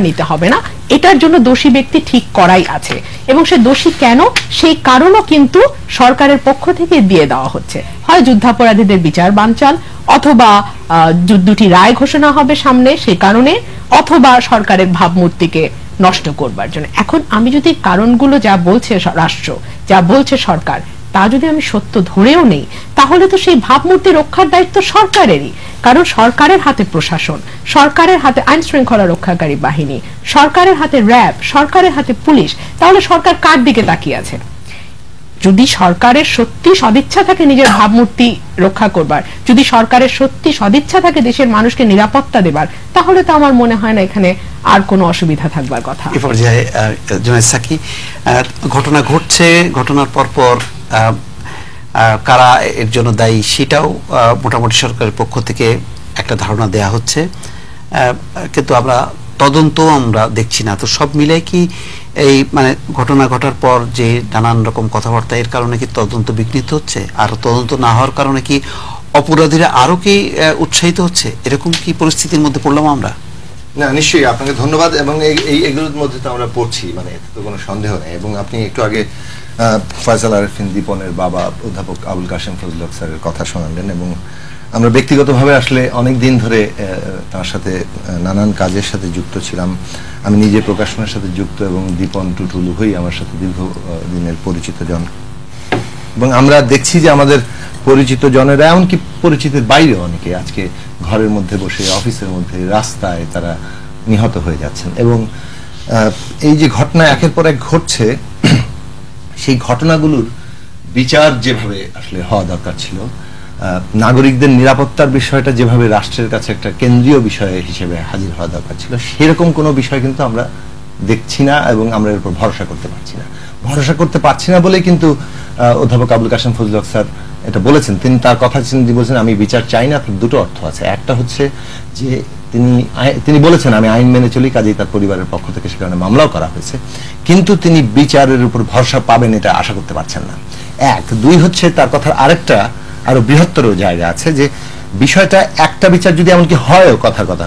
নিতে হবে না, এটার জন্য দোষী ব্যক্তি ঠিক করাই আছে, এবং সে দোষী কেন সেই কারণও কিন্তু সরকারের পক্ষ থেকে দিয়ে দেওয়া হচ্ছে। হয় যুদ্ধাপরাধীদের বিচার বানচাল, অথবা দুটি রায় ঘোষণা হবে সামনে সেই কারণে, অথবা সরকারের ভাবমূর্তিকে নষ্ট করবার জন্য। এখন আমি যদি কারণগুলো যা বলছে রাষ্ট্র, যা বলছে সরকার, তা যদি আমি সত্য ধরেও নেই, তাহলে তো সেই ভাবমূর্তি রক্ষার দায়িত্ব সরকারেরই। কারণ সরকারের হাতে প্রশাসন, সরকারের হাতে আইন শৃঙ্খলা রক্ষাকারী বাহিনী, সরকারের হাতে র্যাব, সরকারের হাতে পুলিশ। তাহলে সরকার কার দিকে তাকিয়ে আছে? যদি সরকারের সত্যি সদিচ্ছা থাকে নিজের ভাবমূর্তি রক্ষা করবার, যদি সরকারের সত্যি সদিচ্ছা থাকে দেশের মানুষকে নিরাপত্তা দেবার, তাহলে তো আমার মনে হয় না এখানে আর কোনো অসুবিধা থাকবার কথা। এ পর্যায়ে জুনায়েদ সাকি, ঘটনা ঘটছে, ঘটনার পরপর কারা এর জন্য দায়ী সেটাও মোটামুটি সরকারের পক্ষ থেকে একটা ধারণা দেয়া হচ্ছে, কিন্তু আমরা তদন্ত আমরা দেখছি না। তো সব মিলে কি এই মানে ঘটনা ঘটার পর যে নানান রকম কথাবার্তা, এর কারণে কি তদন্ত বিঘ্নিত হচ্ছে? আর তদন্ত না হওয়ার কারণে কি অপরাধীরা আরো কি উৎসাহিত হচ্ছে? এরকম কি পরিস্থিতির মধ্যে পড়লাম আমরা? না, নিশ্চয়ই আপনাকে ধন্যবাদ। এবং এগুলোর মধ্যে তো আমরা পড়ছি, মানে এতে তো কোনো সন্দেহ নেই। এবং আপনি একটু আগে ফয়সাল আরেফিন দীপনের বাবা অধ্যাপক আবুল কাশেম ফজলুল হক স্যারের কথা শোনালেন, এবং আমরা ব্যক্তিগতভাবে আসলে অনেক দিন ধরে তার সাথে নানান কাজের সাথে যুক্ত ছিলাম। আমি নিজে প্রকাশনার সাথে যুক্ত, এবং দীপন টুটুল উভয়ই আমার সাথে দীর্ঘদিনের পরিচিত জন। এবং আমরা দেখছি যে আমাদের পরিচিত জনেরা, এমনকি পরিচিতের বাইরে অনেকে আজকে ঘরের মধ্যে বসে, অফিসের মধ্যে, রাস্তায় তারা নিহত হয়ে যাচ্ছেন। এবং এই যে ঘটনা একের পর এক ঘটছে, সেই ঘটনাগুলোর বিচার যেভাবে আসলে হওয়া দরকার ছিল, নাগরিকদের নিরাপত্তার বিষয়টা যেভাবে রাষ্ট্রের কাছে একটা কেন্দ্রীয় বিষয় হিসেবে হাজির হওয়া দরকার ছিল, সেরকম কোনো বিষয় কিন্তু আমরা দেখছি না, এবং আমরা এর উপর ভরসা করতে পারছি না। ভরসা করতে পারছি না বলে কিন্তু অধ্যাপক আবুল কাশেম ফজলুল হক স্যার এটা বলেছেন। তিনি তার কথা বলছেন আমি বিচার চাই না। দুটো অর্থ আছে। একটা হচ্ছে যে তিনি বলেছেন আমি আইন মেনে চলি, কাজেই তার পরিবারের পক্ষ থেকে সে কারণে মামলাও করা হয়েছে, কিন্তু তিনি বিচারের উপর ভরসা পাবেন এটা আশা করতে পারছেন না। এক। দুই হচ্ছে তার কথার আরেকটা আরো বৃহত্তর জায়গা আছে, যে বিষয়টা একটা বিচার যদি এমনকি হয়ও, কথার কথা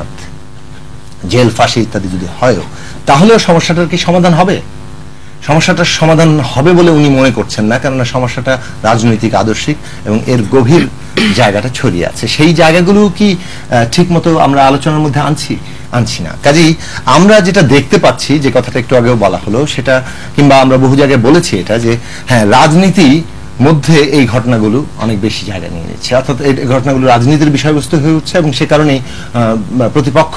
জেল, ফাঁসি ইত্যাদি যদি হয়ও, তাহলেও সমস্যাটার কি সমাধান হবে? সমস্যাটার সমাধান হবে বলে উনি মনে করছেন না, কেননা সমস্যাটা রাজনৈতিক, আদর্শিক, এবং এর গভীর জায়গাটা ছড়িয়ে আছে। সেই জায়গাগুলো কি ঠিক মতো আমরা আলোচনার মধ্যে আনছি না। কাজেই আমরা যেটা দেখতে পাচ্ছি, যে কথাটা একটু আগেও বলা হলো, সেটা কিংবা আমরা বহু জায়গায় বলেছি এটা, যে হ্যাঁ, রাজনীতি মধ্যে এই ঘটনাগুলো অনেক বেশি জায়গা নিয়ে নিচ্ছে, অর্থাৎ এই ঘটনাগুলো রাজনীতির বিষয়বস্তু হয়ে উঠছে, এবং সে কারণেই প্রতিপক্ষ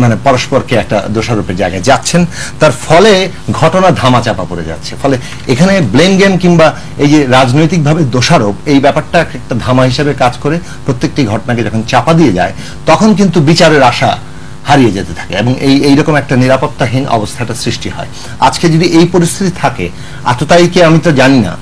মানে পরস্পরকে একটা দোষারোপের জায়গায় যাচ্ছেন। তার ফলে ঘটনা ধামাচাপা পড়ে যাচ্ছে। ফলে এখানে ব্লেম গেম কিংবা এই যে রাজনৈতিকভাবে দোষারোপ, এই ব্যাপারটা একটা ধামা হিসেবে কাজ করে প্রত্যেকটি ঘটনাকে যখন চাপা দিয়ে যায়, তখন কিন্তু বিচারের আশা হারিয়ে যেতে থাকে, এবং এইরকম একটা নিরাপত্তাহীন অবস্থাটা সৃষ্টি হয়। আজকে যদি এই পরিস্থিতি থাকে, আততায়ীকে আমি তো জানি না,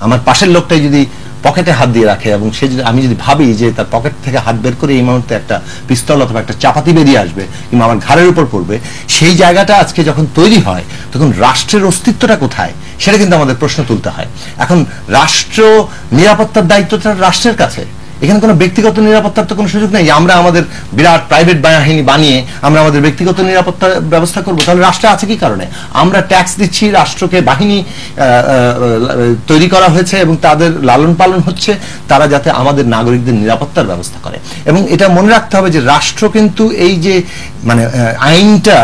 আমার পাশের লোকটাই যদি পকেটে হাত দিয়ে রাখে, এবং সে যদি, আমি যদি ভাবি যে তার পকেট থেকে হাত বের করে এই মুহূর্তে একটা পিস্তল অথবা একটা চাপাতি বেরিয়ে আসবে কিংবা আমার ঘাড়ের উপর পড়বে, সেই জায়গাটা আজকে যখন তৈরি হয়, তখন রাষ্ট্রের অস্তিত্বটা কোথায় সেটা কিন্তু আমাদের প্রশ্ন তুলতে হয়। এখন রাষ্ট্র নিরাপত্তার দায়িত্বটা রাষ্ট্রের কাছে, এখানে কোনো ব্যক্তিগত নিরাপত্তার তো কোনো সুযোগ নেই। আমরা আমাদের বিরাট প্রাইভেট বাহিনী বানিয়ে আমরা আমাদের ব্যক্তিগত নিরাপত্তা ব্যবস্থা করবো, তাহলে রাষ্ট্রে আছে কি কারণে? আমরা ট্যাক্স দিচ্ছি, রাষ্ট্রকে বাহিনী তৈরি করা হয়েছে, এবং তাদের লালন পালন হচ্ছে তারা যাতে আমাদের নাগরিকদের নিরাপত্তার ব্যবস্থা করে। এবং এটা মনে রাখতে হবে যে রাষ্ট্র কিন্তু এই যে মানে আইনটা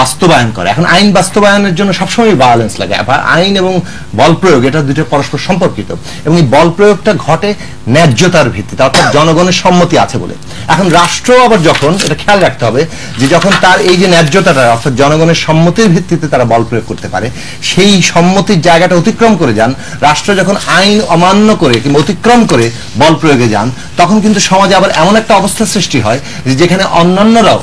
বাস্তবায়ন করে। এখন আইন বাস্তবায়নের জন্য সবসময় ভায়োলেন্স লাগে। আইন এবং বল প্রয়োগ, এটা দুটো পরস্পর সম্পর্কিত, এবং এই বল প্রয়োগটা ঘটে ন্যায্যতার ভিত্তিতে, অর্থাৎ জনগণের সম্মতি আছে বলে। এখন রাষ্ট্র আবার যখন, এটা খেয়াল রাখতে হবে যে যখন তার এই যে ন্যায্যতাটা, অর্থাৎ জনগণের সম্মতির ভিত্তিতে তারা বল প্রয়োগ করতে পারে, সেই সম্মতির জায়গাটা অতিক্রম করে যান, রাষ্ট্র যখন আইন অমান্য করে কিংবা অতিক্রম করে বল প্রয়োগে যান, তখন কিন্তু সমাজে আবার এমন একটা অবস্থা সৃষ্টি হয় যেখানে অন্যান্যরাও,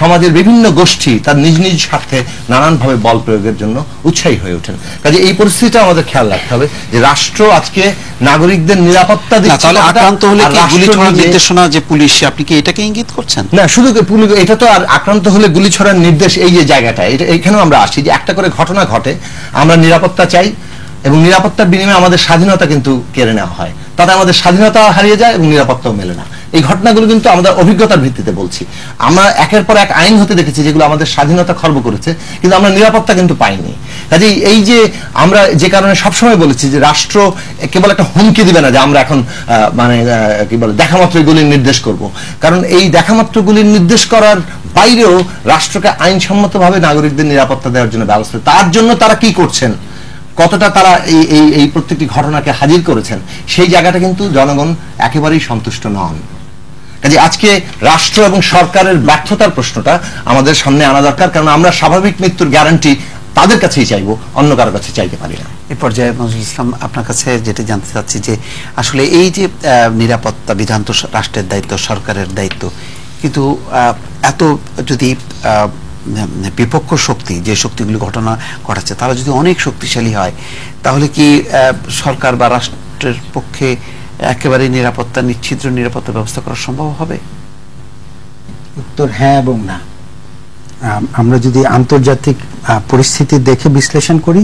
সমাজের বিভিন্ন গোষ্ঠী তার নিজ নিজ স্বার্থে নানানভাবে বল প্রয়োগের জন্য উৎসাহী হয়ে ওঠেন। কাজে এই পরিস্থিতিটা আমাদের খেয়াল রাখতে হবে যে রাষ্ট্র আজকে নাগরিকদের নিরাপত্তা দিচ্ছে। তাহলে আক্রান্ত হলে কি গুলি ছোড়ার নির্দেশনা যে পুলিশ, আপনি কি এটাকে ইঙ্গিত করছেন? না, শুধু এটা তো আর আক্রান্ত হলে গুলি ছোড়ার নির্দেশ, এই যে জায়গাটা, এইখানেও আমরা আসি যে একটা করে ঘটনা ঘটে, আমরা নিরাপত্তা চাই, এবং নিরাপত্তার বিনিময়ে আমাদের স্বাধীনতা কিন্তু কেড়ে নেওয়া হয়, তাতে আমাদের স্বাধীনতা হারিয়ে যায় এবং নিরাপত্তাও মেলে না। এই ঘটনাগুলো কিন্তু আমাদের অভিজ্ঞতার ভিত্তিতে বলছি। আমরা একের পর এক আইন হতে দেখেছি যেগুলো আমাদের স্বাধীনতা খর্ব করেছে, কিন্তু আমরা নিরাপত্তা কিন্তু পাইনি। কাজেই এই যে আমরা যে কারণে সবসময় বলেছি যে রাষ্ট্র কেবল একটা হুমকি দিবে না যে আমরা এখন মানে কি বলে দেখামাত্র গুলির নির্দেশ করব, কারণ এই দেখামাত্র গুলির নির্দেশ করার বাইরেও রাষ্ট্রকে আইনসম্মতভাবে নাগরিকদের নিরাপত্তা দেওয়ার জন্য ব্যবস্থা, তার জন্য তারা কি করছেন, কতটা তারা এই প্রত্যেকটি ঘটনাকে হাজির করেছেন, সেই জায়গাটা কিন্তু জনগণ একেবারেই সন্তুষ্ট নন। কাজে আজকে রাষ্ট্র এবং সরকারের ব্যর্থতার প্রশ্নটা আমাদের সামনে আনা দরকার, কারণ আমরা স্বাভাবিক মৃত্যুর গ্যারান্টি তাদের কাছেই চাইবো, অন্য কারোর কাছে চাইতে পারি না। এই পর্যায়ে নজরুল ইসলাম, আপনার কাছে যেটা জানতে চাচ্ছি যে আসলে এই যে নিরাপত্তা বিধান তো রাষ্ট্রের দায়িত্ব, সরকারের দায়িত্ব, কিন্তু এত যদি বিপক্ষ শক্তি, যে শক্তিগুলি ঘটনা ঘটাচ্ছে, তারা যদি অনেক শক্তিশালী হয়, তাহলে কি সরকার বা রাষ্ট্রের পক্ষে একেবারে নিরাপত্তা, নিশ্চিদ্র নিরাপত্তা ব্যবস্থা করা সম্ভব হবে? উত্তর হ্যাঁ এবং না। আমরা যদি আন্তর্জাতিক পরিস্থিতি দেখে বিশ্লেষণ করি,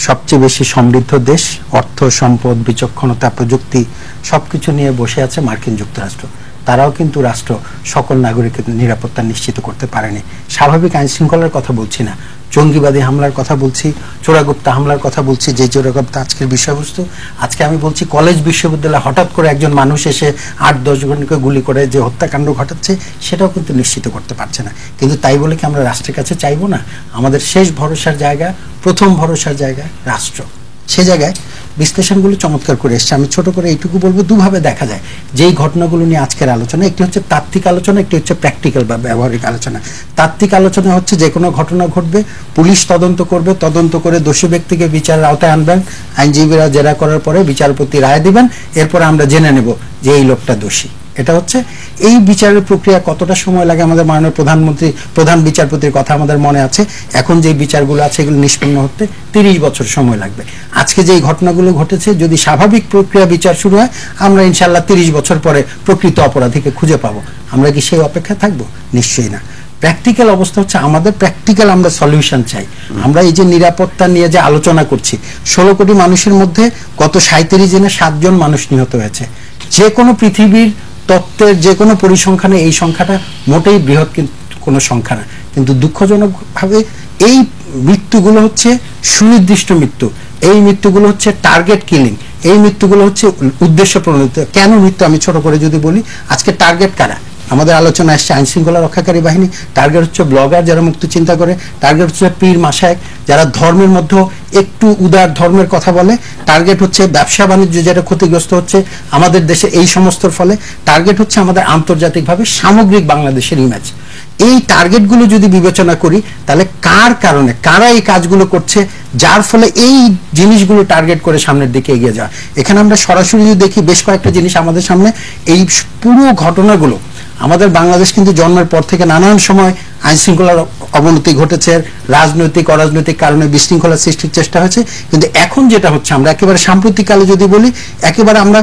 সবচেয়ে বেশি সমৃদ্ধ দেশ, অর্থ সম্পদ, বিচক্ষণতা, প্রযুক্তি সবকিছু নিয়ে বসে আছে মার্কিন যুক্তরাষ্ট্র। তারাও কিন্তু রাষ্ট্র সকল নাগরিকের নিরাপত্তা নিশ্চিত করতে পারেনি। স্বাভাবিক আইন শৃঙ্খলার কথা বলছি না, জঙ্গিবাদী হামলার কথা বলছি, চোরাগুপ্তা হামলার কথা বলছি, যে চোরাগুপ্তা আজকের বিষয়বস্তু। আজকে আমি বলছি কলেজ বিশ্ববিদ্যালয়ে হঠাৎ করে একজন মানুষ এসে 8-10 জনকে গুলি করে যে হত্যাকাণ্ড ঘটাচ্ছে, সেটাও কিন্তু নিশ্চিত করতে পারছে না। কিন্তু তাই বলে কি আমরা রাষ্ট্রের কাছে চাইবো না? আমাদের শেষ ভরসার জায়গা, প্রথম ভরসার জায়গা রাষ্ট্র। সে জায়গায় বিশ্লেষণগুলো চমৎকার করে এসছে। আমি ছোট করে এইটুকু বলবো, দুভাবে দেখা যায় যেই ঘটনাগুলো নিয়ে আজকের আলোচনা, একটি হচ্ছে তাত্ত্বিক আলোচনা, একটি হচ্ছে প্র্যাকটিক্যাল বা ব্যবহারিক আলোচনা। তাত্ত্বিক আলোচনা হচ্ছে যে কোনো ঘটনা ঘটবে, পুলিশ তদন্ত করবে, তদন্ত করে দোষী ব্যক্তিকে বিচারের আওতায় আনবেন, আইনজীবীরা জেরা করার পরে বিচারপতি রায় দিবেন, এরপর আমরা জেনে নেব যে এই লোকটা দোষী। এটা হচ্ছে এই বিচারের প্রক্রিয়া। কতটা সময় লাগে আমাদের মাননীয় প্রধানমন্ত্রী, প্রধান বিচারপতির কথা আমাদের মনে আছে, এখন যে বিচারগুলো আছে এগুলো নিষ্পন্ন হতে 30 বছর সময় লাগবে। আজকে যে ঘটনাগুলো ঘটেছে, যদি স্বাভাবিক প্রক্রিয়া বিচার শুরু হয়, আমরা ইনশাআল্লাহ 30 বছর পরে প্রকৃত অপরাধীকে খুঁজে পাবো। আমরা কি সেই অপেক্ষায় থাকবো? নিশ্চয়ই না। প্র্যাকটিক্যাল অবস্থা হচ্ছে আমাদের প্র্যাকটিক্যাল আমরা সলিউশন চাই। আমরা এই যে নিরাপত্তা নিয়ে যে আলোচনা করছি, 16 কোটি মানুষের মধ্যে গত 37 দিনে 7 জন মানুষ নিহত হয়েছে। যে কোনো পৃথিবীর তত্ত্বের যে কোনো পরিসংখ্যানে এই সংখ্যাটা মোটেই বৃহৎ কোনো সংখ্যা না, কিন্তু দুঃখজনকভাবে এই মৃত্যুগুলো হচ্ছে সুনির্দিষ্ট মৃত্যু, এই মৃত্যুগুলো হচ্ছে টার্গেট কিলিং, এই মৃত্যুগুলো হচ্ছে উদ্দেশ্য প্রণোদিত। কেন মৃত্যু আমি ছোট করে যদি বলি, আজকে টার্গেট কারা? আমাদের আলোচনা আসছে আইন শৃঙ্খলা রক্ষাকারী বাহিনী, টার্গেট হচ্ছে ব্লগার যারা মুক্ত চিন্তা করে, টার্গেট হচ্ছে পীর মাশায়েখ যারা ধর্মের মধ্যে একটু উদার ধর্মের কথা বলে, টার্গেট হচ্ছে ব্যবসা বাণিজ্য যেটা ক্ষতিগ্রস্ত হচ্ছে আমাদের দেশে এই সমস্তর ফলে, টার্গেট হচ্ছে আমাদের আন্তর্জাতিকভাবে সামগ্রিক বাংলাদেশের ইমেজ। এই টার্গেটগুলো যদি বিবেচনা করি, তাহলে কার কারণে কারা এই কাজগুলো করছে, যার ফলে এই জিনিসগুলো টার্গেট করে সামনের দিকে এগিয়ে যাওয়া। এখানে আমরা সরাসরি যদি দেখি, বেশ কয়েকটা জিনিস আমাদের সামনে, এই পুরো ঘটনাগুলো আমাদের বাংলাদেশ কিন্তু জন্মের পর থেকে নানান সময় আইন শৃঙ্খলার অবনতি ঘটেছে, রাজনৈতিক অরাজনৈতিক কারণে বিশৃঙ্খলা সৃষ্টির চেষ্টা হয়েছে, কিন্তু এখন যেটা হচ্ছে, আমরা একেবারে সাম্প্রতিককালে যদি বলি, একেবারে আমরা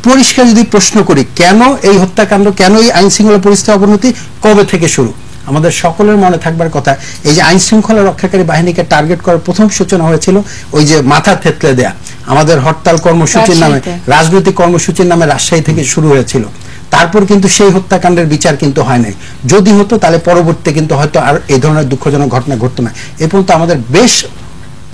পরিষ্কার যদি প্রশ্ন করি, কেন এই হত্যাকাণ্ড, কেন এই আইন শৃঙ্খলা পরিস্থিতি অবনতি, কবে থেকে শুরু? আমাদের সকলের মনে থাকবার কথা, এই যে আইন শৃঙ্খলা রক্ষাকারী বাহিনীকে টার্গেট করার প্রথম সূচনা হয়েছিল ওই যে মাথা থেতলে দেয়া আমাদের হরতাল কর্মসূচির নামে, রাজনৈতিক কর্মসূচির নামে রাজশাহী থেকে শুরু হয়েছিল। তারপর কিন্তু সেই হত্যাকাণ্ডের বিচার কিন্তু হয় নাই। যদি হতো তাহলে পরবর্তীতে কিন্তু হয়তো আর এই ধরনের দুঃখজনক ঘটনা ঘটতো না। এ পর্যন্ত আমাদের বেশ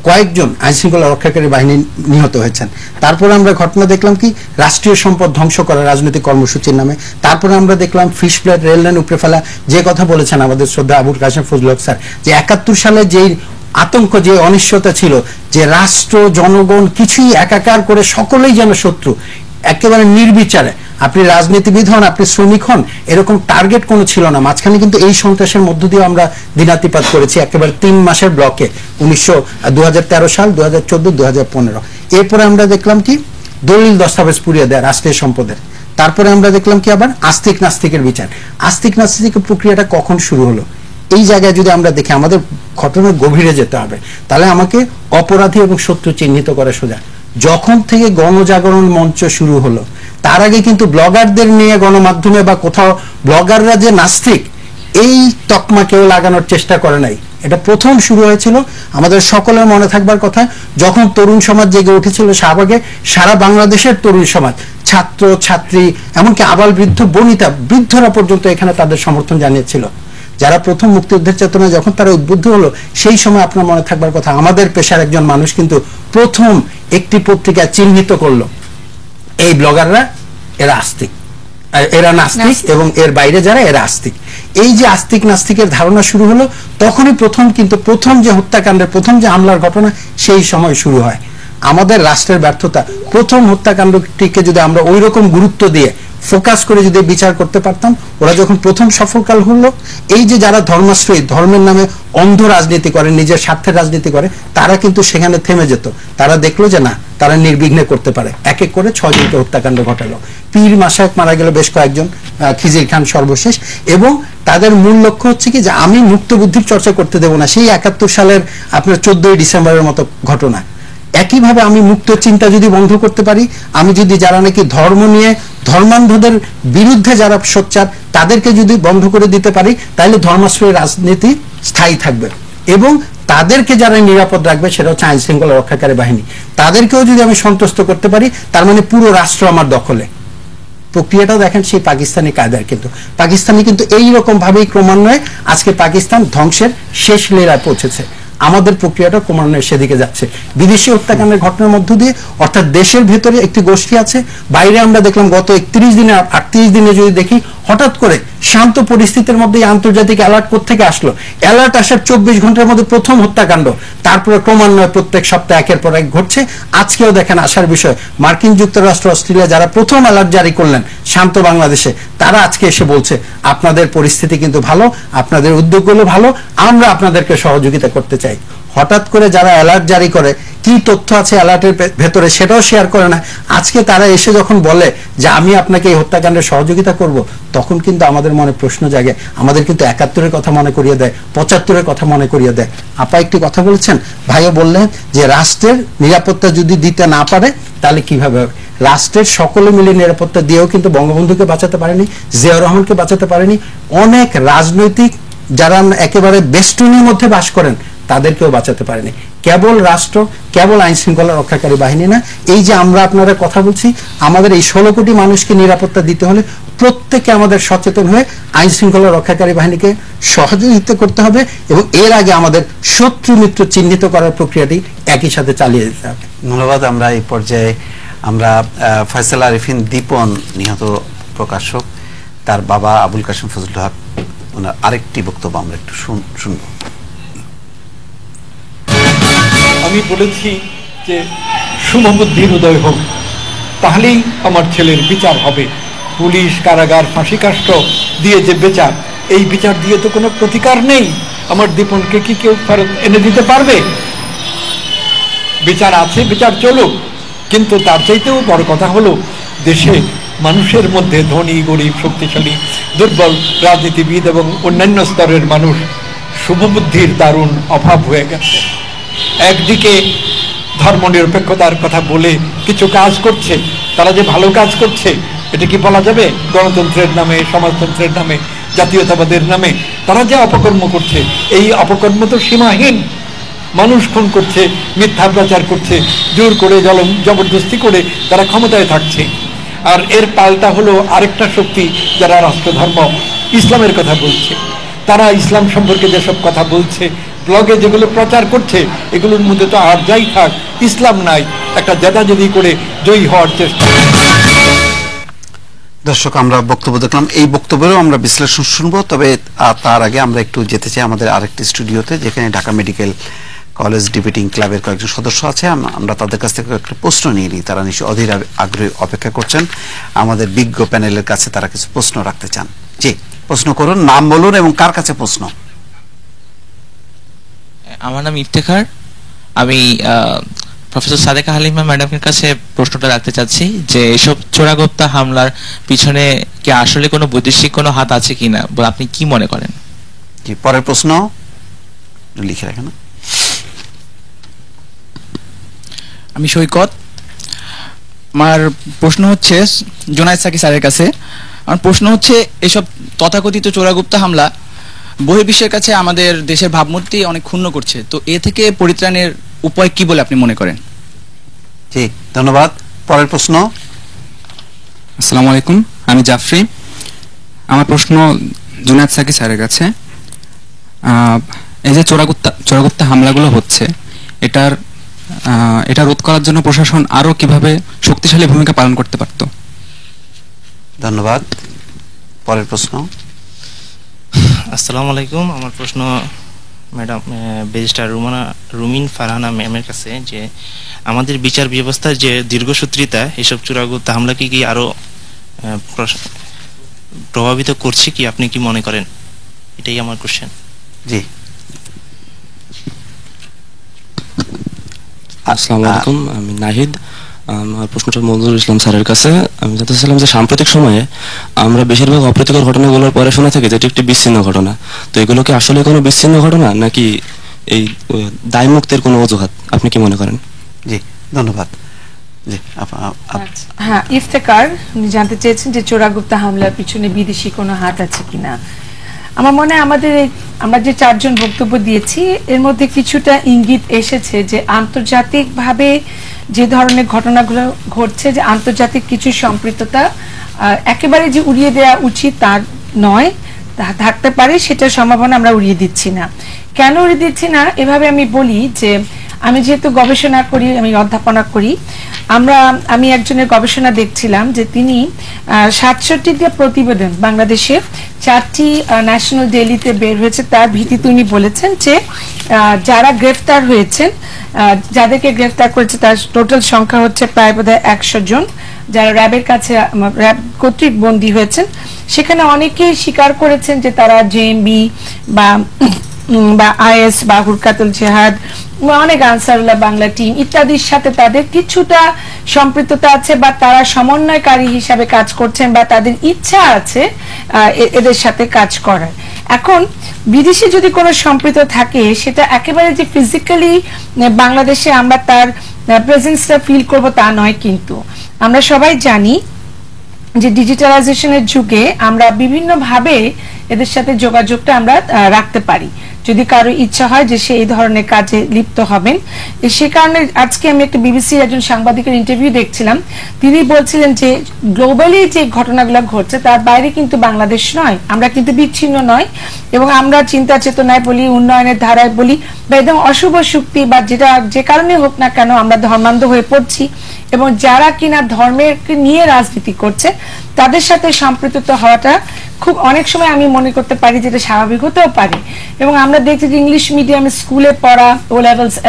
কয়েকজন আইন শৃঙ্খলা রক্ষাকারী বাহিনী নিহত হয়েছেন। তারপরে আমরা ঘটনা দেখলাম কি, রাষ্ট্রীয় সম্পদ ধ্বংস করা রাজনৈতিক কর্মসূচির নামে। তারপরে আমরা দেখলাম ফিশ প্লেট, রেল লাইন উপড়ে ফেলা, যে কথা বলেছেন আমাদের শ্রদ্ধা আবুল কাশেম ফজলুল হক স্যার, যে 71 সালে যেই আতঙ্ক, যে অনিশ্চয়তা ছিল, যে রাষ্ট্র জনগণ কিছুই একাকার করে সকলেই যেন শত্রু, একেবারে নির্বিচারে, আপনি রাজনীতিবিদ হন, আপনি শ্রমিক হন, এরকম টার্গেট কোনো ছিল না। মাঝখানে কিন্তু এই সন্ত্রাসের মধ্য দিয়ে আমরা দিনাতিপাত করেছি একেবারে 3 মাসের ব্লকে, 2013 সাল, 2014, 2015। এরপরে আমরা দেখলাম কি, দলিল দস্তাবেজ পুড়িয়ে দেয় রাষ্ট্রীয় সম্পদের। তারপরে আমরা দেখলাম কি, আবার আস্তিক নাস্তিকের বিচার। আস্তিক নাস্তিকের প্রক্রিয়াটা কখন শুরু হলো? এই জায়গায় যদি আমরা দেখি, আমাদের ঘটনার গভীরে যেতে হবে, তাহলে আমাকে অপরাধী এবং শত্রু চিহ্নিত করা সোজা। যখন থেকে গণজাগরণ মঞ্চ শুরু হলো, তার আগে কিন্তু ব্লগারদের নিয়ে গণমাধ্যমে বা কোথাও ব্লগাররা যে নাস্তিক, এই তকমা কেউ লাগানোর চেষ্টা করে নাই। এটা প্রথম শুরু হয়েছিল, আমাদের সকলের মনে থাকবার কথা, যখন তরুণ সমাজ জেগে উঠেছিল শাহবাগে। সারা বাংলাদেশের তরুণ সমাজ, ছাত্র ছাত্রী, এমনকি আবাল বৃদ্ধ বনিতা, বৃদ্ধরা পর্যন্ত এখানে তাদের সমর্থন জানিয়েছিল। যারা প্রথম মুক্তিযুদ্ধের চেতনা যখন তারা উদ্বুদ্ধ হলো, সেই সময় আপনার মনে থাকবার কথা, আমাদের পেশার একজন মানুষ কিন্তু প্রথম একটি পত্রিকা চিহ্নিত করলো, এই ব্লগাররা এরা আস্তিক, এরা নাস্তিক, এবং এর বাইরে যারা এরা আস্তিক। এই যে আস্তিক নাস্তিকের ধারণা শুরু হলো, তখনই প্রথম যে হত্যাকাণ্ডের, প্রথম যে হামলার ঘটনা, সেই সময় শুরু হয়। আমাদের রাষ্ট্রের ব্যর্থতা, প্রথম হত্যাকাণ্ডটিকে যদি আমরা ওই রকম গুরুত্ব দিয়ে ফোকাস করে যদি বিচার করতে পারতাম, ওরা যখন প্রথম সফলকাল হলো, এই যে যারা ধর্মাশ্রয়ী, ধর্মের নামে অন্ধ রাজনীতি করে, নিজের স্বার্থের রাজনীতি করে, তারা কিন্তু সেখানে থেমে যেত। তারা দেখলো যে না, তারা নির্বিঘ্নে করতে পারে। এক এক করে 6 জনকে হত্যাকাণ্ড ঘটালো। পীর মাশায়েখ মারা গেল বেশ কয়েকজন, খিজির খান সর্বশেষ। এবং তাদের মূল লক্ষ্য হচ্ছে কি, যে আমি মুক্ত বুদ্ধির চর্চা করতে দেব না। সেই 71 সালের আপনার 14ই ডিসেম্বরের মতো ঘটনা। একইভাবে আমি মুক্ত চিন্তা যদি বন্ধ করতে পারি, আমি যদি যারা নাকি ধর্ম নিয়ে, ধর্মান্ধদের বিরুদ্ধে যারা সোচ্চার, তাদেরকে যদি বন্ধ করে দিতে পারি, তাহলে ধর্মাশ্রয়ী রাজনীতি স্থায়ী থাকবে। এবং তাদেরকে যারা নিরাপদ রাখবে, সেটা হচ্ছে আইন শৃঙ্খলা রক্ষাকারী বাহিনী, তাদেরকেও যদি আমি সন্তুষ্ট করতে পারি, তার মানে পুরো রাষ্ট্র আমার দখলে। প্রক্রিয়াটাও দেখেন সেই পাকিস্তানি কায়দার। কিন্তু পাকিস্তানি কিন্তু এইরকম ভাবেই ক্রমান্বয়ে আজকে পাকিস্তান ধ্বংসের শেষ লীলায় পৌঁছেছে। আমাদের প্রক্রিয়াটা ক্রমান্বয়ে সেদিকে যাচ্ছে। বিদেশি হত্যাকাণ্ডের ঘটনার মধ্য দিয়ে, অর্থাৎ দেশের ভেতরে একটি গোষ্ঠী আছে, বাইরে আমরা দেখলাম গত 31 দিনে 38 দিনে যদি দেখি, হঠাৎ করে শান্ত পরিস্থিতির মধ্যে আন্তর্জাতিক অ্যালার্ট কোত্থেকে আসলো। অ্যালার্ট আসার 24 ঘন্টার মধ্যে প্রথম হত্যাকাণ্ড, তারপরে ক্রমান্বয়ে প্রত্যেক সপ্তাহে একের পর এক ঘটছে। আজকেও দেখেন আসার বিষয়, মার্কিন যুক্তরাষ্ট্র, অস্ট্রেলিয়া যারা প্রথম অ্যালার্ট জারি করলেন শান্ত বাংলাদেশে, তারা আজকে এসে বলছে আপনাদের পরিস্থিতি কিন্তু ভালো, আপনাদের উদ্যোগগুলো ভালো, আমরা আপনাদেরকে সহযোগিতা করতে চাই। হঠাৎ করে যারা অ্যালার্ট জারি করে, কি তথ্য আছে অ্যালার্টের ভেতরে সেটাও শেয়ার করে না। আজকে তারা এসে যখন বলে যে আমি আপনাকে এই হত্যাকাণ্ডে সহযোগিতা করব, তখন কিন্তু আমাদের মনে প্রশ্ন জাগে। আমাদের কিন্তু 71-এর কথা মনে করিয়ে দেয়, 75-এর কথা মনে করিয়ে দেয়। আপা একটি কথা বলছেন, ভাইও বললেন যে রাষ্ট্রের নিরাপত্তা যদি দিতে না পারে, তাহলে কিভাবে হবে? রাষ্ট্রের সকলে মিলে নিরাপত্তা দিয়েও কিন্তু বঙ্গবন্ধুকে বাঁচাতে পারেনি, জিয়াউর রহমানকে বাঁচাতে পারেনি, অনেক রাজনৈতিক যারা একেবারে বেষ্টনীর মধ্যে বাস করেন, তাদেরকেও বাঁচাতে পারেনি। কেবল রাষ্ট্র, কেবল আইন শৃঙ্খলা রক্ষাকারী বাহিনী না, এই যে আমরা আপনারা কথা বলছি, আমাদের এই 16 কোটি মানুষকে নিরাপত্তা দিতে হলে প্রত্যেকে আমাদের সচেতন হয়ে আইন শৃঙ্খলা রক্ষাকারী বাহিনীকে সহযোগিতা করতে হবে, এবং এর আগে আমাদের শত্রু মিত্র চিহ্নিত করার প্রক্রিয়াটি একই সাথে চালিয়ে যেতে হবে। ধন্যবাদ। আমরা এই পর্যায়ে ফয়সাল আরেফিন দীপন, নিহত প্রকাশক, তার বাবা আবুল কাশেম ফজলুল হক, ওনার আরেকটি বক্তব্য আমরা একটু শুনব। আমি বলেছি যে শুভবুদ্ধির উদয় হোক, তাহলেই আমার ছেলের বিচার হবে। পুলিশ, কারাগার, ফাঁসিকাষ্ঠ দিয়ে যে বিচার, এই বিচার দিয়ে তো কোনো প্রতিকার নেই। আমার দীপনকে কি কেউ ফেরত এনে দিতে পারবে? বিচার আছে, বিচার চলুক, কিন্তু তার চাইতেও বড় কথা হলো দেশে মানুষের মধ্যে ধনী, গরিব, শক্তিশালী, দুর্বল, রাজনীতিবিদ এবং অন্যান্য স্তরের মানুষ শুভবুদ্ধির দারুণ অভাব হয়ে গেছে। একদিকে ধর্মনিরপেক্ষতার কথা বলে কিছু কাজ করছে, তারা যে ভালো কাজ করছে এটা কি বলা যাবে? গণতন্ত্রের নামে, সমাজতন্ত্রের নামে, জাতীয়তাবাদের নামে তারা যে অপকর্ম করছে, এই অপকর্ম তো সীমাহীন। মানুষ খুন করছে, মিথ্যা প্রচার করছে, জোর করে জবরদস্তি করে তারা ক্ষমতায় থাকছে। আর এর পাল্টা হলো আরেকটা শক্তি, যারা রাষ্ট্রধর্ম ইসলামের কথা বলছে। তারা ইসলাম সম্পর্কে যেসব কথা বলছে, ব্লগে যেগুলো প্রচার করছে, এগুলোর মধ্যে তো আর যাই থাক, ইসলাম নাই, একটা জেদাজেদি করে জয়ী হওয়ার চেষ্টা। দর্শক, আমরা বক্তব্য দেখলাম, এই বক্তব্যেরও আমরা বিশ্লেষণ শুনবো। তবে তার আগে আমরা একটু যেতে চাই আমাদের আরেকটি স্টুডিওতে, যেখানে ঢাকা মেডিকেল কলেজ ডিবেটিং ক্লাবের কয়েকজন সদস্য আছে। আমরা তাদের কাছ থেকে একটা প্রশ্ন নিয়ে নিই। তারা নিশ্চয়ই অধীর আগ্রহে অপেক্ষা করছেন। আমাদের বিজ্ঞ প্যানেলের কাছে তারা কিছু প্রশ্ন রাখতে চান। জি, প্রশ্ন করুন, নাম বলুন এবং কার কাছে প্রশ্ন। আমার নাম ইফতেখার। আমি প্রফেসর সাদেকা হালিমা ম্যাডামের কাছে প্রশ্নটা রাখতে চাচ্ছি যে এসব চোরাগোপ্তা হামলার পিছনে কি আসলে কোনো বৈদেশিক কোনো হাত আছে কিনা, বা আপনি কি মনে করেন? জি, পরের প্রশ্ন লিখে রাখেন। আমি সৈকত। আমার প্রশ্ন হচ্ছে জোনায়েদ সাকি স্যারের কাছে। আমার প্রশ্ন হচ্ছে, এসব তথাকথিত চোরাগুপ্তা হামলা বহির্বিশ্বের কাছে আমাদের দেশের ভাবমূর্তি অনেক ক্ষুণ্ণ করছে, তো এ থেকে পরিত্রাণের উপায় কি বলে আপনি মনে করেন? জি, ধন্যবাদ। পরের প্রশ্ন। আসসালামু আলাইকুম, আমি জাফরি। আমার প্রশ্ন জুনায়েদ সাকি স্যারের কাছে। এই যে চোরাগুপ্তা হামলাগুলো হচ্ছে, এটা রোধ করার জন্য প্রশাসন আরো কিভাবে শক্তিশালী ভূমিকা পালন করতে পারত? ধন্যবাদ। পরের প্রশ্ন। আসসালামু আলাইকুম, আমার প্রশ্ন ম্যাডাম ব্যারিস্টার রুমিন ফারহানা ম্যামের কাছে, যে আমাদের বিচার ব্যবস্থার যে দীর্ঘসূত্রিতা এসব চোরাগুপ্তা হামলা কি আরো প্রভাবিত করছে কি, আপনি কি মনে করেন? এটাই আমার কোশ্চেন। জি, আসসালামু আলাইকুম, আমি নাহিদ। আমার প্রশ্নটা মঞ্জুরুল ইসলাম স্যারের কাছে। আমি জানতে চাইছিলাম যে সাম্প্রতিক সময়ে আমরা বেশিরভাগ অপ্রীতিকর ঘটনাগুলোর পরে শুনে থাকি যেটি একটি বিচ্ছিন্ন ঘটনা, তো এগুলো কি আসলে কোনো বিচ্ছিন্ন ঘটনা নাকি এই দায়মুক্তির কোনো অজুহাত, আপনি কি মনে করেন? জি, ধন্যবাদ। জি, হ্যাঁ, ইফতেখার উনি জানতে চেয়েছেন যে চোরাগুপ্তা হামলার পিছনে বিদেশি কোনো হাত আছে কিনা। আমার মনে হয় আমরা যে 4 জন বক্তব্য দিয়েছি এর মধ্যে কিছুটা ইঙ্গিত এসেছে যে আন্তর্জাতিকভাবে যে ধরনের ঘটনাগুলো ঘটছে, যে আন্তর্জাতিক কিছু সম্পৃক্ততা একেবারে যে উড়িয়ে দেওয়া উচিত তার নয়, থাকতে পারে, সেটার সম্ভাবনা আমরা উড়িয়ে দিচ্ছি না। কেন উড়িয়ে দিচ্ছি না এভাবে আমি বলি যে আমি যেহেতু গবেষণা করি, আমি অধ্যাপনা করি, আমি একজনের গবেষণা দেখছিলাম যে তিনি 67টি প্রতিবেদন বাংলাদেশে 4টি ন্যাশনাল ডেইলিতে বের হয়েছে, তার ভিত্তিতে উনি বলেছেন যে যারা গ্রেফতার হয়েছেন, যাদেরকে গ্রেফতার করেছে তার টোটাল সংখ্যা হচ্ছে প্রায় বোধহয় 100 জন, যারা র্যাবের কাছে র্যাব কর্তৃক বন্দী হয়েছেন। সেখানে অনেকেই স্বীকার করেছেন যে তারা জেএমবি বা আইএস বা হুরকাতুল জিহাদ বা অনেক আনসারুল্লাহ বাংলা টিম ইত্যাদির সাথে তাদের কিছুটা সম্পৃক্ততা আছে, বা তারা সমন্বয়কারী হিসাবে কাজ করছেন, বা তাদের ইচ্ছা আছে এদের সাথে কাজ করার। এখন বিদেশে যদি কোনো সম্পৃক্ত থাকে, সেটা একেবারে যে ফিজিক্যালি বাংলাদেশে আমরা তার প্রেজেন্সটা ফিল করব তা নয়, কিন্তু আমরা সবাই জানি যে ডিজিটালাইজেশনের যুগে আমরা বিভিন্নভাবে এদের সাথে যোগাযোগটা আমরা রাখতে পারি যদি কারো ইচ্ছা হয় যে সে এই ধরনের কাজে লিপ্ত হবেন। সে কারণে আজকে আমি একটা বিবিসির একজন সাংবাদিকের ইন্টারভিউ দেখছিলাম, তিনি বলছিলেন যে গ্লোবালি যে ঘটনাগুলো ঘটছে তার বাইরে কিন্তু বাংলাদেশ নয়, আমরা কিন্তু বিচ্ছিন্ন নয়, এবং আমরা চিন্তা চেতনায় বলি, উন্নয়নের ধারায় বলি, বা একদম অশুভ শক্তি বা যেটা যে কারণে হোক না কেন আমরা ধর্মান্ধ হয়ে পড়ছি, এবং যারা কিনা ধর্মের নিয়ে রাজনীতি করছে তাদের সাথে সম্পৃক্ত হওয়াটা খুব অনেক সময় আমি মনে করতে পারি যেটা স্বাভাবিক হতেও পারে। এবং আমরা দেখছি যে ইংলিশ মিডিয়ামে স্কুলে পড়া, ও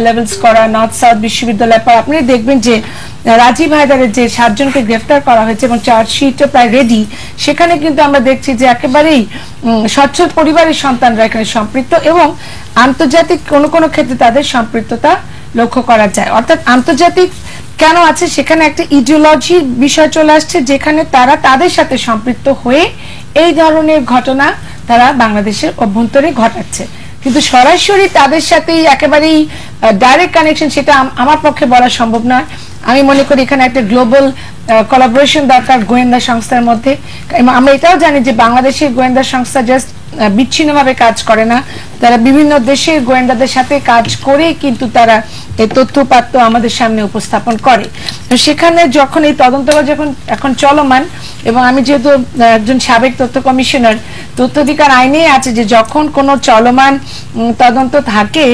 লেভেলস করা, নর্থ সাউথ বিশ্ববিদ্যালয়ে পড়া, আপনি দেখবেন যে রাজীব হায়দারের যে 7 জনকে গ্রেফতার করা হয়েছে এবং চার্জশিটও প্রায় রেডি, সেখানে কিন্তু আমরা দেখছি যে একেবারেই সচ্ছল পরিবারের সন্তানরা এখানে সম্পৃক্ত, এবং আন্তর্জাতিক কোনো ক্ষেত্রে তাদের সম্পৃক্ততা লক্ষ্য করা যায়। অর্থাৎ আন্তর্জাতিক কেন আছে, সেখানে একটা ইডিওলজির বিষয় চলে আসছে, যেখানে তারা তাদের সাথে সম্পৃক্ত হয়ে এই ধরনের ঘটনা তারা বাংলাদেশের অভ্যন্তরে ঘটাচ্ছে, কিন্তু সরাসরি তাদের সাথেই একেবারেই ডাইরেক্ট কানেকশন সেটা আমার পক্ষে বলা সম্ভব নয়। আমি মনে করি এখানে একটা গ্লোবাল কোলাবোরেশন দরকার গোয়েন্দা সংস্থার মধ্যে। আমরা এটাও জানি যে বাংলাদেশের গোয়েন্দা সংস্থা জাস্ট বিচ্ছিন্নভাবে কাজ করে না, তারা বিভিন্ন দেশের গোয়েন্দাদের সাথে কাজ করে কিন্তু তারা এই তথ্যপাত্র আমাদের সামনে উপস্থাপন করে। সেখানে যখন এই তদন্তটা যখন এখন চলমান, এবং আমি যেহেতু একজন সাবেক তথ্য কমিশনার, তথ্য অধিকার আইনে আছে যে যখন কোনো চলমান তদন্ত থাকে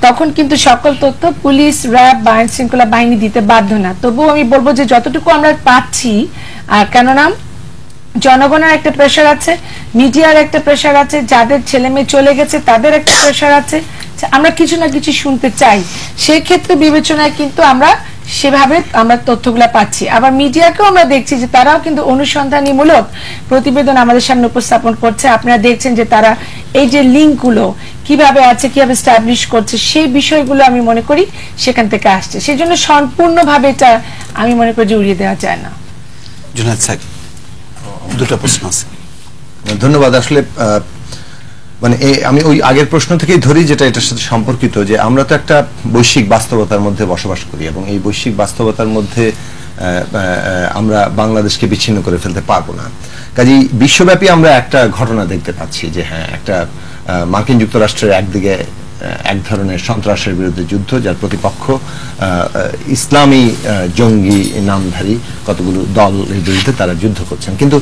তখন কিন্তু সকল তথ্য পুলিশ, র্যাব বা আইন শৃঙ্খলা বাহিনী দিতে বাধ্য না। তবুও আমি বলবো যে যতটুকু আমরা পাচ্ছি, কেননা জনগণের একটা প্রেশার আছে, মিডিয়ার একটা প্রেশার আছে, যাদের ছেলে মেয়ে চলে গেছে তাদের একটা প্রেশার আছে, আমরা কিছু না কিছু শুনতে চাই, সেই ক্ষেত্রে বিবেচনায় কিন্তু আমরা সেভাবে আমরা তথ্যগুলা পাচ্ছি। আবার মিডিয়াকেও আমরা দেখছি যে তারাও কিন্তু অনুসন্ধানীমূলক প্রতিবেদন আমাদের সামনে উপস্থাপন করছে। আপনারা দেখছেন যে তারা এই যে লিঙ্কগুলো কিভাবে আছে, কিভাবে এস্টাবলিশ করছে, সেই বিষয়গুলো আমি মনে করি সেখান থেকে আসছে। সেই জন্য সম্পূর্ণভাবে এটা আমি মনে করি যে উড়িয়ে দেওয়া যায় না। জুনায়েদ সাকি, দুটো প্রশ্ন আছে। ধন্যবাদ। আসলে মানে আমি ওই আগের প্রশ্ন থেকেই ধরি যেটা এটার সাথে সম্পর্কিত, যে আমরা তো একটা বৈশ্বিক বাস্তবতার মধ্যে বসবাস করি, এবং এই বৈশ্বিক বাস্তবতার মধ্যে আমরা বাংলাদেশকে বিচ্ছিন্ন করে ফেলতে পারবো না। কাজেই বিশ্বব্যাপী আমরা একটা ঘটনা দেখতে পাচ্ছি যে হ্যাঁ, একটা মার্কিন যুক্তরাষ্ট্রের একদিকে এক ধরনের সন্ত্রাসের বিরুদ্ধে যুদ্ধ, যার প্রতিপক্ষ ইসলামী জঙ্গি নামধারী কতগুলো দলের বিরুদ্ধে তারা যুদ্ধ করছেন। কিন্তু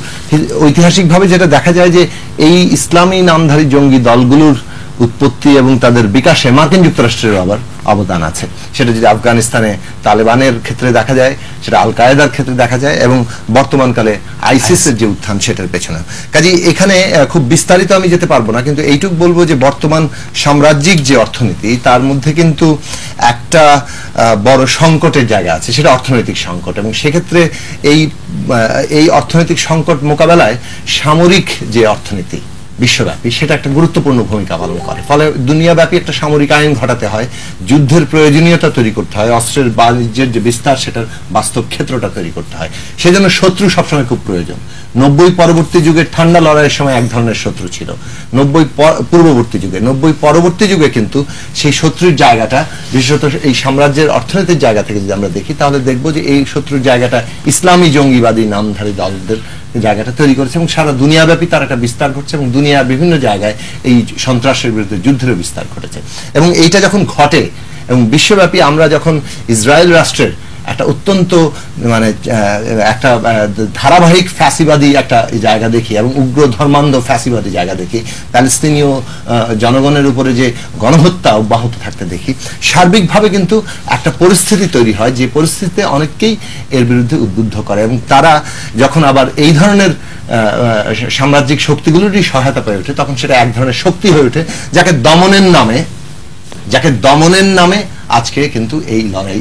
ঐতিহাসিকভাবে যেটা দেখা যায় যে এই ইসলামী নামধারী জঙ্গি দলগুলোর উৎপত্তি এবং তাদের বিকাশে মার্কিন যুক্তরাষ্ট্রের আবার অবদান আছে। সেটা যদি আফগানিস্তানে তালেবানের ক্ষেত্রে দেখা যায়, সেটা আল কায়েদার ক্ষেত্রে দেখা যায়, এবং বর্তমানকালে আইসিসের যে উত্থান সেটার পেছনে। কাজেই এখানে খুব বিস্তারিত আমি যেতে পারবো না, কিন্তু এইটুকু বলবো যে বর্তমান সাম্রাজ্যিক যে অর্থনীতি তার মধ্যে কিন্তু একটা বড় সংকটের জায়গা আছে, সেটা অর্থনৈতিক সংকট, এবং সেক্ষেত্রে এই অর্থনৈতিক সংকট মোকাবেলায় সামরিক যে অর্থনীতি বিশ্বব্যাপী সেটা একটা গুরুত্বপূর্ণ ভূমিকা পালন করে। ফলে দুনিয়াব্যাপী একটা সামরিক আইন ঘটাতে হয়, যুদ্ধের প্রয়োজনীয়তা তৈরি করতে হয়, অস্ত্রের বাণিজ্যের যে বিস্তার সেটার বাস্তব ক্ষেত্রটা তৈরি করতে হয়। সেজন্য শত্রু সবসময় খুব প্রয়োজন। 90 পরবর্তী যুগের ঠান্ডা লড়াইয়ের সময় এক ধরনের শত্রু ছিল, 90 পূর্ববর্তী যুগে, 90 পরবর্তী যুগে কিন্তু সেই শত্রুর জায়গাটা, বিশেষত এই সাম্রাজ্যের অর্থনীতির জায়গা থেকে যদি আমরা দেখি তাহলে দেখবো যে এই শত্রুর জায়গাটা ইসলামী জঙ্গিবাদী নামধারী দলদের জায়গাটা তৈরি করেছে, এবং সারা দুনিয়াব্যাপী তার একটা বিস্তার ঘটছে, এবং দুনিয়ার বিভিন্ন জায়গায় এই সন্ত্রাসের বিরুদ্ধে যুদ্ধের বিস্তার ঘটেছে। এবং এইটা যখন ঘটে এবং বিশ্বব্যাপী আমরা যখন ইসরায়েল রাষ্ট্রের একটা অত্যন্ত মানে একটা ধারাবাহিক ফ্যাসিবাদী একটা জায়গা দেখি এবং উগ্র ধর্মান্ধ ফ্যাসিবাদী জায়গা দেখি, প্যালেস্তিনীয় জনগণের উপরে যে গণহত্যা অব্যাহত থাকতে দেখি, সার্বিকভাবে কিন্তু একটা পরিস্থিতি তৈরি হয় যে পরিস্থিতিতে অনেককেই এর বিরুদ্ধে উদ্বুদ্ধ করে, এবং তারা যখন আবার এই ধরনের সাম্রাজ্যিক শক্তিগুলোরই সহায়তা পেয়ে ওঠে তখন সেটা এক ধরনের শক্তি হয়ে ওঠে যাকে দমনের নামে আজকে কিন্তু এই লড়াই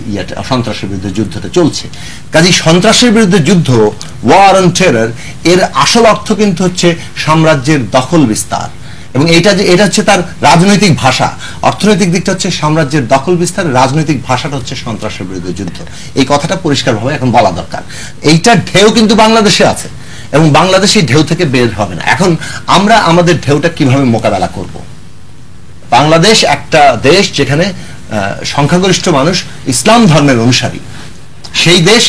সন্ত্রাসের বিরুদ্ধে যুদ্ধটা চলছে। কাজেই সন্ত্রাসের বিরুদ্ধে যুদ্ধ, ওয়ার অন টেরর, এর আসল অর্থ কিন্তু হচ্ছে সাম্রাজ্যের দখল বিস্তার, এবং এটা হচ্ছে তার রাজনৈতিক ভাষা। অর্থনৈতিক দিকটা হচ্ছে সাম্রাজ্যের দখল বিস্তার, রাজনৈতিক ভাষাটা হচ্ছে সন্ত্রাসের বিরুদ্ধে যুদ্ধ। এই কথাটা পরিষ্কারভাবে এখন বলা দরকার। এইটার ঢেউ কিন্তু বাংলাদেশে আছে, এবং বাংলাদেশ এই ঢেউ থেকে বের হবে না। এখন আমরা আমাদের ঢেউটা কিভাবে মোকাবেলা করব? বাংলাদেশ একটা দেশ যেখানে সংখ্যাগরিষ্ঠ মানুষ ইসলাম ধর্মের অনুসারী, সেই দেশ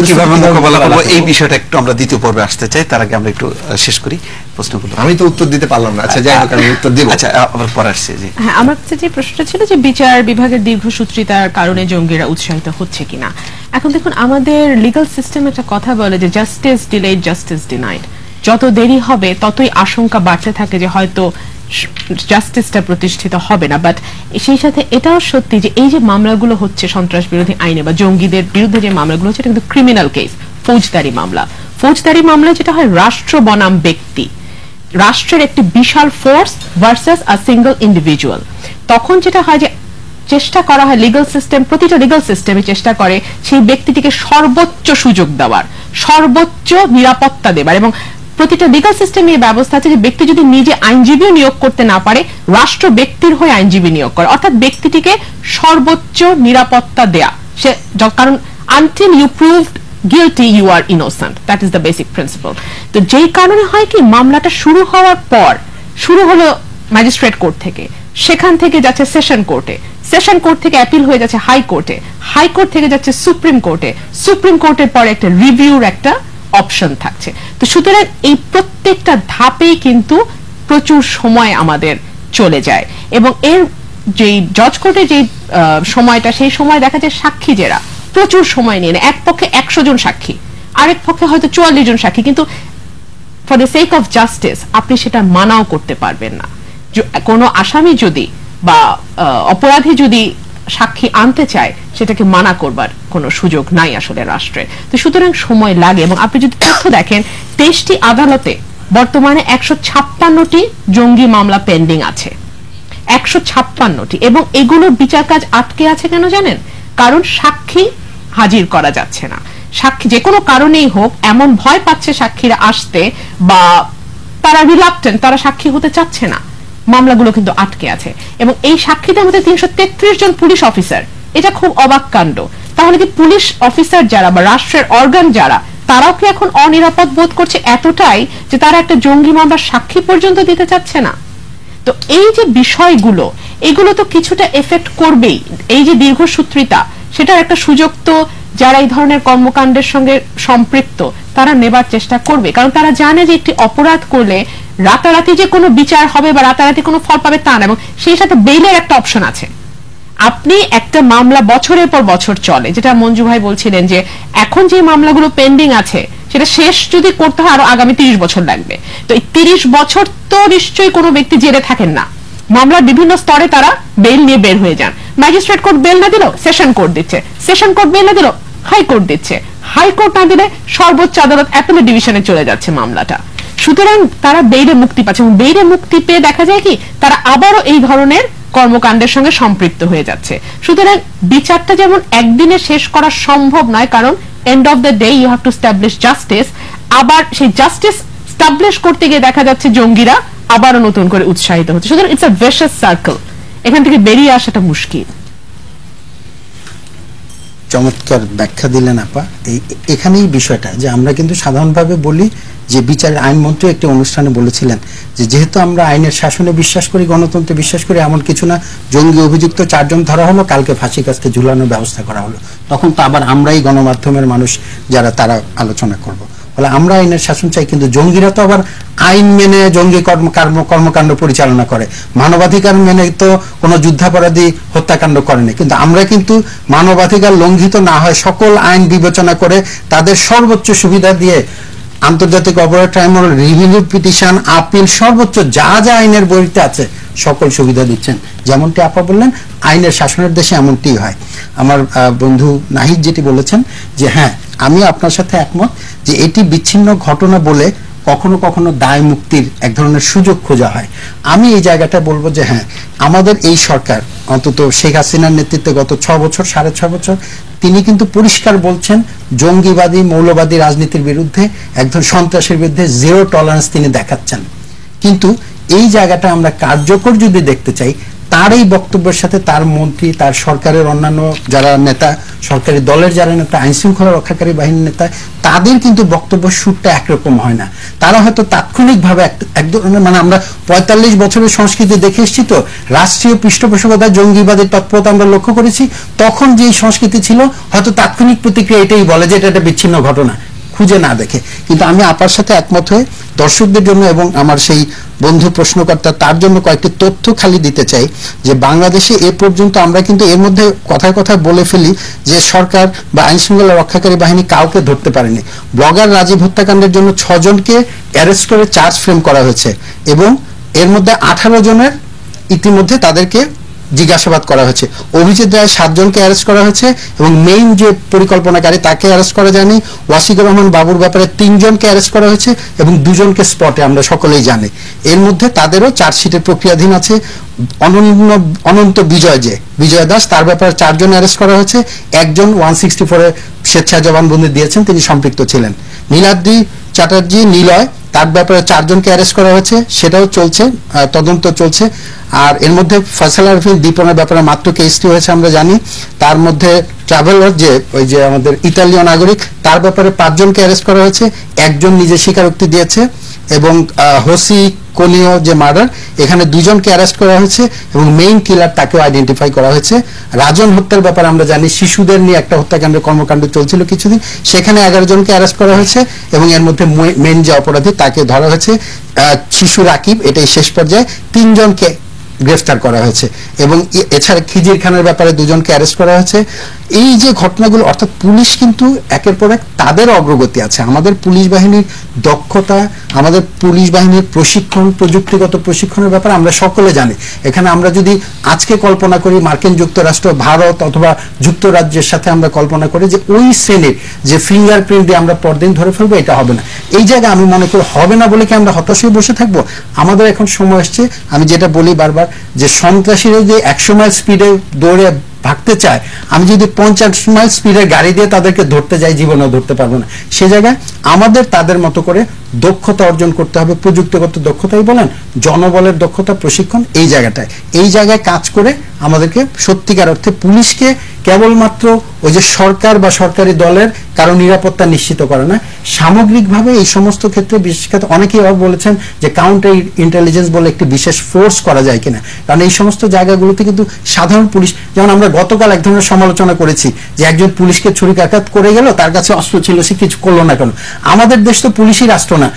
কিভাবে মোকাবেলা করব এই বিষয়টা একটু আমরা দ্বিতীয় পর্বে আসতে চাই। তার আগে আমরা একটু শেষ করি প্রশ্নগুলো। আমি তো উত্তর দিতে পারলাম না। আচ্ছা যাই হোক, আমি উত্তর দেব। আচ্ছা আবার পরে আসছে। জি হ্যাঁ, আমার কাছে যে প্রশ্নটা ছিল যে বিচার বিভাগের দীর্ঘসূত্রিতার কারণে জঙ্গিরা উৎসাহিত হচ্ছে কিনা। এখন দেখুন, আমাদের লিগ্যাল সিস্টেম একটা কথা বলে যে জাস্টিস ডিলেড জাস্টিস ডিনাইড। যত দেরি হবে ততই আশঙ্কা বাড়তে থাকে যে হয়তো জাস্টিসটা প্রতিষ্ঠিত হবে না। বাট সেই সাথে এটাও সত্যি যে এই যে মামলাগুলো হচ্ছে সন্ত্রাস বিরোধী আইনে বা জঙ্গিদের বিরুদ্ধে যে মামলাগুলো হচ্ছে এটা কিন্তু ক্রিমিনাল কেস, ফৌজদারি মামলা। ফৌজদারি মামলা যেটা হয় রাষ্ট্র বনাম ব্যক্তি, রাষ্ট্রের একটি বিশাল force versus a single individual. তখন যেটা হয় যে চেষ্টা করা হয় লিগ্যাল সিস্টেম, প্রতিটা লিগ্যাল সিস্টেমে চেষ্টা করে সেই ব্যক্তিটিকে সর্বোচ্চ সুযোগ দেওয়ার, সর্বোচ্চ নিরাপত্তা দেবার, এবং প্রতিটা লিগ্যাল সিস্টেমে এই ব্যবস্থা আছে যে ব্যক্তি যদি নিজে আইনজীবীও নিয়োগ করতে না পারে, রাষ্ট্র ব্যক্তির হয়ে আইনজীবী নিয়োগ করে, অর্থাৎ ব্যক্তিটিকে সর্বোচ্চ নিরাপত্তা দেয়া। সে কারণ until you proved guilty you are innocent, that is the basic principle. তো যেই কারণে হয় কি, মামলাটা শুরু হওয়ার পর শুরু হলো ম্যাজিস্ট্রেট কোর্ট থেকে, সেখান থেকে যাচ্ছে সেশন কোর্টে, সেশন কোর্ট থেকে অ্যাপিল হয়ে যাচ্ছে হাইকোর্টে, হাইকোর্ট থেকে যাচ্ছে সুপ্রিম কোর্টে, সুপ্রিম কোর্টের পরে একটা রিভিউর একটা অপশন থাকছে। তো সুতরাং এই প্রত্যেকটা ধাপেই কিন্তু প্রচুর সময় আমাদের চলে যায়, এবং এর যে জজ কোর্টে যে সময়টা, সেই সময় দেখা যায় সাক্ষী যারা প্রচুর সময় নিয়ে নেয়। এক পক্ষে 100 জন সাক্ষী, আরেক পক্ষে হয়তো 44 জন সাক্ষী, কিন্তু for the sake of justice আপনি সেটা মানাও করতে পারবেন না। কোনো আসামি যদি বা অপরাধী যদি সাক্ষী আনতে চায়, সেটাকে মানা করবার কোনো সুযোগ নাই আসলে রাষ্ট্রে। তো সুতরাং সময় লাগে, এবং আপনি যদি তথ্য দেখেন 23টি আদালতে বর্তমানে 156টি জঙ্গি মামলা পেন্ডিং আছে, 156টি, এবং এগুলোর বিচার কাজ আটকে আছে কেন জানেন? কারণ সাক্ষী হাজির করা যাচ্ছে না। সাক্ষী যে কোনো কারণেই হোক এমন ভয় পাচ্ছে সাক্ষীরা আসতে, বা তারা রিলাক্টেন্ট, তারা সাক্ষী হতে চাচ্ছে না, মামলাগুলো কিন্তু আটকে আছে। এবং এই সাক্ষীদের মধ্যে 333 জন পুলিশ অফিসার, এটা খুব অবাক কাণ্ড। তাহলে কি পুলিশ অফিসার যারা বা রাষ্ট্রের অর্গান যারা, তারাও কি এখন অনিরাপদ বোধ করছে এতটাই যে তারা একটা জঙ্গি মামলার সাক্ষী পর্যন্ত দিতে চাচ্ছে না? তো এই যে বিষয়গুলো, এগুলো তো কিছুটা এফেক্ট করবেই। এই যে দীর্ঘসূত্রিতা, সেটার একটা সুযোগ তো যারা এই ধরনের কর্মকাণ্ডের সঙ্গে সম্পৃক্ত তারা নেবার চেষ্টা করবে, কারণ তারা জানে যে একটি অপরাধ করলে রাতারাতি যে কোনো বিচার হবে বা রাতারাতি কোনো ফল পাবে তা না, এবং সেই সাথে বেইলের একটা অপশন আছে। আপনি একটা মামলা বছরের পর বছর চলে, যেটা মঞ্জু ভাই বলছিলেন যে এখন যে মামলাগুলো পেন্ডিং আছে সেটা শেষ যদি করতে হয় আরো আগামী 30 বছর লাগবে। তো এই 30 বছর তো নিশ্চয়ই কোনো ব্যক্তি জেলে থাকেন না, মামলার বিভিন্ন স্তরে তারা বেল নিয়ে বের হয়ে যান। ম্যাজিস্ট্রেট কোর্ট বেল না দিল সেশন কোর্ট দিচ্ছে, সেশন কোর্ট বেল না দিল হাইকোর্ট দিচ্ছে, হাইকোর্ট না দিলে সর্বোচ্চ আদালত অ্যাপিলেট ডিভিশনে চলে যাচ্ছে মামলাটা। সুতরাং তারা বেইলে মুক্তি পাচ্ছে, এবং বেইলে মুক্তি পেয়ে দেখা যায় কি তারা আবারও এই ধরনের কর্মকাণ্ডের সঙ্গে সম্পৃক্ত হয়ে যাচ্ছে। সুতরাং বিচারটা যেমন একদিনে শেষ করা সম্ভব নয়, কারণ end of the day you have to establish justice. আবার সেই জাস্টিস স্টাবলিশ করতে গিয়ে দেখা যাচ্ছে জঙ্গিরা আবারও নতুন করে উৎসাহিত হচ্ছে। সুতরাং ইটস আ ভিশাস সার্কেল, এখান থেকে বেরিয়ে আসাটা মুশকিল। চমৎকার ব্যাখ্যা দিলেন আপা। এখানেই বিষয়টা যে আমরা কিন্তু সাধারণভাবে বলি যে বিচারের আইনমন্ত্রী একটি অনুষ্ঠানে বলেছিলেন যে যেহেতু আমরা আইনের শাসনে বিশ্বাস করি, গণতন্ত্রে বিশ্বাস করি, এমন কিছু না জঙ্গি অভিযুক্ত 4 জন ধরা হলো, কালকে ফাঁসি কাস্তে ঝুলানোর ব্যবস্থা করা হলো, তখন তো আবার আমরাই গণমাধ্যমের মানুষ যারা তারা আলোচনা করব। ফলে আমরা আইনের শাসন চাই, কিন্তু জঙ্গিরা তো আবার আইন মেনে জঙ্গি কর্মকাণ্ড পরিচালনা করে, মানবাধিকার মেনে তো কোনো যুদ্ধাপরাধী হত্যাকাণ্ড করেনি। কিন্তু আমরা কিন্তু মানবাধিকার লঙ্ঘিত না হয় সকল আইন বিবেচনা করে তাদের সর্বোচ্চ সুবিধা দিয়ে আন্তর্জাতিক অপরাধ ট্রাইব্যুনাল, রিভিউ পিটিশন, আপিল, সর্বোচ্চ যা যা আইনের বইতে আছে সকল সুবিধা দিচ্ছেন। যেমনটি আপা বললেন আইনের শাসনের দেশে এমনটি হয়। আমার বন্ধু নাহিদ যেটি বলেছেন যে হ্যাঁ আমি আপনার সাথে একমত যে এটি বিচ্ছিন্ন ঘটনা বলে কখনো কখনো দায় মুক্তির এক ধরনের সুযোগ খোঁজা হয়। আমি এই জায়গাটা বলবো যে হ্যাঁ আমাদের এই সরকার অন্তত শেখ হাসিনার নেতৃত্বে গত 6 বছর 6.5 বছর তিনি কিন্তু পরিষ্কার বলছেন জঙ্গিবাদী মৌলবাদী রাজনীতির বিরুদ্ধে, একজন সন্ত্রাসের বিরুদ্ধে 0 টলারেন্স তিনি দেখাচ্ছেন। কিন্তু এই জায়গাটা আমরা কার্যকর যদি দেখতে চাই, তার এই বক্তব্যের সাথে তার মন্ত্রী, তার সরকারের অন্যান্য যারা নেতা, সরকারি দলের যারা নেতা, আইন শৃঙ্খলা রক্ষাকারী বাহিনীর নেতা, তাদের কিন্তু বক্তব্য সুরটা একরকম হয় না। তারা হয়তো তাৎক্ষণিকভাবে এক ধরনের মানে আমরা 45 বছরের সংস্কৃতি দেখে এসেছি, তো রাষ্ট্রীয় পৃষ্ঠপোষকতায় জঙ্গিবাদের তৎপরতা আমরা লক্ষ্য করেছি। তখন যে সংস্কৃতি ছিল হয়তো তাৎক্ষণিক প্রতিক্রিয়া এটাই বলে যে এটা একটা বিচ্ছিন্ন ঘটনা, খুঁজে না দেখে। কিন্তু আমি আপার সাথে একমত হয়ে দর্শকদের জন্য এবং আমার সেই বন্ধু প্রশ্নকর্তা তার জন্য কয়েকটি তথ্য খালি দিতে চাই যে বাংলাদেশে এ পর্যন্ত আমরা কিন্তু এর মধ্যে কথায় কথায় বলে ফেলি যে সরকার বা আইন শৃঙ্খলা রক্ষাকারী বাহিনী কাউকে ধরতে পারেনি। ব্লগার রাজীব হত্যাকাণ্ডের জন্য 6 জনকে অ্যারেস্ট করে চার্জ ফ্রেম করা হয়েছে এবং এর মধ্যে 18 জনের ইতিমধ্যে তাদেরকে জিজ্ঞাসাবাদ করা হয়েছে। অভিজিৎ রায় 7 জনকে অ্যারেস্ট করা হয়েছে এবং মেইন যে পরিকল্পনাকারী তাকে অ্যারেস্ট করা যায়নি। ওয়াসিকুর রহমান বাবুর ব্যাপারে 3 জনকে অ্যারেস্ট করা হয়েছে এবং 2 জনকে স্পটে, আমরা সকলেই জানি। এর মধ্যে তাদেরও চার্জশিটের প্রক্রিয়াধীন আছে। অনন্ত বিজয় দাস তার ব্যাপারে 4 জন অ্যারেস্ট করা হয়েছে, 1 জন 164 এ স্বেচ্ছায় জবানবন্দি দিয়েছেন, তিনি সম্পৃক্ত ছিলেন। নীলাদ্রি চ্যাটার্জি নিলয় তার ব্যাপারে 4 জনকে অ্যারেস্ট করা হয়েছে, সেটাও চলছে, তদন্ত চলছে। আর এর মধ্যে ফয়সাল আরফিন দীপনের ব্যাপারে মাত্র কেসটি হয়েছে আমরা জানি। তার মধ্যে ট্রাভেলার ওই যে আমাদের ইতালীয় নাগরিক তার ব্যাপারে 5 জনকে অ্যারেস্ট করা হয়েছে, 1 জন নিজে স্বীকারোক্তি দিয়েছে। এবং হোসি কোনিও যে মার্ডার, এখানে 2 জনকে অ্যারেস্ট করা হয়েছে এবং মেইন কিলার তাকেও আইডেন্টিফাই করা হয়েছে। রাজন হত্যার ব্যাপারে আমরা জানি শিশুদের নিয়ে একটা হত্যাকাণ্ডের কর্মকাণ্ড চলছিল কিছুদিন, সেখানে 11 জনকে অ্যারেস্ট করা হয়েছে এবং এর মধ্যে মেইন যে অপরাধী তাকে ধরা হয়েছে শিশু রাকিব, এটাই শেষ পর্যায়ে। 3 জনকে গ্রেফতার করা হয়েছে এবং এছাড়া খিজির খানের ব্যাপারে 2 জনকে অ্যারেস্ট করা হয়েছে। এই যে ঘটনাগুলো, অর্থাৎ পুলিশ কিন্তু একের পর এক তাদের অগ্রগতি আছে। আমাদের পুলিশ বাহিনীর দক্ষতা, আমাদের পুলিশ বাহিনীর প্রশিক্ষণ, প্রযুক্তিগত প্রশিক্ষণের ব্যাপারে আমরা সকলে জানি। এখানে আমরা যদি আজকে কল্পনা করি মার্কিন যুক্তরাষ্ট্র, ভারত অথবা যুক্তরাজ্যের সাথে আমরা কল্পনা করি যে ওই শ্রেণীর যে ফিঙ্গারপ্রিন্ট দিয়ে আমরা পরদিন ধরে ফেলবো, এটা হবে না। এই জায়গায় আমি মনে করি হবে না বলে কি আমরা হতাশ হয়ে বসে থাকবো? আমাদের এখন সময় আসছে, আমি যেটা বলি বারবার, যে সন্ত্রাসীরা যে 100 মাইল স্পিডে দৌড়ে ভাগতে চায়, আমি যদি 50 মাইল স্পিডের গাড়ি দিয়ে তাদেরকে ধরতে যাই, জীবনেও ধরতে পারবো না। সে জায়গায় আমাদের তাদের মতো করে দক্ষতা অর্জন করতে হবে, প্রযুক্তিগত দক্ষতাই বলেন, জনবলের দক্ষতা, প্রশিক্ষণ, এই জায়গায় কাজ করে আমাদেরকে সত্যিকার অর্থে পুলিশকে কেবলমাত্র ওই যে সরকার বা সরকারি দলের কারো নিরাপত্তা নিশ্চিত করে না, সামগ্রিকভাবে এই সমস্ত ক্ষেত্রে বিশেষ ক্ষেত্রে অনেকেই বলেছেন যে কাউন্টার ইন্টেলিজেন্স বলে একটি বিশেষ ফোর্স করা যায় কিনা, কারণ এই সমস্ত জায়গাগুলোতে কিন্তু সাধারণ পুলিশ, যেমন আমরা গতকাল এক ধরনের সমালোচনা করেছি যে একজন পুলিশকে ছুরিকাঘাত করে গেল, তার কাছে অস্ত্র ছিল, সে কিছু করলো না কেন। আমাদের দেশ তো পুলিশই রাষ্ট্র না,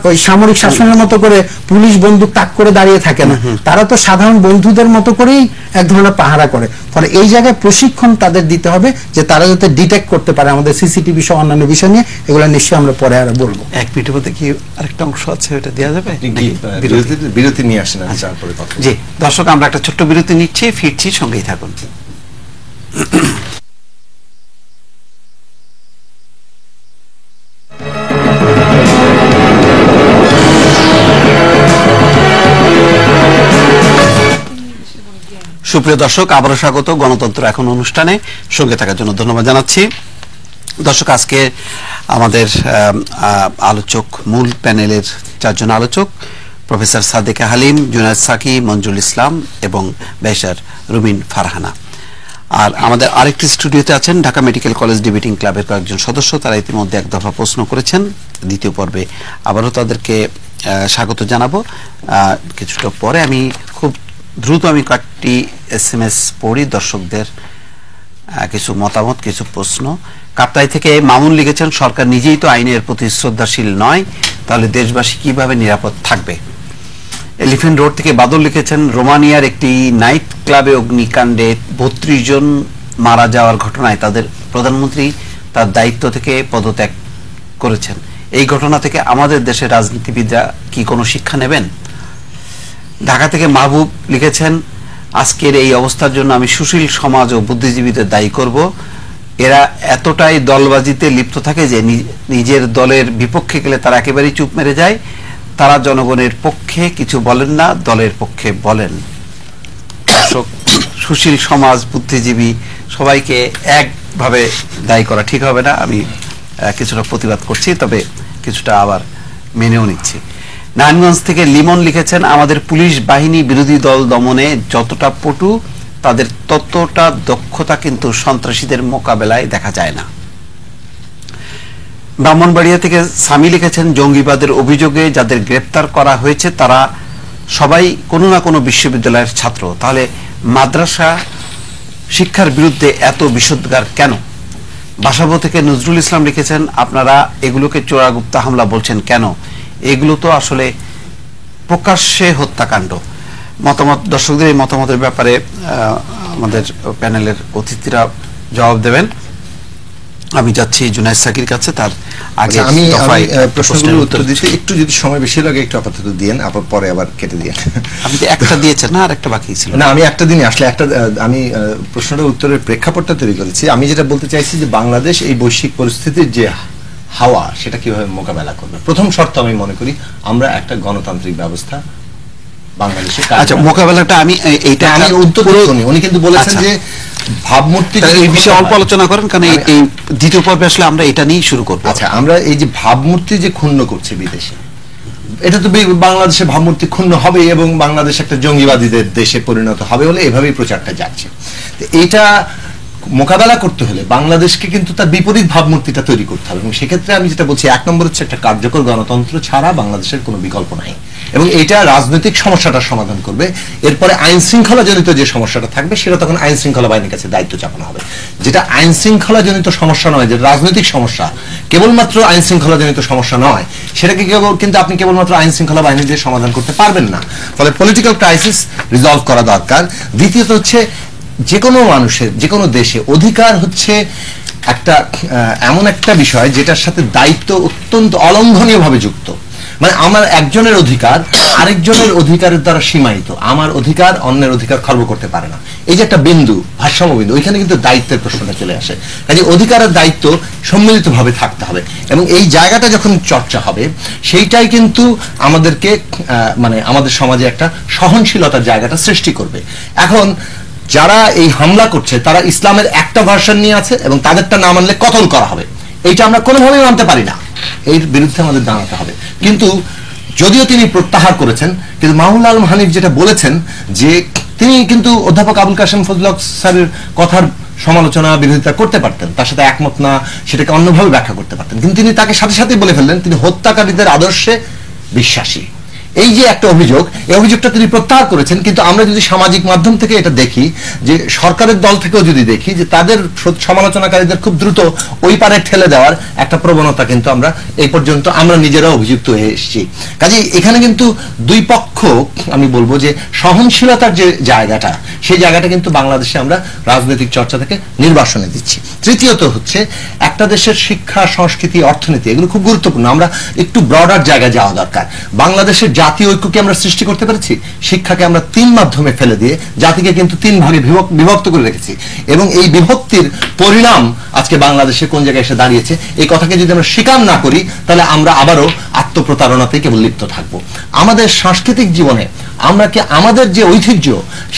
ওই সামরিক শাসনের মতো করে পুলিশ বন্দুক তাক করে দাঁড়িয়ে থাকে না, তারা তো সাধারণ বন্ধুদের মতো করেই এক ধরনের পাহারা করে। ফলে এই জায়গায় প্রশিক্ষণ তাদের দিতে হবে যে তারা যাতে ডিটেক্ট করতে পারে আমাদের সিসিটিভি সহ অন্যান্য বিষয় নিয়ে, এগুলো নিশ্চয়ই আমরা পরে আর বলবো। এক মিনিটের মধ্যে কি আরেকটা অংশ আছে, ওটা দেওয়া যাবে? বিরতি নিয়ে আসেন, তারপরে কথা। জি দর্শক, আমরা একটা ছোট্ট বিরতি নিচ্ছি, ফিরছি, সঙ্গেই থাকুন। সুপ্রিয় দর্শক, আবারও স্বাগত গণতন্ত্র এখন অনুষ্ঠানে, সঙ্গে থাকার জন্য ধন্যবাদ জানাচ্ছি। দর্শক, আজকে আমাদের আলোচক, মূল প্যানেলের চারজন আলোচক, প্রফেসর সাদেকা হালিম, জুনায়েদ সাকি, মঞ্জুল ইসলাম এবং ব্যারিস্টার রুমিন ফারহানা। আর আমাদের আরেকটি স্টুডিওতে আছেন ঢাকা মেডিকেল কলেজ ডিবেটিং ক্লাবের কয়েকজন সদস্য, তারা ইতিমধ্যে এক দফা প্রশ্ন করেছেন। দ্বিতীয় পর্বে আবারও তাদেরকে স্বাগত জানাবো কিছুটা পরে। আমি খুব দ্রুত কয়েকটি SMS পড়ি দর্শকদের কিছু মতামত, কিছু প্রশ্ন। কাপ্তাই থেকে মামুন লিখেছেন, সরকার নিজেই তো আইনের প্রতি শ্রদ্ধাশীল নয়, তাহলে দেশবাসী কিভাবে নিরাপদ থাকবে। এলিফ্যান্ট রোড থেকে বাদল লিখেছেন, রোমানিয়ার একটি নাইট ক্লাবে অগ্নিকাণ্ডে 32 জন মারা যাওয়ার ঘটনায় তাদের প্রধানমন্ত্রী তার দায়িত্ব থেকে পদত্যাগ করেছেন। এই ঘটনা থেকে আমাদের দেশের রাজনীতিবিদরা কি কোনো শিক্ষা নেবেন? ঢাকা থেকে মাহবুব লিখেছেন, আজকের এই অবস্থার জন্য আমি সুশীল সমাজ ও বুদ্ধিজীবীদের দায়ী করব। এরা এতটাই দলবাজিতে লিপ্ত থাকে যে নিজের দলের বিপক্ষে গেলে তারা একেবারেই চুপ মেরে যায়। তারা জনগণের পক্ষে কিছু বলেন না, দলের পক্ষে বলেন। সুশীল সমাজ, বুদ্ধিজীবী সবাইকে একভাবে দায়ী করা ঠিক হবে না। আমি কিছুটা প্রতিবাদ করছি, তবে কিছুটা আবার মেনেও নিচ্ছি। নারায়ণগঞ্জ থেকে লিমন লিখেছেন, আমাদের পুলিশ বাহিনী বিরোধী দল দমনে যতটা পটু, তাদের ততটা দক্ষতা কিন্তু সন্ত্রাসীদের মোকাবেলায় দেখা যায় না। ব্রাহ্মণবাড়িয়া থেকে সামি লিখেছেন, জঙ্গিবাদের অভিযোগে যাদের গ্রেপ্তার করা হয়েছে তারা সবাই কোনো না কোনো বিশ্ববিদ্যালয়ের ছাত্র, তাহলে মাদ্রাসা শিক্ষার বিরুদ্ধে এত বিষোদ্গার কেন? বাসাবো থেকে নজরুল ইসলাম লিখেছেন, আপনারা এগুলোকে চোরাগুপ্তা হামলা বলছেন কেন? এগুলো তো আসলে প্রকাশ্যে হত্যাকাণ্ড। মতামত, দর্শকদের এই মতামতের ব্যাপারে আমাদের প্যানেলের অতিথিরা জবাব দেবেন। আমি যাচ্ছি জুনায়েদ সাকির কাছে, তার আগে আমি প্রশ্নগুলোর উত্তর দিতে একটু যদি সময় বেশি লাগে একটু আপাতত দিয়েন, পরে আবার কেটে দিয়ে। আপনি একটা দিয়েছেন না, আর একটা বাকি ছিল? না, আমি একটা দিনই আসলে আমি প্রশ্নটার উত্তরের প্রেক্ষাপটটা তৈরি করেছি। আমি যেটা বলতে চাইছি যে বাংলাদেশ এই বৈশ্বিক পরিস্থিতির যে হাওয়া, সেটা কিভাবে মোকাবেলা করবে। প্রথম শর্ত আমি মনে করি আমরা একটা গণতান্ত্রিক ব্যবস্থা বাংলাদেশে। আচ্ছা, মোকাবেলাটা আমি উত্তর উনি কিন্তু বলেছেন যে ভাবমূর্তি, এই বিষয়ে অল্প আলোচনা করেন, কারণ এই দ্বিতীয় পর্বে আসলে আমরা এটা নিয়েই শুরু করবো। আচ্ছা, আমরা এই যে ভাবমূর্তি যে ক্ষুণ্ণ করছে বিদেশে, এটা তো বাংলাদেশে ভাবমূর্তি ক্ষুণ্ণ হবে এবং বাংলাদেশ একটা জঙ্গিবাদীদের দেশে পরিণত হবে বলে এভাবেই প্রচারটা যাচ্ছে। এটা মোকাবেলা করতে হলে বাংলাদেশকে কিন্তু তার বিপরীত ভাবমূর্তিটা তৈরি করতে হবে, এবং সেক্ষেত্রে আমি যেটা বলছি, 1 নম্বর হচ্ছে একটা কার্যকর গণতন্ত্র ছাড়া বাংলাদেশের কোনো বিকল্প নাই, এবং এটা রাজনৈতিক সমস্যাটার সমাধান করবে। এরপরে আইন শৃঙ্খলা জনিত যে সমস্যাটা থাকবে সেটা তখন আইন শৃঙ্খলা বাহিনীর কাছে দায়িত্ব চাপানো হবে। যেটা আইন শৃঙ্খলা জনিত সমস্যা নয়, যেটা রাজনৈতিক সমস্যা, কেবলমাত্র আইন শৃঙ্খলা জনিত সমস্যা নয়, সেটাকে কিন্তু আপনি কেবলমাত্র আইন শৃঙ্খলা বাহিনী দিয়ে সমাধান করতে পারবেন না। ফলে পলিটিক্যাল ক্রাইসিস রিজলভ করা দরকার। দ্বিতীয়ত হচ্ছে, যে কোনো মানুষের, যে কোনো দেশে অধিকার হচ্ছে একটা এমন একটা বিষয় যেটার সাথে দায়িত্ব অত্যন্ত অলঙ্ঘনীয়ভাবে যুক্ত। মানে আমার একজনের অধিকার আরেকজনের অধিকারের দ্বারা সীমায়িত, আমার অধিকার অন্যের অধিকার খর্ব করতে পারে না। এই যে একটা বিন্দু, ভারসাম্য বিন্দু, ওইখানে কিন্তু দায়িত্বের প্রশ্নটা চলে আসে। কাজে অধিকার আর দায়িত্ব সম্মিলিতভাবে থাকতে হবে, এবং এই জায়গাটা যখন চর্চা হবে সেইটাই কিন্তু আমাদেরকে মানে আমাদের সমাজে একটা সহনশীলতার জায়গাটা সৃষ্টি করবে। এখন যারা এই হামলা করছে তারা ইসলামের একটা ভার্সন নিয়ে আছে, এবং তাদেরটা না মানলে কতল করা হবে। এইটা আমরা কোনোভাবেই মানতে পারি না, এর বিরুদ্ধে আমাদের দাঁড়াতে হবে। কিন্তু যদিও তিনি প্রত্যাহার করেছেন, কিন্তু মাহমুদুল আলম হানিফ যেটা বলেছেন যে তিনি কিন্তু অধ্যাপক আবুল কাশেম ফজলুল হক স্যারের কথার সমালোচনা বিরোধিতা করতে পারতেন, তার সাথে একমত না সেটাকে অন্যভাবে ব্যাখ্যা করতে পারতেন, কিন্তু তিনি তাকে সাথে সাথে বলে ফেললেন তিনি হত্যাকারীদের আদর্শে বিশ্বাসী। এই যে একটা অভিযোগ, এই অভিযোগটা তিনি প্রত্যাহার করেছেন। কিন্তু আমরা যদি সামাজিক মাধ্যম থেকে এটা দেখি, যে সরকারের দল থেকেও যদি দেখি, যে তাদের সমালোচনাকারীদের খুব দ্রুত ওই পারে ঠেলে দেওয়ার একটা প্রবণতা কিন্তু আমরা এই পর্যন্ত আমরা নিজেরা অভিযুক্ত হয়ে এসেছি। কাজেই এখানে কিন্তু দুই পক্ষ, আমি বলবো যে সহনশীলতার যে জায়গাটা, সেই জায়গাটা কিন্তু বাংলাদেশে আমরা রাজনৈতিক চর্চা থেকে নির্বাসনে দিচ্ছি। তৃতীয়ত হচ্ছে একটা দেশের শিক্ষা, সংস্কৃতি, অর্থনীতি এগুলো খুব গুরুত্বপূর্ণ। আমরা একটু ব্রডার জায়গায় যাওয়া দরকার। বাংলাদেশের জাতীয় ঐক্যকে আমরা সৃষ্টি করতে পেরেছি, শিক্ষাকে আমরা 3 মাধ্যমে ফেলে দিয়ে জাতিকে কিন্তু 3 ভাগে বিভক্ত করে রেখেছি, এবং এই বিভক্তির পরিণাম আজকে বাংলাদেশে কোন জায়গায় এসে দাঁড়িয়েছে, এই কথাকে যদি আমরা স্বীকার না করি, তাহলে আমরা আবারও আত্মপ্রতারণাতে কেবল লিপ্ত থাকবো। আমাদের সাংস্কৃতিক জীবনে আমরা কি আমাদের যে ঐতিহ্য,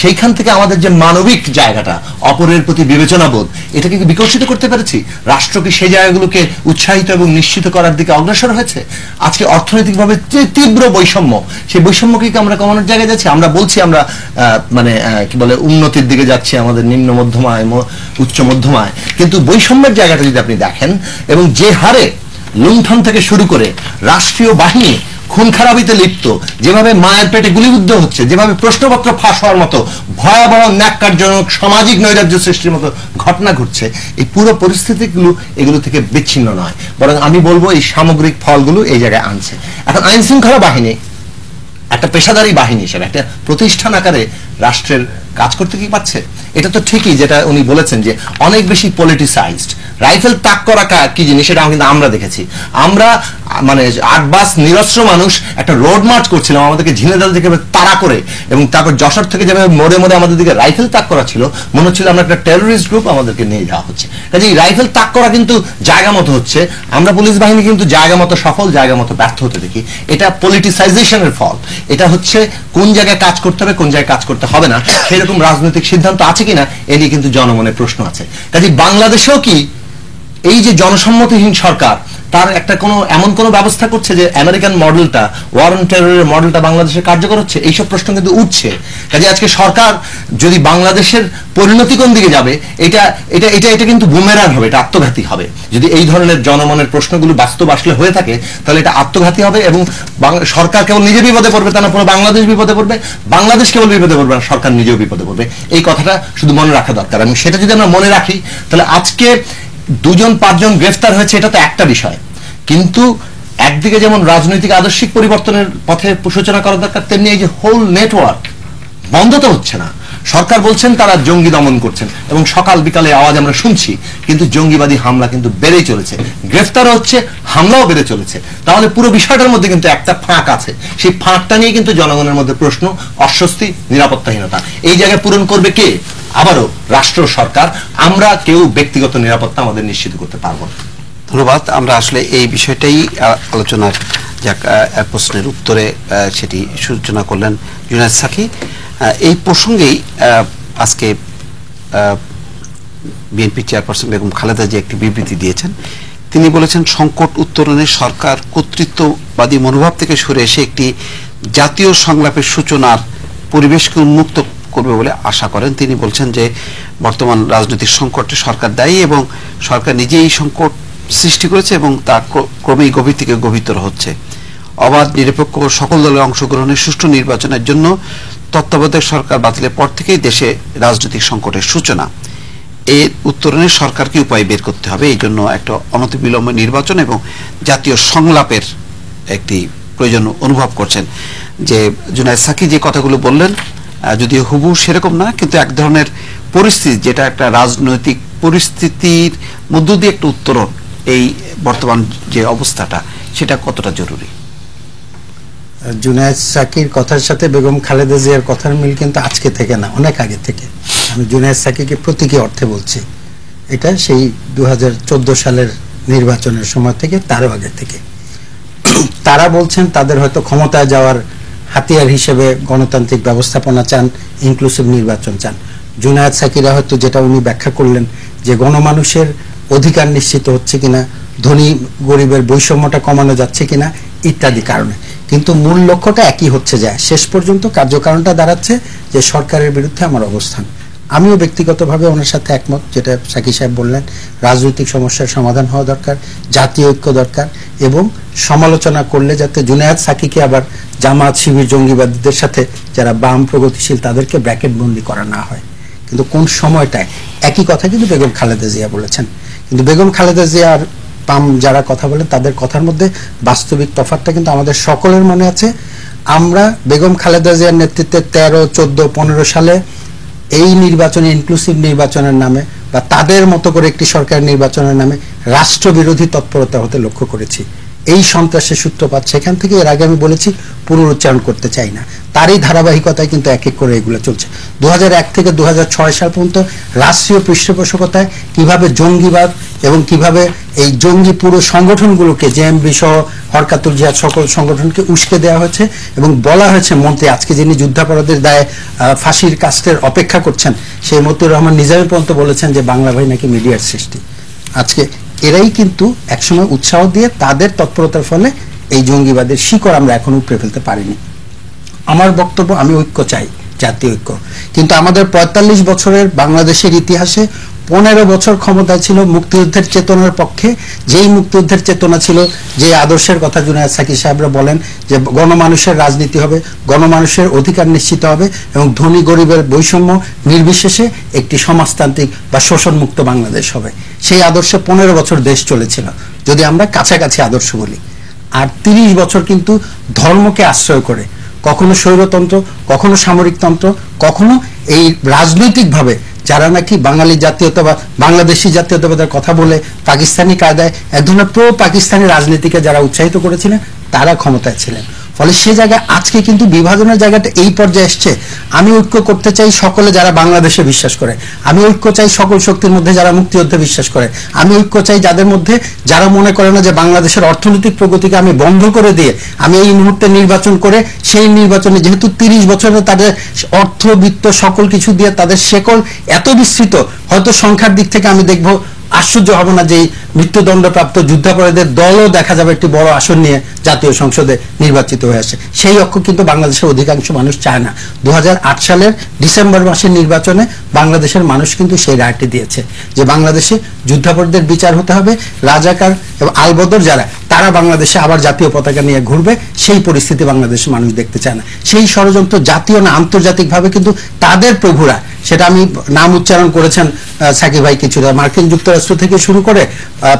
সেইখান থেকে আমাদের যে মানবিক জায়গাটা, অপরের প্রতি বিবেচনাবোধ, এটাকে কি বিকশিত করতে পেরেছি? রাষ্ট্র কি সেই জায়গাগুলোকে উৎসাহিত এবং নিশ্চিত করার দিকে অগ্রসর হয়েছে? আজকে অর্থনৈতিকভাবে যে তীব্র বৈষম্য, সেই বৈষম্যকে কি আমরা কমানোর জায়গায় যাচ্ছি? আমরা বলছি আমরা কি বলে উন্নতির দিকে যাচ্ছি, আমাদের নিম্ন মধ্যমায়, উচ্চ মধ্যমায়, কিন্তু বৈষম্যের জায়গাটা যদি আপনি দেখেন, এবং যে হারে লুণ্ঠন থেকে শুরু করে রাষ্ট্রীয় বাহিনী খুন খারাপিতে লিপ্ত, যেভাবে মায়ের পেটে গুলিবিদ্ধ হচ্ছে, যেভাবে প্রশ্নপত্র ফাঁস হওয়ার মতো ভয়াবহ ন্যাক্কারজনক সামাজিক নৈরাজ্য সৃষ্টির মতো ঘটনা ঘটছে, এই পুরো পরিস্থিতিগুলো এগুলো থেকে বিচ্ছিন্ন নয়, বরং আমি বলবো এই সামগ্রিক ফলগুলো এই জায়গায় আনছে। এখন আইন শৃঙ্খলা বাহিনী একটা পেশাদারী বাহিনী হিসেবে একটা প্রতিষ্ঠান আকারে রাষ্ট্রের কাজ করতে কি পারছে? এটা তো ঠিকই যেটা উনি বলেছেন যে অনেক বেশি পলিটিসাইজড। রাইফেল তাক করা কি জিনিস সেটা কিন্তু আমরা দেখেছি। আমরা 8 বাস নিরস্ত্র মানুষ একটা রোড মার্চ করছিলাম, আমাদেরকে ঝিনেদাল থেকে তাড়া করে, এবং তারপর যশোর থেকে যেভাবে মোড়ে মোড়ে আমাদের দিকে রাইফেল তাক করা ছিল, মনে হচ্ছিল আমরা একটা টেরোরিস্ট গ্রুপ, আমাদেরকে নিয়ে যাওয়া হচ্ছে। কাজে এই রাইফেল তাক করা কিন্তু জায়গা মতো হচ্ছে, আমরা পুলিশ বাহিনী কিন্তু জায়গা মতো সফল, জায়গা মতো ব্যর্থ হতে দেখি। এটা পলিটিসাইজেশনের ফল। এটা হচ্ছে কোন জায়গায় কাজ করতে হবে, কোন জায়গায় কাজ করতে হবে না, সেরকম রাজনৈতিক সিদ্ধান্ত আছে কিনা এ নিয়ে কিন্তু জনমনে প্রশ্ন আছে। কাজে বাংলাদেশেও কি এই যে জনসম্মতিহীন সরকার, তার একটা এমন কোনো ব্যবস্থা করছে যে আমেরিকান মডেলটা, ওয়ার অন টেররের মডেলটা বাংলাদেশে কার্যকর হচ্ছে? এইসব প্রশ্ন কিন্তু উঠছে। কাজে আজকে সরকার যদি বাংলাদেশের পরিণতি কোন দিকে যাবে, এটা এটা এটা এটা কিন্তু বুমেরাং হবে, এটা আত্মঘাতী হবে। যদি এই ধরনের জনমনের প্রশ্নগুলো বাস্তব আসলে হয়ে থাকে, তাহলে এটা আত্মঘাতী হবে, এবং সরকার কেবল নিজে বিপদে পড়বে তা না, পুরো বাংলাদেশ বিপদে পড়বে। বাংলাদেশ কেবল বিপদে পড়বে না, সরকার নিজেও বিপদে পড়বে। এই কথাটা শুধু মনে রাখা দরকার, এবং সেটা যদি আমরা মনে রাখি, তাহলে আজকে 2-5 জন গ্রেফতার হয়েছে, এটা তো একটা বিষয়, কিন্তু একদিকে যেমন রাজনৈতিক আদর্শিক পরিবর্তনের পথে সূচনা করা দরকার, তেমনি এই যে হোল নেটওয়ার্ক বন্ধ তো হচ্ছে না। সরকার বলছেন তারা জঙ্গি দমন করছেন, এবং সকাল বিকালে আওয়াজ আমরা শুনছি, কিন্তু জঙ্গিবাদী হামলা কিন্তু বেড়েই চলেছে, গ্রেফতার হচ্ছে, হামলাও বেড়ে চলেছে। তাহলে পুরো বিষয়টার মধ্যে কিন্তু একটা ফাঁক আছে, সেই ফাঁকটা নিয়ে কিন্তু জনগণের মধ্যে প্রশ্ন, অস্বস্তি, নিরাপত্তাহীনতা। এই জায়গায় পূরণ করবে কে? আবারও রাষ্ট্র, সরকার। আমরা কেউ ব্যক্তিগত নিরাপত্তা আমাদের নিশ্চিত করতে পারবো না। ধন্যবাদ। আমরা আসলে এই বিষয়টাই আলোচনার প্রশ্নের উত্তরে সেটি সূচনা করলেন জুনায়েদ সাকি। এই প্রসঙ্গেই আজকে বিএনপি চেয়ারপারসন বেগম খালেদা যে একটি বিবৃতি দিয়েছেন, তিনি বলেছেন সংকট উত্তরণে সরকার কর্তৃত্ববাদী মনোভাব থেকে সরে এসে একটি জাতীয় সংলাপের সূচনার পরিবেশকে উন্মুক্ত করবে বলে আশা করেন। তিনি বলছেন যে বর্তমান রাজনৈতিক সংকটে সরকার দায়ী, এবং সরকার নিজেই সংকট সৃষ্টি করেছে, এবং তা ক্রমেই গভীর থেকে গভীরতর হচ্ছে। অবাধ, নিরপেক্ষ সকল দলের অংশগ্রহণের সুষ্ঠু নির্বাচনের জন্য তত্ত্বাবধায়ক সরকার বাতিলের পর থেকেই দেশে রাজনৈতিক সংকটের সূচনা। এর উত্তরণে সরকারকে উপায় বের করতে হবে। এই জন্য একটা অনতিবিলম্বে নির্বাচন এবং জাতীয় সংলাপের একটি প্রয়োজন অনুভব করছেন। যে জুনায়েদ সাকি যে কথাগুলো বললেন, যদিও হুবহু সেরকম না, কিন্তু এক ধরনের পরিস্থিতি, যেটা একটা রাজনৈতিক পরিস্থিতির মধ্য দিয়ে একটা উত্তরণ, এই বর্তমান যে অবস্থাটা, সেটা কতটা জরুরি? জুনায়েদ সাকির কথার সাথে বেগম খালেদা জিয়ার কথার মিল কিন্তু আজকে থেকে না, অনেক আগে থেকে। আমি জুনায়েদ সাকিকে প্রতীকী অর্থে বলছি, এটা সেই 2014 সালের নির্বাচনের সময় থেকে, তারও আগে থেকে। তারা বলছেন তাদের হয়তো ক্ষমতায় যাওয়ার হাতিয়ার হিসেবে গণতান্ত্রিক ব্যবস্থাপনা চান, ইনক্লুসিভ নির্বাচন চান। জুনায়েদ সাকিরা হয়তো যেটা উনি ব্যাখ্যা করলেন, যে গণমানুষের অধিকার নিশ্চিত হচ্ছে কিনা, ধনী গরিবের বৈষম্যটা কমানো যাচ্ছে কিনা, ইত্যাদি কারণে। কিন্তু মূল লক্ষ্যটা একই হচ্ছে যায়, শেষ পর্যন্ত কার্যকারণটা দাঁড়াচ্ছে যে সরকারের বিরুদ্ধে আমার অবস্থান। আমিও ব্যক্তিগতভাবে ওনার সাথে একমত, যেটা সাকি সাহেব বললেন, রাজনৈতিক সমস্যার সমাধান হওয়া দরকার, জাতীয় ঐক্য দরকার, এবং সমালোচনা করলে যাতে জুনায়েদ সাকিকে আবার জামাত শিবির জঙ্গিবাদীদের সাথে যারা বাম প্রগতিশীল তাদেরকে ব্র্যাকেট বন্দি করা না হয়। কিন্তু কোন সময়টায় একই কথা কিন্তু বেগম খালেদা জিয়া বলেছেন, কিন্তু বেগম খালেদা জিয়ার বাম যারা কথা বলেন তাদের কথার মধ্যে বাস্তবিক তফাৎটা কিন্তু আমাদের সকলের মনে আছে। আমরা বেগম খালেদা জিয়ার নেতৃত্বে 13, 14, 15 সালে এই নির্বাচনে, ইনক্লুসিভ নির্বাচনের নামে বা তাদের মতো করে একটি সরকার নির্বাচনের নামে রাষ্ট্রবিরোধী তৎপরতা হতে লক্ষ্য করেছি। এই সন্ত্রাসের সূত্রপাত সেখান থেকে। এর আগে আমি বলেছি, পুনরুচ্চারণ করতে চাই না, তারই ধারাবাহিকতায় কিন্তু এক এক করে এগুলো চলছে। 2001 থেকে 2006 সাল পর্যন্ত রাষ্ট্রীয় পৃষ্ঠপোষকতায় কিভাবে জঙ্গিবাদ এবং কিভাবে এই জঙ্গি পুরো সংগঠনগুলোকে, জেএমবি সহ হরকাতুল জিহাদ সকল সংগঠনকে উস্কে দেওয়া হয়েছে এবং বলা হয়েছে, মন্ত্রী আজকে যিনি যুদ্ধাপরাধের দায়ে ফাঁসির কাস্টের অপেক্ষা করছেন সেই মতিউর রহমান নিজামী পর্যন্ত বলেছেন যে বাংলা ভাই নাকি মিডিয়ার সৃষ্টি। আজকে এরাই কিন্তু একসময় উৎসাহ দিয়ে তাদের তৎপরতার ফলে এই জঙ্গিবাদের শিকড় আমরা এখনো উপড়ে ফেলতে পারিনি। আমার বক্তব্য, আমি ঐক্য চাই, জাতীয় ঐক্য, কিন্তু আমাদের 45 বছরের বাংলাদেশের ইতিহাসে 15 বছর ক্ষমতায় ছিল মুক্তিযুদ্ধের চেতনার পক্ষে, যেই মুক্তিযুদ্ধের চেতনা ছিল, যে আদর্শের কথা জুনায়েদ সাকি সাহেবরা বলেন যে গণমানুষের রাজনীতি হবে, গণমানুষের অধিকার নিশ্চিত হবে এবং ধনী গরিবের বৈষম্য নির্বিশেষে একটি সমাজতান্ত্রিক বা শোষণমুক্ত বাংলাদেশ হবে। সেই আদর্শে 15 বছর দেশ চলেছিল, যদি আমরা কাছাকাছি আদর্শ বলি। আর 30 বছর কিন্তু ধর্মকে আশ্রয় করে, কখনো স্বৈরতন্ত্র, কখনো সামরিকতন্ত্র, কখনো এই রাজনৈতিকভাবে যারা নাকি বাঙালি জাতীয়তাবাদ, বাংলাদেশি জাতীয়তাবাদের কথা বলে পাকিস্তানি কায়দায় এক ধরনের প্রো পাকিস্তানি রাজনীতিকে যারা উৎসাহিত করেছিলেন তারা ক্ষমতায় ছিলেন। ফলে সে জায়গায় আজকে কিন্তু বিভাজনের জায়গাটা এই পর্যায়ে এসছে। আমি ঐক্য করতে চাই সকলে যারা বাংলাদেশে বিশ্বাস করে, আমি ঐক্য চাই সকল শক্তির মধ্যে যারা মুক্তিযুদ্ধে বিশ্বাস করে, আমি ঐক্য চাই যাদের মধ্যে যারা মনে করে না যে বাংলাদেশের অর্থনৈতিক প্রগতিকে আমি বন্ধ করে দিয়ে আমি এই মুহূর্তে নির্বাচন করে সেই নির্বাচনে যেহেতু 30 বছরে তাদের অর্থ বিত্ত সকল কিছু দিয়ে তাদের শেকল এত বিস্তৃত, হয়তো সংখ্যার দিক থেকে আমি দেখবো আশ্চর্য হব না যে মৃত্যুদণ্ডপ্রাপ্ত যুদ্ধাপরাধীদের দলও দেখা যাবে একটি বড় আসন নিয়ে জাতীয় সংসদে নির্বাচিত হয়ে আসে। সেই অক্ষ কিন্তু বাংলাদেশের অধিকাংশ মানুষ চায় না। 2008 সালের ডিসেম্বর মাসের নির্বাচনে বাংলাদেশের মানুষ কিন্তু সেই রায়টি দিয়েছে যে বাংলাদেশে যুদ্ধাপরাধীদের বিচার হতে হবে, রাজাকার এবং আলবদর যারা তারা বাংলাদেশে আবার জাতীয় পতাকা নিয়ে ঘুরবে, সেই পরিস্থিতি বাংলাদেশের মানুষ দেখতে চায় না। সেই ষড়যন্ত্র জাতীয় না আন্তর্জাতিকভাবে কিন্তু তাদের প্রভুরা, সেটা আমি নাম উচ্চারণ করেছেন সাকিব ভাই, কিছুটা মার্কিন যুক্তরাষ্ট্র থেকে শুরু করে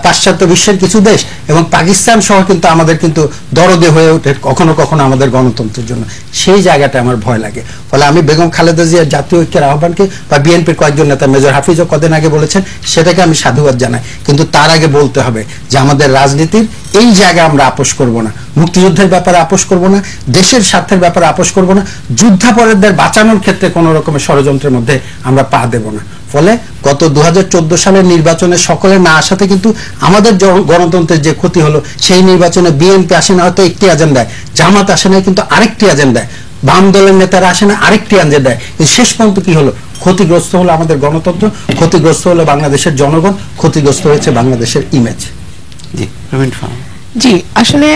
পাশ্চাত্য বিশ্বের কিছু দেশ এবং পাকিস্তান সহ কিন্তু আমাদের কিন্তু দরদে হয়ে ওঠে কখনো কখনো আমাদের গণতন্ত্রের জন্য। সেই জায়গাটা আমার ভয় লাগে। ফলে আমি বেগম খালেদা জিয়ার জাতীয় ঐক্যের আহ্বানকে বা বিএনপির কয়েকজন নেতা, মেজর হাফিজও কদিন আগে বলেছেন, সেটাকে আমি সাধুবাদ জানাই, কিন্তু তার আগে বলতে হবে যে আমাদের রাজনীতির এই জায়গায় আমরা আপোষ করব না, মুক্তিযুদ্ধের ব্যাপারে আপোষ করব না, দেশের স্বার্থের ব্যাপারে আপোষ করব না, যুদ্ধাপরাধীদের বাঁচানোর ক্ষেত্রে কোনো রকমের ষড়যন্ত্রের মধ্যে আমরা পা দেব না। ফলে গত 2014 সালের নির্বাচনে সকলের না আসাতে কিন্তু আমাদের গণতন্ত্রের যে ক্ষতি হলো, সেই নির্বাচনে বিএনপি আসে না হয়তো একটি এজেন্ডায়, জামাত আসে না কিন্তু আরেকটি এজেন্ডায়, বাম দলের নেতারা আসে না আরেকটি এজেন্ডায়। শেষ পর্যন্ত কি হলো? ক্ষতিগ্রস্ত হলো আমাদের গণতন্ত্র, ক্ষতিগ্রস্ত হলো বাংলাদেশের জনগণ, ক্ষতিগ্রস্ত হয়েছে বাংলাদেশের ইমেজ। জি, আসলে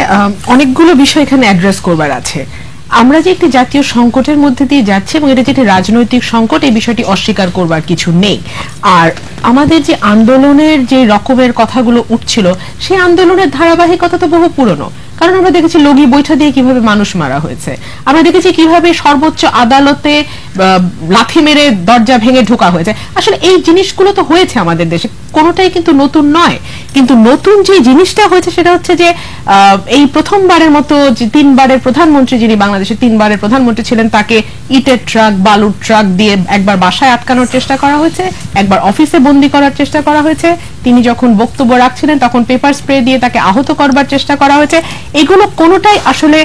অনেকগুলো বিষয় এখানে অ্যাড্রেস করবার আছে। আমরা যে একটি জাতীয় সংকটের মধ্যে দিয়ে যাচ্ছি এবং এটা যেটি রাজনৈতিক সংকট, এই বিষয়টি অস্বীকার করবার কিছু নেই। আর আমাদের যে আন্দোলনের যে রকমের কথাগুলো উঠছিল, সেই আন্দোলনের ধারাবাহিকতা তো বহু পুরনো। কারণ আমরা দেখেছি লগি বৈঠা দিয়ে কিভাবে মানুষ মারা হয়েছে, আমরা দেখেছি কিভাবে সর্বোচ্চ আদালতে লাথি মেরে দরজা ভেঙে ঢোকা হয়েছে। আসলে এই জিনিসগুলো তো হয়েছে আমাদের দেশে, কোনোটাই কিন্তু নতুন নয়। কিন্তু নতুন যে জিনিসটা হয়েছে সেটা হচ্ছে যে এই প্রথমবারের মতো যে 3 বারের প্রধানমন্ত্রী, যিনি বাংলাদেশের 3 বারের প্রধানমন্ত্রী ছিলেন, তাকে ইটের ট্রাক, বালুর ট্রাক দিয়ে একবার বাসায় আটকানোর চেষ্টা করা হয়েছে, একবার অফিসে বন্দী করার চেষ্টা করা হয়েছে। তিনি যখন বক্তব্য রাখছিলেন তখন পেপার স্প্রে দিয়ে তাকে আহত করবার চেষ্টা করা হয়েছে। এগুলো কোনোটাই আসলে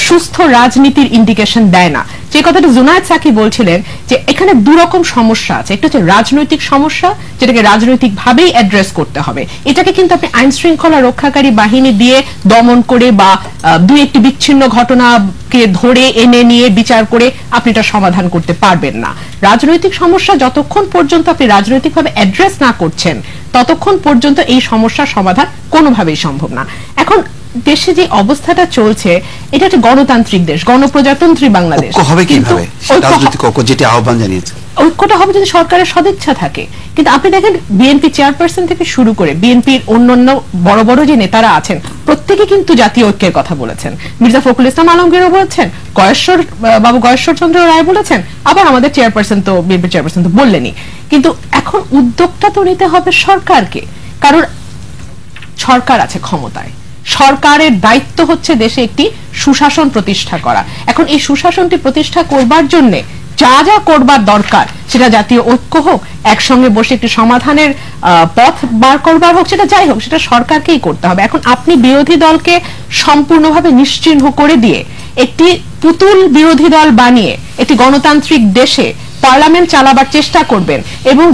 সুস্থ রাজনীতির ইন্ডিকেশন দেয় না। যে কথাটা জুনায়েদ সাকি বলছিলেন যে এখানে দুরকম সমস্যা আছে, একটা হচ্ছে রাজনৈতিক সমস্যা, যেটাকে রাজনৈতিক ভাবেই অ্যাড্রেস করতে হবে। এটাকে কিন্তু আপনি আইন শৃঙ্খলা রক্ষাকারী বাহিনী দিয়ে দমন করে বা দুই একটি বিচ্ছিন্ন ঘটনাকে ধরে এনে নিয়ে বিচার করে আপনি এটা সমাধান করতে পারবেন না। রাজনৈতিক সমস্যা যতক্ষণ পর্যন্ত আপনি রাজনৈতিকভাবে অ্যাড্রেস না করছেন, ততক্ষণ পর্যন্ত এই সমস্যার সমাধান কোনোভাবেই সম্ভব না। এখন দেশে যে অবস্থাটা চলছে এটা একটা গণতান্ত্রিক দেশ, গণপ্রজাতন্ত্রী বাংলাদেশ। ঐক্য হবে কিন্তু কিভাবে রাজনৈতিক ঐক্য যেটি আহ্বান জানিয়েছে? ঐক্যটা হবে যদি সরকারের সদিচ্ছা থাকে। কিন্তু আপনি দেখেন বিএনপি চেয়ারপারসন থেকে শুরু করে বিএনপির অন্যান্য বড় বড় যে নেতারা আছেন প্রত্যেকে কিন্তু জাতীয় ঐক্যের কথা বলেছেন। মির্জা ফখরুল ইসলাম আলমগীরও বলেছেন, বাবু গয়েশ্বর চন্দ্র রায় বলেছেন, আবার আমাদের চেয়ারপারসন তো বিএনপি চেয়ারপারসন তো বললেনই। কিন্তু এখন উদ্যোগটা তো নিতে হবে সরকারকে, কারণ সরকার আছে ক্ষমতায়, সরকারের দায়িত্ব হচ্ছে দেশে একটি সুশাসন প্রতিষ্ঠা করা। এখন এই সুশাসনটি প্রতিষ্ঠা করবার জন্য যা যা করবার দরকার, সেটা জাতীয় ঐক্য হোক, একসঙ্গে বসে একটি সমাধানের পথ বার করবার হোক, সেটা যাই হোক, সেটা সরকারকেই করতে হবে। এখন আপনি বিরোধী দলকে সম্পূর্ণভাবে নিশ্চিহ্ন করে দিয়ে একটি পুতুল বিরোধী দল বানিয়ে একটি গণতান্ত্রিক দেশে পার্লামেন্ট চালাবার চেষ্টা করবেন, এবং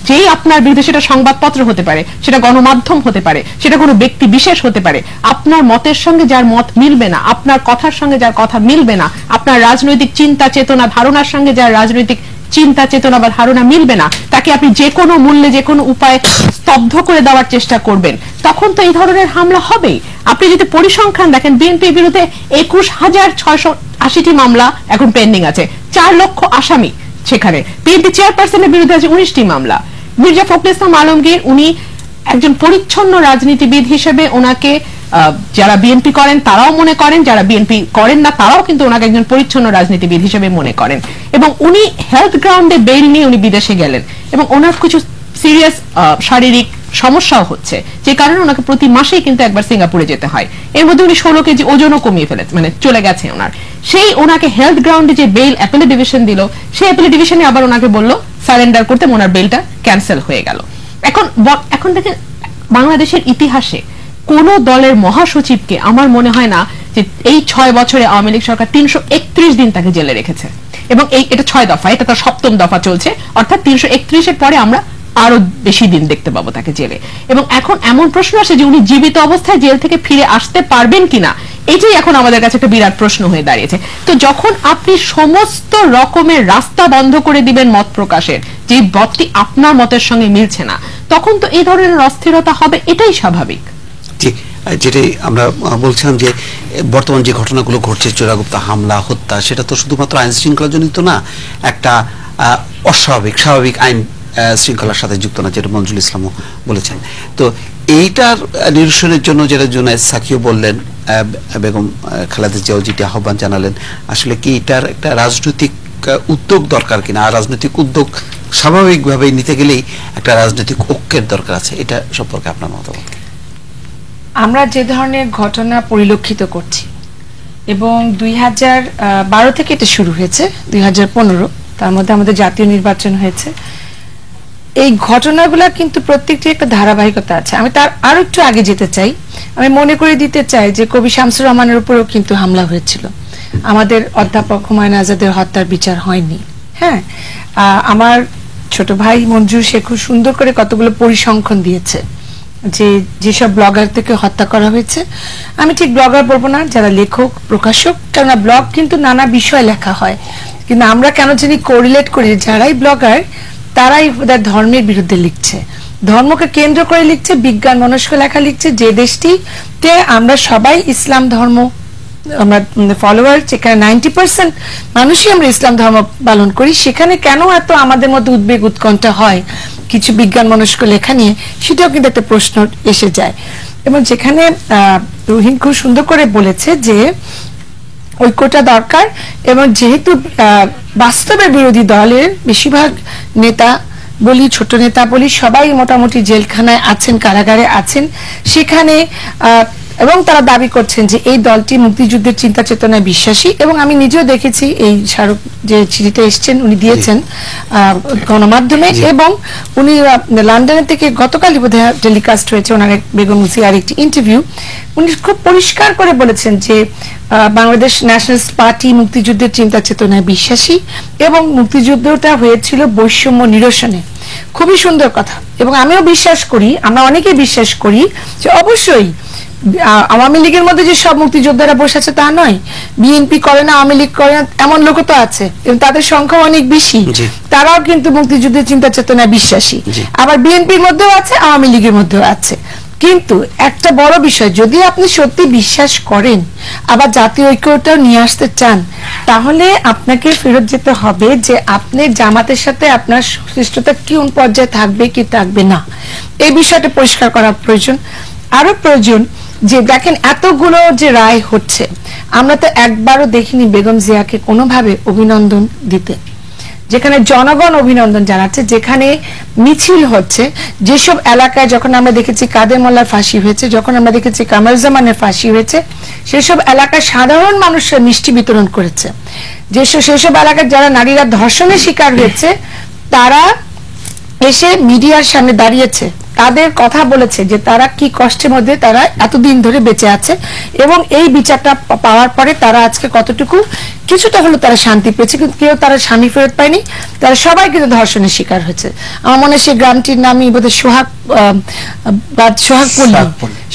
যেই আপনার বিরুদ্ধে, সেটা সংবাদপত্র হতে পারে, সেটা গণমাধ্যম হতে পারে, সেটা কোনো ব্যক্তি বিশেষ হতে পারে, আপনার মতের সঙ্গে যার মত মিলবে না, আপনার কথার সঙ্গে যার কথা মিলবে না, আপনার রাজনৈতিক চিন্তা চেতনা ধারণার সঙ্গে যার রাজনৈতিক চিন্তা চেতনা বা ধারণা মিলবে না, তাকে আপনি যে কোনো মূল্যে যে কোনো উপায়ে স্তব্ধ করে দেওয়ার চেষ্টা করবেন, তখন তো এই ধরনের হামলা হবেই। আপনি যদি পরিসংখ্যান দেখেন, বিএনপির বিরুদ্ধে 21,680টি মামলা এখন পেন্ডিং আছে, 4 লক্ষ আসামি সেখানে। বিএনপি চেয়ারপারসনের বিরুদ্ধে আছে 19টি মামলা। মির্জা ফখরুল ইসলাম আলমগীর উনি একজন পরিচ্ছন্ন রাজনীতিবিদ হিসেবে ওনাকে যারা বিএনপি করেন তারাও মনে করেন, যারা বিএনপি করেন না তারাও কিন্তু ওনাকে একজন পরিচ্ছন্ন রাজনীতিবিদ হিসেবে মনে করেন। এবং উনি হেলথ গ্রাউন্ডে বেইল নিয়ে উনি বিদেশে গেলেন, এবং ওনার কিছু সিরিয়াস শারীরিক সমস্যাও হচ্ছে, যে কারণে ওনাকে প্রতি মাসেই কিন্তু একবার সিঙ্গাপুরে যেতে হয়। এর মধ্যে উনি 16 কেজি ওজনও কমিয়ে ফেলেছে, মানে চলে গেছে ওনার। সেই ওনাকে হেলথ গ্রাউন্ডে যে বেইল অ্যাপেল ডিভিশন দিল, সেই অ্যাপেল ডিভিশনে আবার ওনাকে বলল সারেন্ডার করতে, ওনার বেইলটা ক্যান্সেল হয়ে গেল। এখন দেখেন, বাংলাদেশের ইতিহাসে কোন দলের মহাসচিবকে আমার মনে হয় না যে এই 6 বছরে আওয়ামী লীগ সরকার 331 দিন তাকে জেলে রেখেছে, এবং এটা 6 দফা, এটা তার 7ম দফা চলছে, অর্থাৎ 331-এর পরে আমরা আরো বেশি দিন দেখতে পাবো তাকে জেলে। এবং এখন এমন প্রশ্ন আসে যে উনি জীবিত অবস্থায় জেল থেকে ফিরে আসতে পারবেন কিনা, এটাই এখন আমাদের কাছে একটা বিরাট প্রশ্ন হয়ে দাঁড়িয়েছে। তো যখন আপনি সমস্ত রকমের রাস্তা বন্ধ করে দিবেন মত প্রকাশের, যে মতটি আপনার মতের সঙ্গে মিলছে না, তখন তো এই ধরনের অস্থিরতা হবে, এটাই স্বাভাবিক। ঠিক, যেটাই আমরা বলছিলাম যে বর্তমান যে ঘটনাগুলো ঘটছে, চোরাগুপ্তা হামলা, হত্যা, সেটা তো শুধুমাত্র আইন শৃঙ্খলা জনিত না, একটা স্বাভাবিক আইন শৃঙ্খলার সাথে যুক্ত না, যেটা মঞ্জুল ইসলামও বলেছেন। তো এইটার নিরসনের জন্য যেটা জুনায়েদ সাকিও বললেন, বেগম খালেদা জিয়াও যেটি আহ্বান জানালেন, আসলে কি এটার একটা রাজনৈতিক উদ্যোগ দরকার কিনা? আর রাজনৈতিক উদ্যোগ স্বাভাবিকভাবে নিতে গেলেই একটা রাজনৈতিক ঐক্যের দরকার আছে, এটা সম্পর্কে আপনার মতামত? আমরা যে ধরনের ঘটনা পরিলক্ষিত করছি, এবং 2012 থেকে এটা শুরু হয়েছে, 2015, তার মধ্যে আমাদের জাতীয় নির্বাচন হয়েছে, এই ঘটনাগুলো কিন্তু প্রত্যেকটি একটা ধারাবাহিকতা আছে। আমি তার আরো একটু আগে যেতে চাই। আমি মনে করে দিতে চাই যে কবি শামসুর রহমানের উপরেও কিন্তু হামলা হয়েছিল, আমাদের অধ্যাপক হুমায়ুন আজাদের হত্যার বিচার হয়নি। হ্যাঁ, আমার ছোট ভাই মঞ্জুর সে খুব সুন্দর করে কতগুলো পরিসংখ্যান দিয়েছে যে যেসব ব্লগার থেকে হত্যা করা হয়েছে। আমি ঠিক ব্লগার বলবো না, যারা লেখক প্রকাশক, কেননা ব্লগ কিন্তু নানা বিষয় লেখা হয়, কিন্তু আমরা কেন জানি কোরিলেট করি যারাই ব্লগার তারাই ওদের ধর্মের বিরুদ্ধে লিখছে, ধর্মকে কেন্দ্র করে লিখছে, বিজ্ঞান মনস্ক লেখা লিখছে। যে দেশটিতে আমরা সবাই ইসলাম ধর্ম আমরা ফলোয়ার, যেখানে 90% মানুষই আমরা ইসলাম ধর্ম পালন করি, সেখানে কেন এত আমাদের মধ্যে উদ্বেগ উৎকণ্ঠা হয় কিছু বিজ্ঞান মনস্ক লেখা নিয়ে, সেটাও কিন্তু একটা প্রশ্ন এসে যায়। এবং যেখানে রহিম খুব সুন্দর করে বলেছে যে ঐক্যটা দরকার, এবং যেহেতু বাস্তবে বিরোধী দলের বেশিরভাগ নেতা বলি, ছোট নেতা বলি, সবাই মোটামুটি জেলখানায় আছেন, কারাগারে আছেন, সেখানে এবং তারা দাবি করছেন যে এই দলটি মুক্তিযুদ্ধের চিন্তা চেতনায় বিশ্বাসী। এবং আমি নিজেও দেখেছি এই স্মারক যে চিঠিটা এসছেন উনি দিয়েছেন গণমাধ্যমে, এবং উনি লন্ডনের থেকে গতকালই বোধহয় টেলিকাস্ট হয়েছে ওনার বেগম মুসিয়ার একটি ইন্টারভিউ, উনি খুব পরিষ্কার করে বলেছেন যে বাংলাদেশ ন্যাশনালিস্ট পার্টি মুক্তিযুদ্ধের চিন্তা চেতনায় বিশ্বাসী, এবং মুক্তিযুদ্ধটা হয়েছিল বৈষম্য নিরসনে। খুবই সুন্দর কথা, এবং আমিও বিশ্বাস করি, আমরা অনেকেই বিশ্বাস করি যে অবশ্যই আওয়ামী লীগের মধ্যে যে সব মুক্তিযোদ্ধারা বসে আছে তা নয়, বিএনপি করে না, আওয়ামী লীগ করে না, এমন লোক তো আছে, এবং তাদের সংখ্যা অনেক বেশি, তারাও কিন্তু মুক্তিযুদ্ধের চিন্তা চেতনায় বিশ্বাসী। আবার বিএনপির মধ্যেও আছে, আওয়ামী লীগের মধ্যেও আছে। কিন্তু একটা বড় বিষয়, যদি আপনি সত্যি বিশ্বাস করেন আবার জাতীয় ঐক্যটাও নিয়ে আসতে চান, তাহলে আপনাকে ফেরত যেতে হবে যে আপনি জামাতের সাথে আপনার সংশ্লিষ্টতা কোন পর্যায়ে থাকবে কি থাকবে না, এই বিষয়টা পরিষ্কার করা প্রয়োজন। আরো প্রয়োজন যে দেখেন এতগুলো যে রায় হচ্ছে, আমরা তো একবারও দেখিনি বেগম জিয়াকে কোনোভাবে অভিনন্দন দিতে, যেখানে জনগণ অভিনন্দন জানাচ্ছে, যেখানে মিছিল হচ্ছে, যেসব এলাকায় যখন আমরা দেখেছি কাদের মোল্লার ফাঁসি হয়েছে, যখন আমরা দেখেছি কামারুজ্জামানের ফাঁসি হয়েছে, সেসব এলাকায় সাধারণ মানুষরা মিষ্টি বিতরণ করেছে। সেসব এলাকায় যারা নারীরা ধর্ষণের শিকার হয়েছে তারা এসে মিডিয়ার সামনে দাঁড়িয়েছে, তাদের কথা বলেছে যে তারা কি কষ্টের মধ্যে তারা এতদিন ধরে বেঁচে আছে এবং এই বিচারটা পাওয়ার পরে তারা আজকে কতটুকু কিছুটা হলো তারা শান্তি পেয়েছে, কিন্তু কেউ তারা স্বামী ফেরত পায়নি, তারা সবাই কিন্তু ধর্ষণের শিকার হয়েছে। আমার মনে হয় সেই গ্রামটির নামই বোধহয়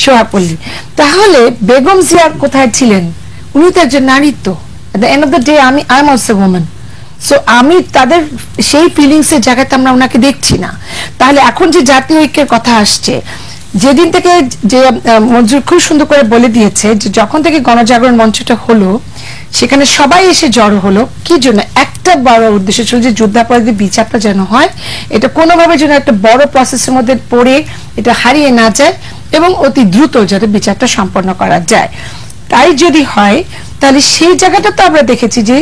সোহাগপল্লী। তাহলে বেগম জিয়া কোথায় ছিলেন? উনি তো একজন নারী, তো at the end of the day I am also woman. So আমি তাদের সেই ফিলিংস এর জায়গাতে আমরা ওনাকে দেখছি না। তাহলে এখন যে জাতীয় ঐক্যের কথা আসছে, যেদিন থেকে যে মঞ্জুর খুব সুন্দর করে বলে দিয়েছে যে যখন থেকে গণজাগরণ মঞ্চটা হলো সেখানে সবাই এসে জড়ো হলো কি জন্য? একটা বড় উদ্দেশ্য ছিল যে যুদ্ধাপরাধীদের বিচারটা যেন হয়, এটা কোনোভাবে যেন একটা বড় প্রসেসের মধ্যে পড়ে এটা হারিয়ে না যায় এবং অতি দ্রুত যাতে বিচারটা সম্পন্ন করা যায়। তাই যদি হয় তাহলে সেই জায়গাটা তো আমরা দেখেছি যে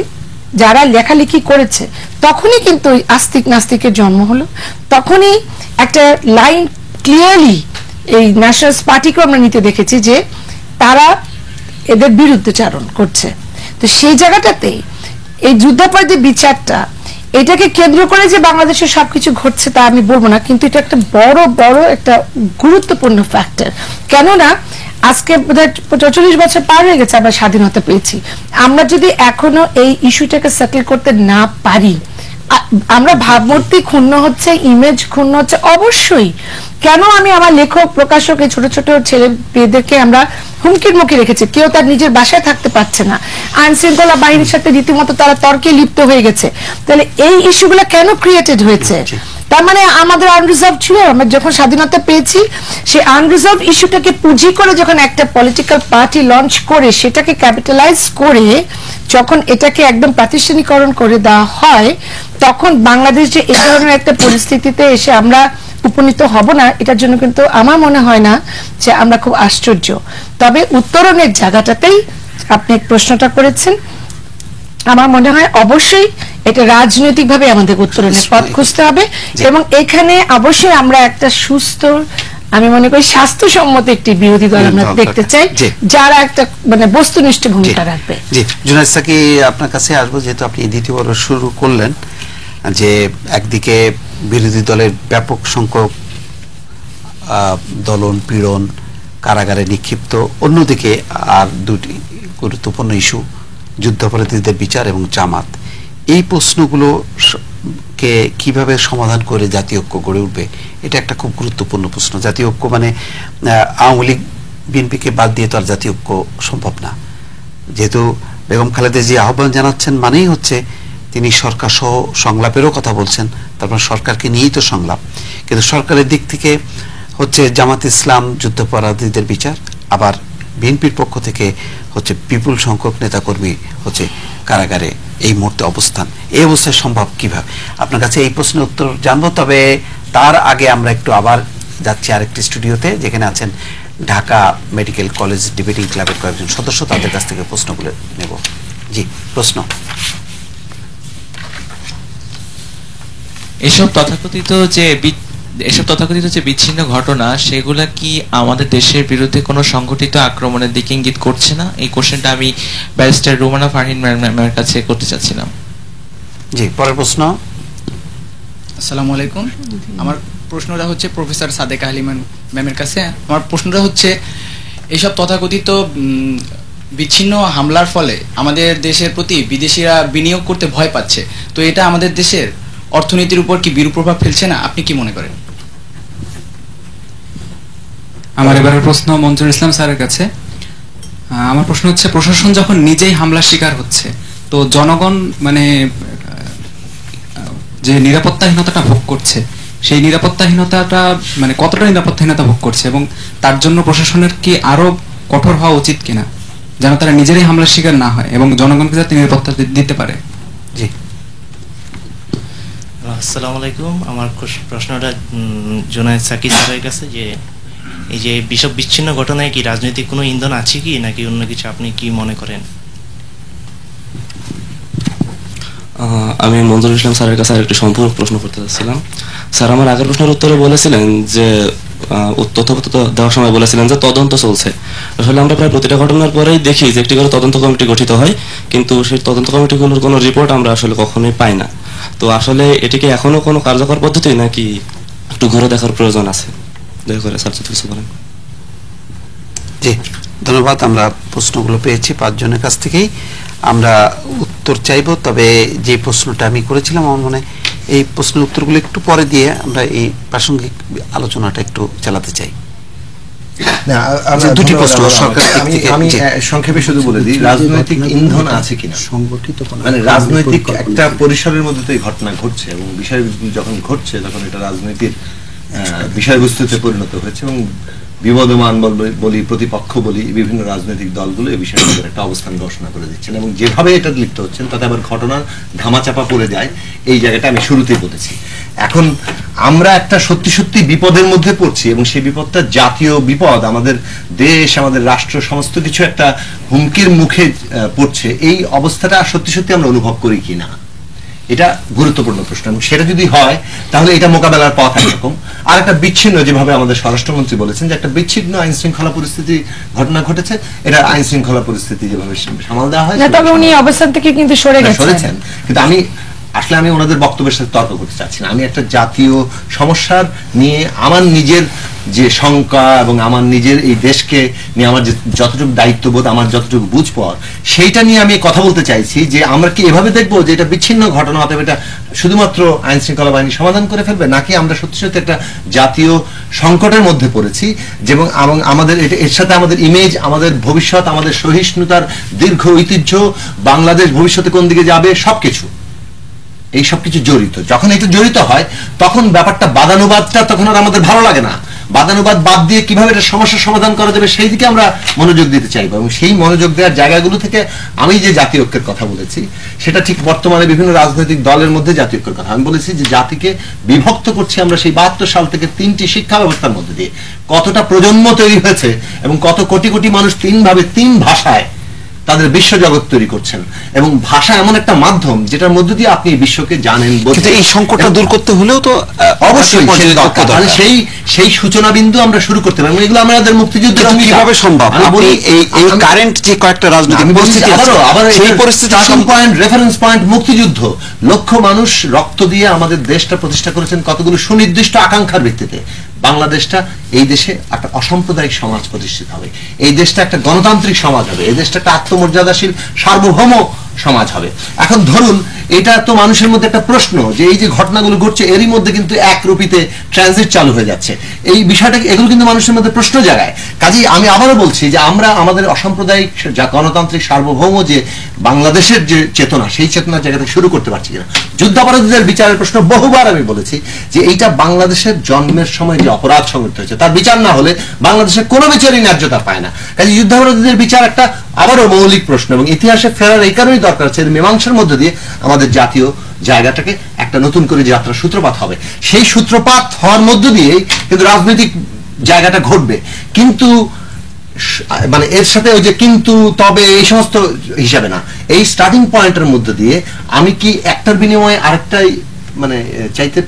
যারা লেখালেখি করেছে তখনই কিন্তু আস্তিক নাস্তিকের জন্ম হলো, তখনই একটা লাইন ক্লিয়ারলি এই ন্যাশনাল পার্টিকে আমরা নিতে দেখেছি যে তারা এদের বিরুদ্ধচারণ করছে। তো সেই জায়গাটাতে এই যুদ্ধাপরাধী বিচারটা এটাকে কেন্দ্র করে যে বাংলাদেশে সবকিছু ঘটছে তা আমি বলবো না, কিন্তু এটা একটা বড় বড় একটা গুরুত্বপূর্ণ ফ্যাক্টর। কেননা আজকে বোধহয় ৪৪ বছর পার হয়ে গেছে আমরা স্বাধীনতা পেয়েছি, আমরা যদি এখনো এই ইস্যুটাকে সেটেল করতে না পারি, আমরা ভাবমূর্তি ক্ষুণ্ণ হচ্ছে, ইমেজ ক্ষুণ্ণ হচ্ছে অবশ্যই। কেন আমি আমার লেখক প্রকাশক এই ছোট ছোট ছেলে মেয়েদেরকে আমরা হুমকির মুখে রেখেছি, কেউ তার নিজের বাসায় থাকতে পারছে না, আইন শৃঙ্খলা বাহিনীর সাথে রীতিমতো তারা তর্কে লিপ্ত হয়ে গেছে। তাহলে এই ইস্যুগুলো কেন ক্রিয়েটেড হয়েছে? তার মানে আমাদের আনরিজার্ভ ছিল, আমরা যখন স্বাধীনতা পেয়েছি সেই আনরিজার্ভ ইস্যুটাকে পুঁজি করে যখন একটা পলিটিক্যাল পার্টি লঞ্চ করে সেটাকে ক্যাপিটালাইজ করে যখন এটাকে একদম প্রাতিষ্ঠানিকরণ করে দেওয়া হয়, তখন বাংলাদেশ যে এই ধরনের একটা পরিস্থিতিতে এসে আমরা উপনীত হব না, এটার জন্য কিন্তু আমার মনে হয় না যে আমরা খুব আশ্চর্য। তবে উত্তরণের জায়গাটাতেই আপনি প্রশ্নটা করেছেন, আমার মনে হয় অবশ্যই এটা রাজনৈতিকভাবে আমাদের উত্তরণের পথ খুঁজতে হবে এবং এখানে অবশ্যই আমরা একটা সুস্থ, আমি মনে করি স্বাস্থ্যসম্মত একটি বিরোধী দল আমরা দেখতে চাই যারা একটা মানে বস্তুনিষ্ঠ ভূমিকা রাখবে। জি জুনায়েদ সাকি, আপনার কাছে আসবো, যেহেতু আপনি দ্বিতীয়বার শুরু করলেন যে একদিকে বিরোধী দলের ব্যাপক সংখ্যক দলন পীড়ন, কারাগারে নিক্ষিপ্ত, অন্যদিকে আর দুটি গুরুত্বপূর্ণ ইস্যু যুদ্ধাপরাধীদের বিচার এবং জামাত, এই প্রশ্নগুলো কে কিভাবে সমাধান করে জাতীয় ঐক্য গড়ে উঠবে, এটা একটা খুব গুরুত্বপূর্ণ প্রশ্ন। জাতীয় ঐক্য মানে আওয়ামী লীগ বিএনপিকে বাদ দিয়ে তো আর জাতীয় ঐক্য সম্ভব না। যেহেতু বেগম খালেদা জিয়া আহ্বান জানাচ্ছেন মানেই হচ্ছে তিনি সরকার সহ সংলাপেরও কথা বলছেন, তারপর সরকারকে নিয়েই তো সংলাপ, কিন্তু সরকারের দিক থেকে হচ্ছে জামাত ইসলাম যুদ্ধাপরাধীদের বিচার, আবার বিএনপির পক্ষ থেকে হচ্ছে বিপুল সংখ্যক নেতাকর্মী হচ্ছে কারাগারে এই মুহূর্তে অবস্থান। এই অবস্থায় সম্ভব কিভাবে? আপনার কাছে এই প্রশ্নের উত্তর জানবো, তবে তার আগে আমরা একটু আবার যাচ্ছি আরেকটি স্টুডিওতে, যেখানে আছেন ঢাকা মেডিকেল কলেজ ডিবেটিং ক্লাবের কয়েকজন সদস্য, তাদের কাছ থেকে প্রশ্নগুলো নেব। জি, প্রশ্ন। এসব তথাকথিত যে বিচ্ছিন্ন ঘটনা, সেগুলা কি আমাদের দেশের বিরুদ্ধে কোনো সংগঠিত আক্রমণের দিকে ইঙ্গিত করছে না? এই কোশ্চেনটা আমি ব্যারিস্টার রুমানা ফারহিন ম্যামের কাছে করতে চাচ্ছিলাম। জি, পরের প্রশ্ন। আসসালামু আলাইকুম, আমার প্রশ্নটা হচ্ছে প্রফেসর সাদেকা হালিমা ম্যামের কাছে। আমার প্রশ্নটা হচ্ছে এইসব তথাকথিত বিচ্ছিন্ন হামলার ফলে আমাদের দেশের প্রতি বিদেশিরা বিনিয়োগ করতে ভয় পাচ্ছে, তো এটা আমাদের দেশের অর্থনীতির উপর কি বিরূপ প্রভাব ফেলছে না? আপনি কি মনে করেন? আমার এবারের প্রশ্ন মঞ্জুর ইসলাম স্যারের কাছে। আমার প্রশ্ন হচ্ছে, প্রশাসন যখন নিজেই হামলার শিকার হচ্ছে, তো জনগণ মানে যে নিরাপত্তাহীনতাটা ভোগ করছে, সেই নিরাপত্তাহীনতাটা মানে কতটা নিরাপত্তাহীনতা ভোগ করছে, এবং তার জন্য প্রশাসনের কি আরো কঠোর হওয়া উচিত কিনা, যেন তারা নিজেরাই হামলার শিকার না হয় এবং জনগণকে যাতে নিরাপত্তা দিতে পারে? জি, আসসালামু আলাইকুম। আমার প্রশ্নটা জুনায়েদ সাকি স্যারের কাছে, যে এই যে বিসব বিচ্ছিন্ন ঘটনায় কি রাজনৈতিক কোনো ইন্ধন আছে কি নাকি অন্য কিছু, আপনি কি মনে করেন? আমি মঞ্জুরুল ইসলাম স্যারের কাছে আরেকটি সম্পূর্ণ প্রশ্ন করতে চাচ্ছিলাম। স্যার আমার আগের প্রশ্নের উত্তরে বলেছিলেন যে তথ্য দেওয়ার সময় বলেছিলেন যে তদন্ত চলছে। আসলে আমরা প্রায় প্রতিটা ঘটনার পরেই দেখি যে একটি করে তদন্ত কমিটি গঠিত হয়, কিন্তু সেই তদন্ত কমিটিগুলোর কোনো রিপোর্ট আমরা আসলে কখনোই পাই না। তো আসলে এটিকে এখনো কোনো কার্যকর পদ্ধতি নাকি একটু ঘুরে দেখার প্রয়োজন আছে? দয়া করে স্যার যদি কিছু বলেন। জি, ধন্যবাদ। আমরা প্রশ্নগুলো পেয়েছি 5 জনের কাছ থেকেই, আমরা উত্তর চাইব। তবে যে প্রশ্নটা আমি করেছিলাম, আমার মনে এই প্রশ্নের উত্তরগুলো একটু পরে দিয়ে আমরা এই প্রাসঙ্গিক আলোচনাটা একটু চালাতে চাই। দুটি প্রশ্ন সরকার আমি সংক্ষেপে শুধু বলে দিই, রাজনৈতিক ইন্ধন আছে কিনা, সংগঠিত মানে রাজনৈতিক একটা পরিসরের মধ্যে তো এই ঘটনা ঘটছে, এবং বিষয় যখন ঘটছে তখন এটা রাজনৈতিক বিষয়বস্তুতে পরিণত হয়েছে, এবং বিবদমান বলি, প্রতিপক্ষ বলি, বিভিন্ন রাজনৈতিক দলগুলো এই বিষয়ে একটা অবস্থান ঘোষণা করে দিচ্ছেন, এবং যেভাবে এটা লিপ্ত হচ্ছেন তাতে আবার ঘটনার ধামাচাপা পড়ে যায়। এই জায়গাটা আমি শুরুতেই বলেছি। এখন আমরা একটা সত্যি সত্যি বিপদের মধ্যে পড়ছি, এবং সেই বিপদটা জাতীয় বিপদ, আমাদের দেশ, আমাদের রাষ্ট্র, সমস্ত কিছু একটা হুমকির মুখে পড়ছে। এই অবস্থাটা সত্যি সত্যি আমরা অনুভব করি কিনা, এটা গুরুত্বপূর্ণ প্রশ্ন। এবং সেটা যদি হয় তাহলে এটা মোকাবেলার পথ একরকম, আর একটা বিচ্ছিন্ন, যেভাবে আমাদের স্বরাষ্ট্রমন্ত্রী বলেছেন যে একটা বিচ্ছিন্ন আইন শৃঙ্খলা পরিস্থিতি ঘটনা ঘটেছে, এটা আইন শৃঙ্খলা পরিস্থিতি যেভাবে সামাল দেওয়া হয়, তবে উনি অবস্থান থেকে কিন্তু সরেছেন। কিন্তু আমি ওনাদের বক্তব্যের সাথে তর্ক করতে চাচ্ছি না। আমি একটা জাতীয় সমস্যার নিয়ে আমার নিজের যে শঙ্কা এবং আমার নিজের এই দেশকে নিয়ে আমার যতটুকু দায়িত্ববোধ, আমার যতটুকু বুঝ পাওয়ার, সেইটা নিয়ে আমি কথা বলতে চাইছি যে আমরা কি এভাবে দেখবো যে এটা বিচ্ছিন্ন ঘটনা, অথবা এটা শুধুমাত্র আইন শৃঙ্খলা বাহিনী সমাধান করে ফেলবে, নাকি আমরা সত্যি সত্যি একটা জাতীয় সংকটের মধ্যে পড়েছি, এবং আমাদের এর সাথে আমাদের ইমেজ, আমাদের ভবিষ্যৎ, আমাদের সহিষ্ণুতার দীর্ঘ ঐতিহ্য, বাংলাদেশ ভবিষ্যতে কোন দিকে যাবে, সবকিছু, এই সবকিছু জড়িত। যখন এটা জড়িত হয় তখন ব্যাপারটা বাদানুবাদটা তখন আর আমাদের ভালো লাগে না। বাদানুবাদ বাদ দিয়ে কিভাবে এটা সমস্যার সমাধান করা যাবে সেই দিকে আমরা মনোযোগ দিতে চাইবো, এবং সেই মনোযোগ দেওয়ার জায়গাগুলো থেকে আমি যে জাতীয় ঐক্যের কথা বলেছি, সেটা ঠিক বর্তমানে বিভিন্ন রাজনৈতিক দলের মধ্যে জাতীয় ঐক্যের কথা আমি বলেছি, যে জাতিকে বিভক্ত করছি আমরা সেই 72 সাল থেকে 3টি শিক্ষা ব্যবস্থার মধ্যে দিয়ে। কতটা প্রজন্ম তৈরি হয়েছে, এবং কত কোটি কোটি মানুষ 3 ভাবে 3 ভাষায় তাদের বিশ্বজগৎ তৈরি করছেন, এবং ভাষা এমন একটা মাধ্যম যেটার মধ্যে দিয়ে আপনি বিশ্বকে জানেন। এই সংকটটা দূর করতে হলেও তো অবশ্যই সেই সূচনা বিন্দু আমরা শুরু করতে পারি। এগুলো আমাদের মুক্তিযুদ্ধের কিভাবে সম্ভব? আপনি এই কারেন্ট যে কয়েকটা রাজনৈতিক পরিস্থিতি আছে, সেই পরিস্থিতি স্টার্টিং পয়েন্ট, রেফারেন্স পয়েন্ট মুক্তিযুদ্ধ। লক্ষ মানুষ রক্ত দিয়ে আমাদের দেশটা প্রতিষ্ঠা করেছেন কতগুলো সুনির্দিষ্ট আকাঙ্ক্ষার ভিত্তিতে। বাংলাদেশটা, এই দেশে একটা অসাম্প্রদায়িক সমাজ প্রতিষ্ঠিত হবে, এই দেশটা একটা গণতান্ত্রিক সমাজ হবে, এই দেশটা একটা আত্মমর্যাদাশীল সার্বভৌম সমাজ হবে। এখন ধরুন, এটা তো মানুষের মধ্যে একটা প্রশ্ন যে এই যে ঘটনাগুলো ঘটছে এরই মধ্যে কিন্তু একরূপীতে ট্রানজিট চালু হয়ে যাচ্ছে, এই বিষয়টা, এগুলো কিন্তু মানুষের মধ্যে প্রশ্ন জাগায়। কাজেই আমি আবারও বলছি যে আমরা আমাদের অসাম্প্রদায়িক যা গণতান্ত্রিক সার্বভৌম যে বাংলাদেশের যে চেতনা, সেই চেতনার জায়গা থেকে শুরু করতে পারছি কিনা। যুদ্ধাপরাধীদের বিচারের প্রশ্ন বহুবার আমি বলেছি যে এইটা বাংলাদেশের জন্মের সময় যে অপরাধ সংঘটিত হয়েছে তার বিচার না হলে বাংলাদেশের কোনো বিচারই ন্যায্যতা পায় না। কাজে যুদ্ধাপরাধীদের বিচার একটা আবারও মৌলিক প্রশ্ন, এবং ইতিহাসে ফেরার এই কারণেই দরকার আছে, মীমাংসার মধ্যে দিয়ে আমাদের জাতীয় জায়গাটাকে একটা নতুন করে যাত্রার সূত্রপাত হবে। সেই সূত্রপাত হওয়ার মধ্য দিয়েই কিন্তু রাজনৈতিক জায়গাটা ঘটবে। কিন্তু মানে এর সাথে ওই যে কিন্তু, তবে, এই সমস্ত হিসাবে না, এই স্টার্টিং পয়েন্টের মধ্যে দিয়ে আমি কি একটার বিনিময়ে আরেকটাই মানে চাইতে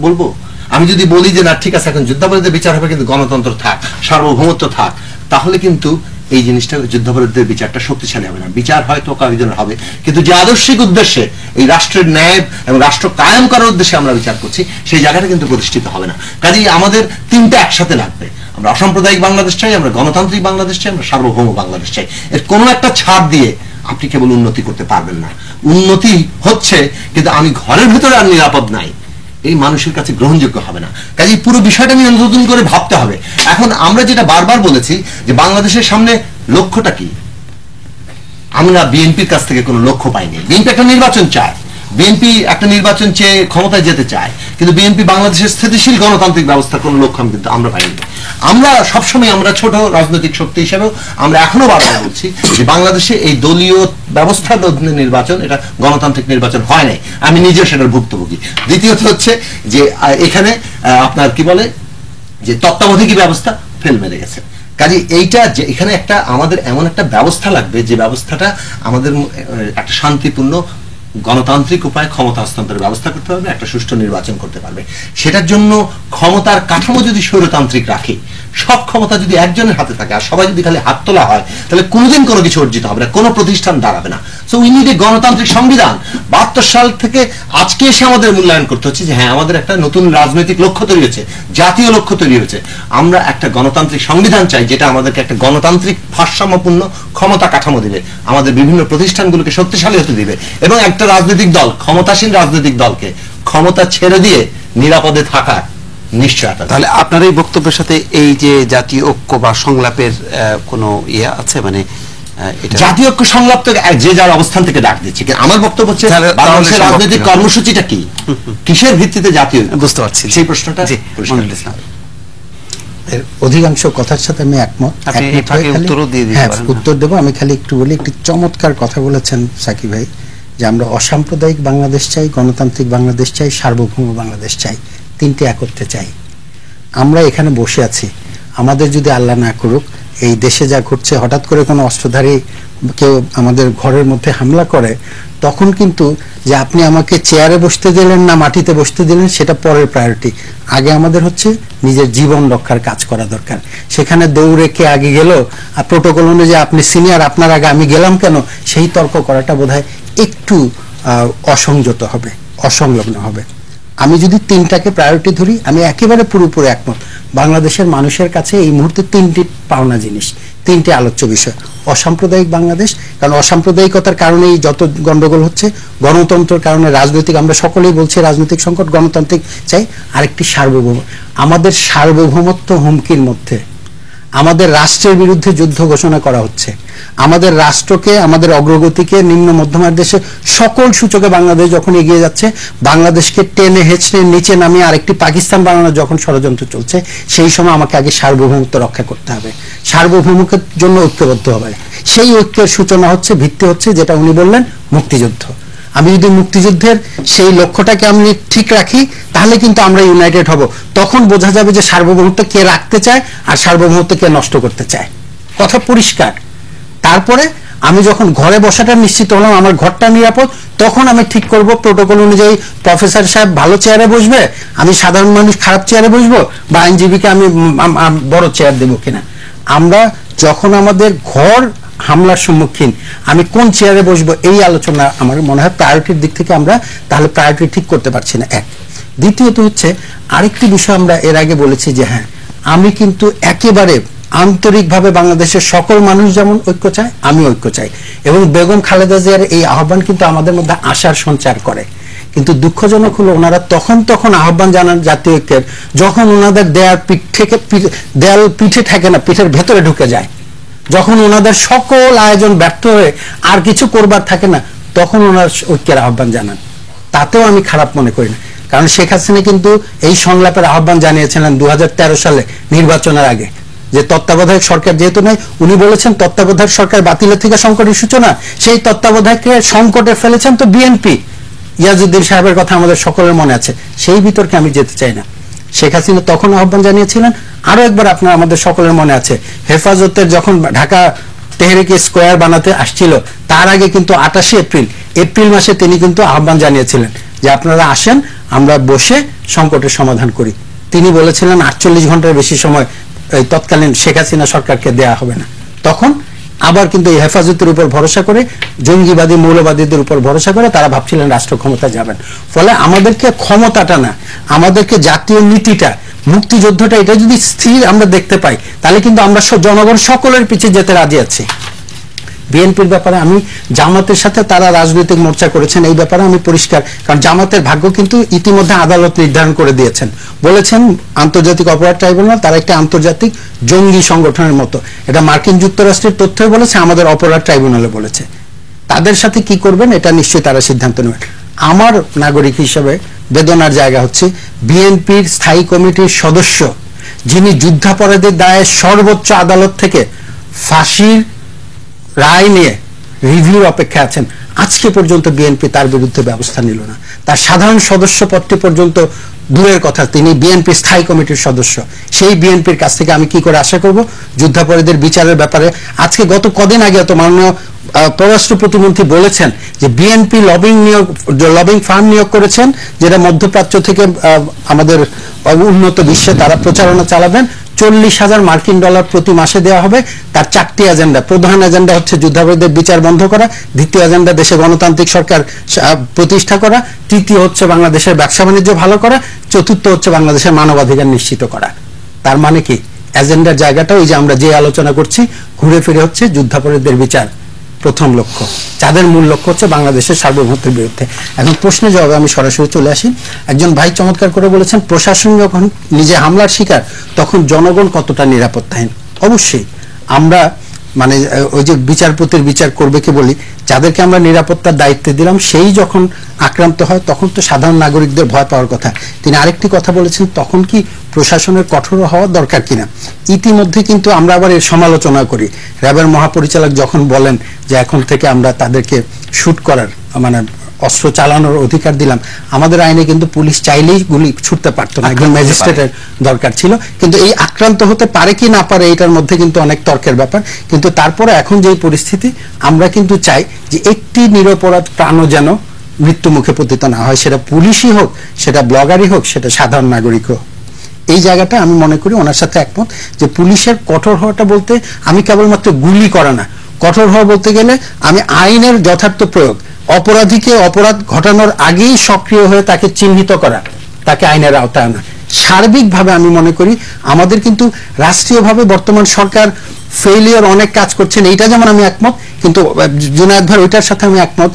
বলবো? আমি যদি বলি যে না ঠিক আছে এখন যুদ্ধাপরাধীদের বিচার হবে কিন্তু গণতন্ত্র থাক, সার্বভৌমত্ব থাক, তাহলে কিন্তু এই জিনিসটা, যুদ্ধাপরাধীদের বিচারটা শক্তিশালী হবে না। বিচার হয়তো কয়েকজনের হবে, কিন্তু যে আদর্শিক উদ্দেশ্যে এই রাষ্ট্রের ন্যায় এবং রাষ্ট্র কায়েম করার উদ্দেশ্যে আমরা বিচার করছি, সেই জায়গাটা কিন্তু প্রতিষ্ঠিত হবে না। কাজেই আমাদের তিনটা একসাথে লাগবে। আমরা অসাম্প্রদায়িক বাংলাদেশ চাই, আমরা গণতান্ত্রিক বাংলাদেশ চাই, আমরা সার্বভৌম বাংলাদেশ চাই। এর কোনো একটা ছাড় দিয়ে আপনি কেবল উন্নতি করতে পারবেন না। উন্নতি হচ্ছে, কিন্তু আমি ঘরের ভেতরে আর নিরাপদ নাই, এই মানুষের কাছে গ্রহণযোগ্য হবে না। কাজে পুরো বিষয়টা নিয়ে নতুন করে ভাবতে হবে। এখন আমরা যেটা বারবার বলেছি যে বাংলাদেশের সামনে লক্ষ্যটা কি, আমরা বিএনপির কাছ থেকে কোনো লক্ষ্য পাইনি। বিএনপি একটা নির্বাচন চায়, বিএনপি একটা নির্বাচন চেয়ে ক্ষমতায় যেতে চায়, কিন্তু বিএনপি বাংলাদেশের স্থিতিশীল গণতান্ত্রিক ব্যবস্থার কোন লক্ষ্য কিন্তু আমরা পাইনি। আমরা সবসময় আমরা ছোট রাজনৈতিক শক্তি হিসেবেও আমরা এখনো বারবার বলছি যে বাংলাদেশে এই দলীয় ব্যবস্থার অধীনে নির্বাচন, এটা গণতান্ত্রিক নির্বাচন হয় নাই, আমি নিজেও সেটার ভুক্তভোগী। দ্বিতীয়ত হচ্ছে যে এখানে আপনার কি বলে যে তত্ত্বাবধায়ক ব্যবস্থা ফেল মেরে গেছে। কাজে এইটা যে এখানে একটা আমাদের এমন একটা ব্যবস্থা লাগবে যে ব্যবস্থাটা আমাদের একটা শান্তিপূর্ণ গণতান্ত্রিক উপায়ে ক্ষমতা হস্তান্তরের ব্যবস্থা করতে পারবে, একটা সুষ্ঠু নির্বাচন করতে পারবে। সেটার জন্য ক্ষমতার কাঠামো যদি স্বৈরতান্ত্রিক রাখে, সব ক্ষমতা যদি একজনের হাতে থাকে আর সবাই যদি খালি হাত তোলা হয়, তাহলে কোনোদিন কোনো কিছু অর্জিত হবে না, কোনো প্রতিষ্ঠান দাঁড়াবে না। সো উই নিড এ গণতান্ত্রিক সংবিধান। 72 সাল থেকে আজকে এসে আমাদের মূল্যায়ন করতে হচ্ছে যে হ্যাঁ আমাদের একটা নতুন রাজনৈতিক লক্ষ্য তৈরি হয়েছে, জাতীয় লক্ষ্য তৈরি হয়েছে। আমরা একটা গণতান্ত্রিক সংবিধান চাই যেটা আমাদেরকে একটা গণতান্ত্রিক ভারসাম্যপূর্ণ ক্ষমতা কাঠামো দিবে, আমাদের বিভিন্ন প্রতিষ্ঠানগুলোকে শক্তিশালী হতে দিবে, এবং একটা রাজনৈতিক দল, ক্ষমতাসীন রাজনৈতিক দলকে ক্ষমতা ছেড়ে দিয়ে নিরাপদে থাকার নিশ্চয়তা। তাহলে আপনার এই বক্তব্যের সাথে এই যে জাতীয় ঐক্য বা সংলাপের কোনো ইয়ে আছে, মানে জাতীয় ঐক্য সংলাপ তো যে যার অবস্থান থেকে ডাক দিচ্ছে, আমার বক্তব্য হচ্ছে বাংলাদেশের রাজনৈতিক কর্মসূচিটা কি, কিসের ভিত্তিতে জাতীয়, বুঝতে পারছি সেই প্রশ্নটা। এর অধিকাংশ কথার সাথে আমি একমত, উত্তর দেবো। আমি খালি একটু বলি, একটি চমৎকার কথা বলেছেন সাকিব ভাই যে আমরা অসাম্প্রদায়িক বাংলাদেশ চাই, গণতান্ত্রিক বাংলাদেশ চাই, সার্বভৌম বাংলাদেশ চাই, তিনটি একত্রে চাই। আমরা এখানে বসে আছি, আমাদের যদি আল্লাহ না করুক এই দেশে যা ঘটছে, হঠাৎ করে কোনো অস্ত্রধারী কেউ আমাদের ঘরের মধ্যে হামলা করে, তখন কিন্তু যে আপনি আমাকে চেয়ারে বসতে দিলেন না মাটিতে বসতে দিলেন সেটা পরের প্রায়োরিটি। আগে আমাদের হচ্ছে নিজের জীবন রক্ষার কাজ করা দরকার। সেখানে দৌড়ে কে আগে গেল, আর প্রোটোকল অনুযায়ী আপনি সিনিয়র, আপনার আগে আমি গেলাম কেন, সেই তর্ক করাটা বোধহয় একটু অসংযত হবে, অসংলগ্ন হবে। আমি যদি তিনটাকে প্রায়োরিটি ধরি, আমি একেবারে পুরোপুরি একমত। বাংলাদেশের মানুষের কাছে এই মুহূর্তে তিনটি পাওনা জিনিস, তিনটি আলোচ্য বিষয়। অসাম্প্রদায়িক বাংলাদেশ, কারণ অসাম্প্রদায়িকতার কারণেই যত গন্ডগোল হচ্ছে, গণতন্ত্রের কারণে রাজনৈতিক, আমরা সকলেই বলছি রাজনৈতিক সংকট, গণতান্ত্রিক চাই। আরেকটি সার্বভৌম, আমাদের সার্বভৌমত্ব হুমকির মধ্যে। আমাদের রাষ্ট্রের বিরুদ্ধে যুদ্ধ ঘোষণা করা হচ্ছে, আমাদের রাষ্ট্রকে, আমাদের অগ্রগতিকে, নিম্ন মধ্যমার দেশে সকল সূচকে বাংলাদেশ যখন এগিয়ে যাচ্ছে, বাংলাদেশকে টেনে হেঁচড়ে নিচে নামিয়ে আরেকটি পাকিস্তান বানানোর যখন ষড়যন্ত্র চলছে, সেই সময় আমাকে আগে সার্বভৌমত্ব রক্ষা করতে হবে, সার্বভৌমত্বের জন্য ঐক্যবদ্ধ হবে। সেই ঐক্যের সূচনা হচ্ছে, ভিত্তি হচ্ছে যেটা উনি বললেন, মুক্তিযুদ্ধ। আমি যদি মুক্তিযুদ্ধের সেই লক্ষ্যটাকে আমি ঠিক রাখি, তাহলে কিন্তু আমরা ইউনাইটেড হব। তখন বোঝা যাবে যে সার্বভৌমত্ব কে রাখতে চায় আর সার্বভৌমত্ব কে নষ্ট করতে চায়, কথা পরিষ্কার। তারপরে আমি যখন ঘরে বসাটা নিশ্চিত হলাম আমার ঘরটা নিরাপদ, তখন আমি ঠিক করব প্রোটোকল অনুযায়ী প্রফেসর সাহেব ভালো চেয়ারে বসবে, আমি সাধারণ মানুষ খারাপ চেয়ারে বসবো, বা আইনজীবীকে আমি বড় চেয়ার দেবো কিনা। আমরা যখন আমাদের ঘর হামলার সম্মুখীন, আমি কোন চেয়ারে বসবো, এই আলোচনা আমার মনে হয় প্রায়োরিটির দিক থেকে আমরা তাহলে প্রায়োরিটি ঠিক করতে পারছি না। এক, দ্বিতীয়ত হচ্ছে আরেকটি বিষয় আমরা এর আগে বলেছি যে হ্যাঁ, আমি কিন্তু একেবারে আন্তরিকভাবে বাংলাদেশের সকল মানুষ যেমন ঐক্য চায়, আমি ঐক্য চাই, এবং বেগম খালেদা জিয়ার এই আহ্বান কিন্তু আমাদের মধ্যে আশার সঞ্চার করে। কিন্তু দুঃখজনক হলো ওনারা তখন আহ্বান জানান জাতীয় ঐক্যের, যখন ওনাদের দেয়াল পিঠে থাকে না, পিঠের ভেতরে ঢুকে যায়, যখন ওনাদের সকল আয়োজন ব্যর্থ হয়ে আর কিছু করবার থাকে না, তখন ওনার ঐক্যের আহ্বান জানান। তাতেও আমি খারাপ মনে করি না, কারণ শেখ হাসিনা কিন্তু এই সংলাপের আহ্বান জানিয়েছিলেন 2013 সালে নির্বাচনের আগে, যে তত্ত্বাবধায়ক সরকার যেহেতু নয়, উনি বলেছেন তত্ত্বাবধায়ক সরকার বাতিলের থেকে সংকটের সূচনা, সেই তত্ত্বাবধায়ককে সংকটে ফেলেছেন তো বিএনপি। ইয়াজউদ্দিন সাহেবের কথা আমাদের সকলের মনে আছে, সেই বিতর্কে আমি যেতে চাই না। শেখ হাসিনা তখন আহ্বান জানিয়েছিলেন, আরো একবার আপনার আমাদের সকলের মনে আছে, হেফাজতের যখন ঢাকা তেহরিকে স্কোয়ার বানাতে আসছিল, তার আগে কিন্তু 28 এপ্রিল মাসে তিনি কিন্তু আহ্বান জানিয়েছিলেন যে আপনারা আসেন, আমরা বসে সংকটের সমাধান করি। তিনি বলেছিলেন 48 ঘন্টার বেশি সময় তৎকালীন শেখ হাসিনা সরকারকে দেয়া হবে না। তখন আবার কিন্তু এই হেফাজতের উপর ভরসা করে, জঙ্গিবাদী মৌলবাদীদের উপর ভরসা করে তারা ভাবছিলেন রাষ্ট্র ক্ষমতা যাবেন। ফলে আমাদেরকে ক্ষমতাটা না, আমাদেরকে জাতীয় নীতিটা, মুক্তিযুদ্ধটা, এটা যদি স্থির আমরা দেখতে পাই, তাহলে কিন্তু আমরা জনগণ সকলের পিছিয়ে যেতে রাজি আছি। বিএনপির ব্যাপারে আমি জামাতের সাথে তারা রাজনৈতিক মোর্চা করেছেন, এই ব্যাপারে আমি পরিষ্কার, কারণ জামাতের ভাগ্য কিন্তু ইতিমধ্যে আদালত নির্ধারণ করে দিয়েছেন, বলেছেন আন্তর্জাতিক অপরাধ ট্রাইব্যুনাল তারা একটা আন্তর্জাতিক জঙ্গি সংগঠনের মতো। এটা মার্কিন যুক্তরাষ্ট্রের তথ্যই বলেছে, আমাদের অপরাধ ট্রাইব্যুনালে বলেছে। তাদের সাথে কি করবেন এটা নিশ্চয়ই তারা সিদ্ধান্ত নেবেন। আমার নাগরিক হিসেবে বেদনার জায়গা হচ্ছে বিএনপির স্থায়ী কমিটির সদস্য যিনি যুদ্ধাপরাধের দায়ে সর্বোচ্চ আদালত থেকে ফাঁসির রায় নিয়ে রিভিউর অপেক্ষায় আছেন, আজকে পর্যন্ত বিএনপি তার বিরুদ্ধে ব্যবস্থা নিল না। তার সাধারণ সদস্য পদটি পর্যন্ত দূরের কথা, তিনি বিএনপি স্থায়ী কমিটির সদস্য। সেই বিএনপির কাছ থেকে আমি কি করে আশা করব যুদ্ধাপরাধীদের বিচারের ব্যাপারে? আজকে গত কদিন আগে তো মাননীয় পররাষ্ট্র প্রতিমন্ত্রী বলেছেন যে বিএনপি লবিং ফার্ম নিয়োগ করেছেন, যেটা মধ্যপ্রাচ্য থেকে আমাদের উন্নত বিশ্বে তারা প্রচারণা চালাবেন। 40,000 মার্কিন ডলার প্রতি মাসে দেওয়া হবে। তার 4টি এজেন্ডা। প্রধান এজেন্ডা হচ্ছে যুদ্ধাপরাধীদের বিচার বন্ধ করা, দ্বিতীয় এজেন্ডা দেশে গণতান্ত্রিক সরকার প্রতিষ্ঠা করা, তৃতীয় হচ্ছে বাংলাদেশের ব্যবসা বাণিজ্য ভালো করা, চতুর্থ হচ্ছে বাংলাদেশের মানবাধিকার নিশ্চিত করা। তার মানে কি এজেন্ডার জায়গাটা ওই যে আমরা যে আলোচনা করছি ঘুরে ফিরে হচ্ছে যুদ্ধাপরাধীদের বিচার প্রথম লক্ষ্য, যাদের মূল লক্ষ্য হচ্ছে বাংলাদেশের সার্বভৌমত্বের বিরুদ্ধে। এখন প্রশ্নে জবাবে আমি সরাসরি চলে আসি। একজন ভাই চমৎকার করে বলেছেন প্রশাসন যখন নিজে হামলার শিকার তখন জনগণ কতটা নিরাপত্তাহীন। অবশ্যই আমরা মানে ওই যে বিচারপতির বিচার করবে কি বলি, যাদেরকে আমরা নিরাপত্তার দায়িত্ব দিলাম সেই যখন আক্রান্ত হয় তখন তো সাধারণ নাগরিকদের ভয় পাওয়ার কথা। তিনি আরেকটি কথা বলেছেন, তখন কি প্রশাসনের কঠোর হওয়া দরকার কিনা। ইতিমধ্যে কিন্তু আমরা আবার এর সমালোচনা করি। র্যাবের মহাপরিচালক যখন বলেন যে এখন থেকে আমরা তাদেরকে শুট করার মানে অস্ত্র চালানোর অধিকার দিলাম, আমাদের আইনে কিন্তু পুলিশ চাইলেই গুলি ছুটতে পারতো না, একজন ম্যাজিস্ট্রেটের দরকার ছিল। কিন্তু এই আক্রান্ত হতে পারে কি না পারে এটার মধ্যে কিন্তু অনেক তর্কের ব্যাপার। কিন্তু তারপরে এখন যে পরিস্থিতি, আমরা কিন্তু চাই যে একটি নিরপরাধ প্রাণও যেন মৃত্যু মুখে পতিত না হয়, সেটা পুলিশই হোক, সেটা ব্লগারই হোক, সেটা সাধারণ নাগরিক হোক। এই জায়গাটা আমি মনে করি ওনার সাথে একমত যে পুলিশের কঠোর হওয়াটা বলতে আমি কেবলমাত্র গুলি করা না, কঠোর হওয়া বলতে গেলে আমি আইনের যথার্থ প্রয়োগ, অপরাধীকে অপরাধ ঘটানোর আগেই সক্রিয় হয়ে তাকে চিহ্নিত করা, তাকে আইনের আওতায় আনা। সার্বিকভাবে আমি মনে করি আমাদের কিন্তু রাষ্ট্রীয়ভাবে বর্তমান সরকার ফেইলিয়র অনেক কাজ করছেন, এইটা যেমন আমি একমত, কিন্তু জুনায়েদ ভাই ওইটার সাথে আমি একমত।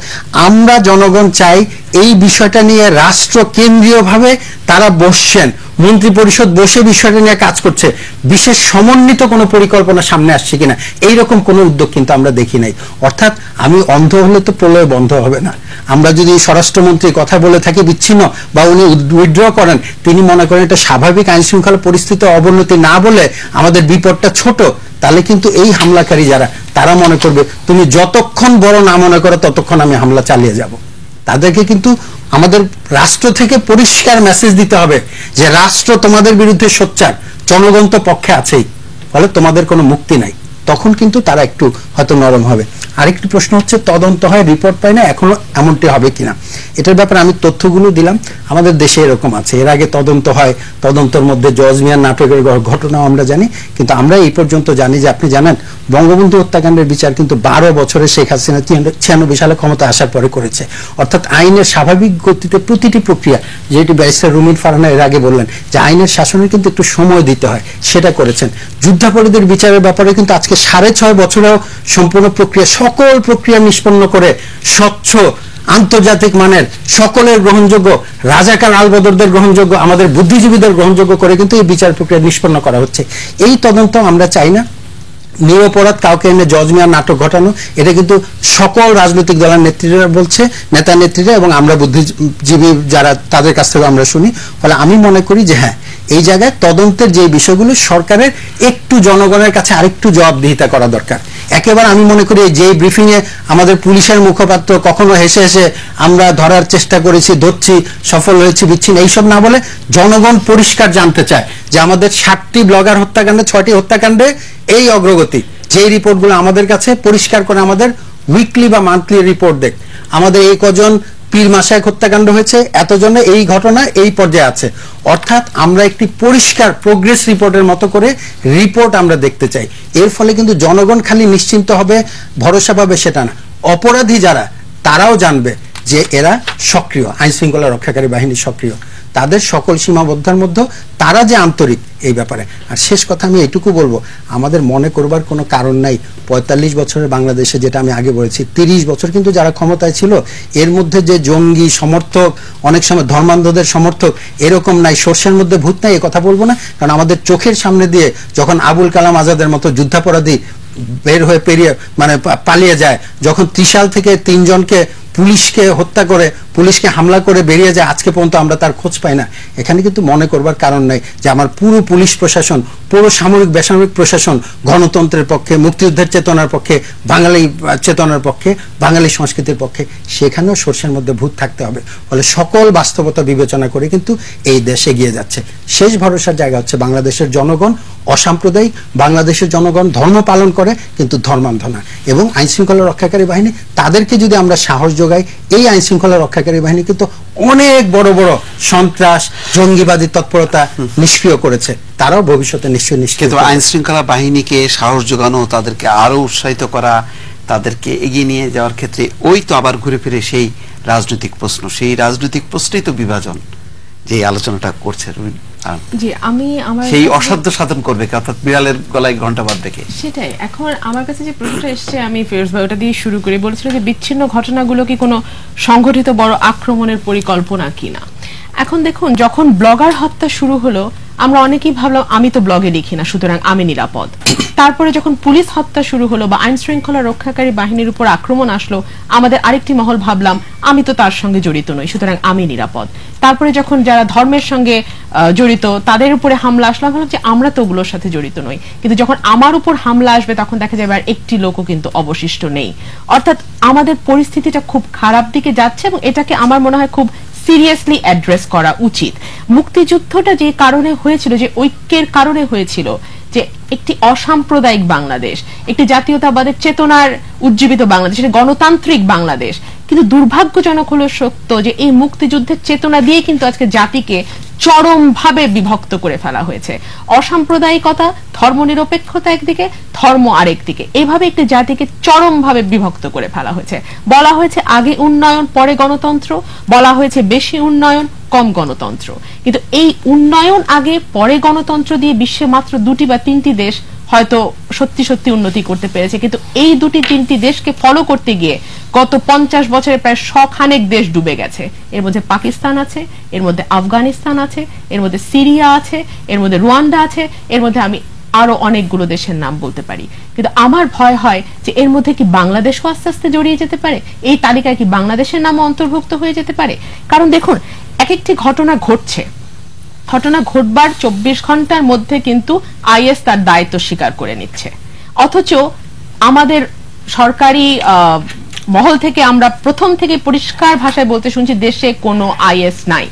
আমরা জনগণ চাই এই বিষয়টা নিয়ে রাষ্ট্র কেন্দ্রীয়ভাবে তারা বসছেন, মন্ত্রী পরিষদ বসে বিষয়টা নিয়ে কাজ করছে, বিশেষ সমন্বিত কোনো পরিকল্পনা সামনে আসছে কিনা এইরকম কোনো উদ্যোগ কিন্তু আমরা দেখি নাই। অর্থাৎ আমি অন্ধ হলে তো প্রলয় বন্ধ হবে না। আমরা যদি স্বরাষ্ট্রমন্ত্রী কথা বলে থাকি বিচ্ছিন্ন বা উনি উইথড্র করেন, তিনি মনে করেন এটা স্বাভাবিক আইন শৃঙ্খলা পরিস্থিতি অবনতি না বলে আমাদের বিপদটা ছোট, তাহলে কিন্তু এই হামলাকারী যারা তারা মনে করবে তুমি যতক্ষণ বড় না মনে করো ততক্ষণ আমি হামলা চালিয়ে যাব। তাদেরকে কিন্তু আমাদের রাষ্ট্র থেকে পরিষ্কার মেসেজ দিতে হবে যে রাষ্ট্র তোমাদের বিরুদ্ধে সোচ্চার, জনগণ তো পক্ষে আছেই, ফলে তোমাদের কোনো মুক্তি নাই। তখন কিন্তু তারা একটু হয়তো নরম হবে। আরেকটি প্রশ্ন হচ্ছে তদন্ত হয় রিপোর্ট পায় না, এখনো এমনটি হবে কিনা। এটার ব্যাপারে আমি তথ্যগুলো দিলাম, আমাদের দেশে এরকম আছে। এর আগে তদন্ত হয়, তদন্তের মধ্যে জজ মিয়ার নাটকের ঘটনাও আমরা জানি, কিন্তু আমরা এই পর্যন্ত জানি যে আপনি জানেন বঙ্গবন্ধু হত্যাকাণ্ডের বিচার কিন্তু 12 বছরে শেখ হাসিনা 96 সালে ক্ষমতা আসার পরে করেছে। অর্থাৎ আইনের স্বাভাবিক গতিতে প্রতিটি প্রক্রিয়া, যেটি ব্যারিস্টার রুমিন ফারহানা এর আগে বললেন যে আইনের শাসনের কিন্তু একটু সময় দিতে হয়, সেটা করেছেন। যুদ্ধাপরাধীদের বিচারের ব্যাপারে কিন্তু আজকে 6.5 বছরেও সম্পূর্ণ প্রক্রিয়া, সকল প্রক্রিয়া নিষ্পন্ন করে স্বচ্ছ আন্তর্জাতিক মানের সকলের গ্রহণযোগ্য, রাজাকার আলবদরদের গ্রহণযোগ্য, আমাদের বুদ্ধিজীবীদের গ্রহণযোগ্য করে কিন্তু এই বিচার প্রক্রিয়া নিষ্পন্ন করা হচ্ছে। এই তদন্ত আমরা চাই না নিরপরাধ কাউকে এনে জজ মিয়ার নাটক ঘটানো। এটা কিন্তু সকল রাজনৈতিক দলের নেতৃত্বরা বলছে, নেতা নেত্রীরা, এবং আমরা বুদ্ধিজীবী যারা তাদের কাছ থেকে আমরা শুনি। ফলে আমি মনে করি যে হ্যাঁ, এই জায়গায় তদন্তের যে বিষয়গুলো সরকারের একটু জনগণের কাছে আরেকটু জবাবদিহিতা করা দরকার। একেবারে আমি মনে করি যে ব্রিফিং এ আমাদের পুলিশের মুখপাত্র কখনো হেসে হেসে আমরা ধরার চেষ্টা করেছি, ধরছি, সফল হয়েছি, বিচ্ছিন্ন, এইসব না বলে জনগণ পরিষ্কার জানতে চায় যে আমাদের 60টি ব্লগার হত্যাকাণ্ডে, 6টি হত্যাকাণ্ডে এই অগ্রগতি, যে রিপোর্টগুলো আমাদের কাছে পরিষ্কার করে আমাদের উইকলি বা মান্থলি রিপোর্ট দেখ, আমাদের এই কজন পীর মাসায়েক হত্যাকাণ্ড হয়েছে, এতজনে এই ঘটনা এই পর্যায়ে আছে। অর্থাৎ আমরা একটি পরিষ্কার প্রোগ্রেস রিপোর্টের মতো করে রিপোর্ট আমরা দেখতে চাই। এর ফলে কিন্তু জনগণ খালি নিশ্চিন্ত হবে, ভরসা পাবে সেটা না, অপরাধী যারা তারাও জানবে যে এরা সক্রিয়, আইন শৃঙ্খলা রক্ষাকারী বাহিনী সক্রিয়, তাদের সকল সীমাবদ্ধতার মধ্যে তারা যে আন্তরিক এই ব্যাপারে। আর শেষ কথা আমি এইটুকু বলবো, আমাদের মনে করবার কোনো কারণ নাই 45 বছরের বাংলাদেশে, যেটা আমি আগে বলেছি 30 বছর কিন্তু যারা ক্ষমতায় ছিল এর মধ্যে যে জঙ্গি সমর্থক, অনেক সময় ধর্মান্ধদের সমর্থক, এরকম নাই। সর্ষের মধ্যে ভূত নাই এ কথা বলবো না, কারণ আমাদের চোখের সামনে দিয়ে যখন আবুল কালাম আজাদের মতো যুদ্ধাপরাধী বের হয়ে পেরিয়ে মানে পালিয়ে যায়, যখন ত্রিশাল থেকে 3 জনকে পুলিশকে হত্যা করে, পুলিশকে হামলা করে বেরিয়ে যায়, আজকে পর্যন্ত আমরা তার খোঁজ পাই না। এখানে কিন্তু মনে করবার কারণ নাই যে আমার পুরো পুলিশ প্রশাসন, পুরো সামরিক বেসামরিক প্রশাসন গণতন্ত্রের পক্ষে, মুক্তিযুদ্ধের চেতনার পক্ষে, বাঙালি চেতনার পক্ষে, বাঙালি সংস্কৃতির পক্ষে। সেখানেও সর্ষের মধ্যে ভূত থাকতে হবে। ফলে সকল বাস্তবতা বিবেচনা করে কিন্তু এই দেশ এগিয়ে যাচ্ছে। শেষ ভরসার জায়গা হচ্ছে বাংলাদেশের জনগণ অসাম্প্রদায়িক, বাংলাদেশের জনগণ ধর্ম পালন করে কিন্তু ধর্মান্ধ না। এবং আইন শৃঙ্খলা রক্ষাকারী বাহিনী, তাদেরকে যদি আমরা সাহস যোগাই, এই আইন শৃঙ্খলা রক্ষাকারী বাহিনী কিন্তু অনেক বড় বড় সন্ত্রাস, জঙ্গিবাদী তৎপরতা নিষ্ক্রিয় করেছে। তারাও ভবিষ্যতে নিশ্চয়ই নিষ্ক্রিয়। কিন্তু আইন শৃঙ্খলা বাহিনীকে সাহস যোগানো, তাদেরকে আরো উৎসাহিত করা, তাদেরকে এগিয়ে নিয়ে যাওয়ার ক্ষেত্রে ওই তো আবার ঘুরে ফিরে সেই রাজনৈতিক প্রশ্ন, সেই রাজনৈতিক প্রশ্নেই তো বিভাজন যে আলোচনাটা করছে রুমিন। জি, আমি আমার সেই অসাধ্য সাধন করবে, অর্থাৎ বিড়ালের গলায় ঘন্টা বাদ রেখে। সেটাই এখন আমার কাছে যে প্রশ্নটা এসছে, আমি ফিরোজ ভাই ওটা দিয়ে শুরু করি। বলছিল যে বিচ্ছিন্ন ঘটনাগুলো কি কোনো সংগঠিত বড় আক্রমণের পরিকল্পনা কিনা। এখন দেখুন, যখন ব্লগার হত্যা শুরু হলো, আমরা অনেকেই ভাবলাম আমি তো ব্লগে লিখি না, সুতরাং আমি নিরাপদ। তারপরে যখন পুলিশ হত্যা শুরু হলো বা আইন শৃঙ্খলা রক্ষাকারী বাহিনীর উপর আক্রমণ আসলো, আমাদের আরেকটি মহল ভাবলাম আমি তো তার সঙ্গে জড়িত নই, সুতরাং আমি নিরাপদ। তারপরে যখন যারা ধর্মের সঙ্গে জড়িত তাদের উপরে হামলা আসলো, ভাবলাম যে আমরা তো ওগুলোর সাথে জড়িত নই। কিন্তু যখন আমার উপর হামলা আসবে, তখন দেখা যাবে আর একটি লোকও কিন্তু অবশিষ্ট নেই। অর্থাৎ আমাদের পরিস্থিতিটা খুব খারাপ দিকে যাচ্ছে এবং এটাকে আমার মনে হয় খুব সিরিয়াসলি অ্যাড্রেস করা উচিত। মুক্তিযুদ্ধটা যে কারণে হয়েছিল, যে ঐক্যের কারণে হয়েছিল, যে একটি অসাম্প্রদায়িক বাংলাদেশ, একটি জাতীয়তাবাদের চেতনার উজ্জীবিত বাংলাদেশ, গণতান্ত্রিক বাংলাদেশ। কিন্তু দুর্ভাগ্যজনক হলো সত্য যে এই মুক্তিযুদ্ধের চেতনা দিয়ে কিন্তু আজকে জাতিকে চরমভাবে বিভক্ত করে ফেলা হয়েছে। অসাম্প্রদায়িকতা, ধর্মনিরপেক্ষতা একদিকে, ধর্ম আরেকদিকে, এইভাবে একটি জাতিকে চরমভাবে বিভক্ত করে ফেলা হয়েছে। বলা হয়েছে আগে উন্নয়ন পরে গণতন্ত্র, বলা হয়েছে বেশি উন্নয়ন কম গণতন্ত্র। কিন্তু এই উন্নয়ন আগে পরে গণতন্ত্র দিয়ে বিশ্বে মাত্র 2টি বা 3টি দেশ হয়তো সত্যি সত্যি উন্নতি করতে পেরেছে। কিন্তু এই 2-3টি দেশকে ফলো করতে গিয়ে গত 50 বছরে প্রায় 100খানেক দেশ ডুবে গেছে। এর মধ্যে পাকিস্তান আছে, এর মধ্যে আফগানিস্তান আছে, এর মধ্যে সিরিয়া আছে, এর মধ্যে রুয়ান্ডা আছে, এর মধ্যে আমি আরো অনেকগুলো দেশের নাম বলতে পারি। কিন্তু আমার ভয় হয় যে এর মধ্যে কি বাংলাদেশও আস্তে আস্তে জড়িয়ে যেতে পারে, এই তালিকায় কি বাংলাদেশের নামও অন্তর্ভুক্ত হয়ে যেতে পারে। কারণ দেখুন, এক একটি ঘটনা ঘটছে, ঘটনা ঘটবার 24 ঘন্টার মধ্যে কিন্তু আইএস তার দায়িত্ব স্বীকার করে নিচ্ছে। অথচ আমাদের সরকারি মহল থেকে আমরা প্রথম থেকে পরিষ্কার ভাষায় বলতে শুনছি দেশে কোনো আইএস নাই।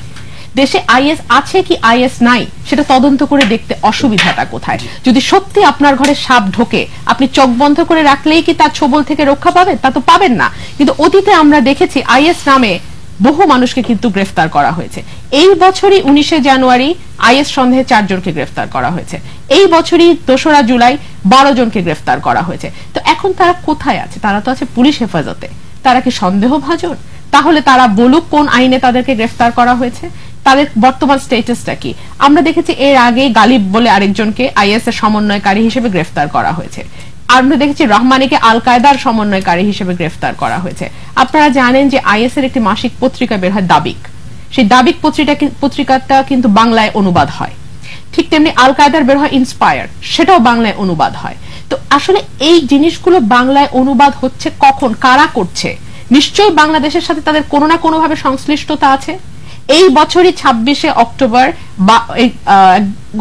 দেশে আইএস আছে কি আইএস নাই সেটা তদন্ত করে দেখতে অসুবিধাটা কোথায়? যদি সত্যি আপনার ঘরে সাপ ঢোকে, আপনি চোখ বন্ধ করে রাখলেই কি তার ছোবল থেকে রক্ষা পাবেন? তা তো পাবেন না। কিন্তু অতীতে আমরা দেখেছি আইএস নামে বহু মানুষকে কিন্তু গ্রেফতার করা হয়েছে। এই বছরই 19শে জানুয়ারি আইএস সন্দেহে 4 জনকে গ্রেফতার করা হয়েছে। এই বছরই 2রা জুলাই 12 জনকে গ্রেফতার করা হয়েছে। তো এখন তারা কোথায় আছে? তারা তো আছে পুলিশ হেফাজতে। তারা কি সন্দেহভাজন? তাহলে তারা বলুক কোন আইনে তাদেরকে গ্রেফতার করা হয়েছে, তাদের বর্তমান স্ট্যাটাসটা কি। আমরা দেখেছি এর আগে গালিব বলে আরেকজনকে আইএস এর সমন্বয়কারী হিসেবে গ্রেফতার করা হয়েছে। আমরা দেখেছি রহমানিকে আল কায়দার সমন্বয়কারী হিসেবে গ্রেফতার করা হয়েছে। আপনারা জানেন যে আইএস এর একটি মাসিক পত্রিকা বের হয় দাবিক, সেই দাবিক পত্রিকাটা কিন্তু বাংলায় অনুবাদ হয়। ঠিক তেমনি আল কায়দার বের হয় ইন্সপায়ার, সেটাও বাংলায় অনুবাদ হয়। তো আসলে এই জিনিসগুলো বাংলায় অনুবাদ হচ্ছে কখন, কারা করছে? নিশ্চয়ই বাংলাদেশের সাথে তাদের কোনো না কোনো ভাবে সংশ্লিষ্টতা আছে। এই বছরই 26শে অক্টোবর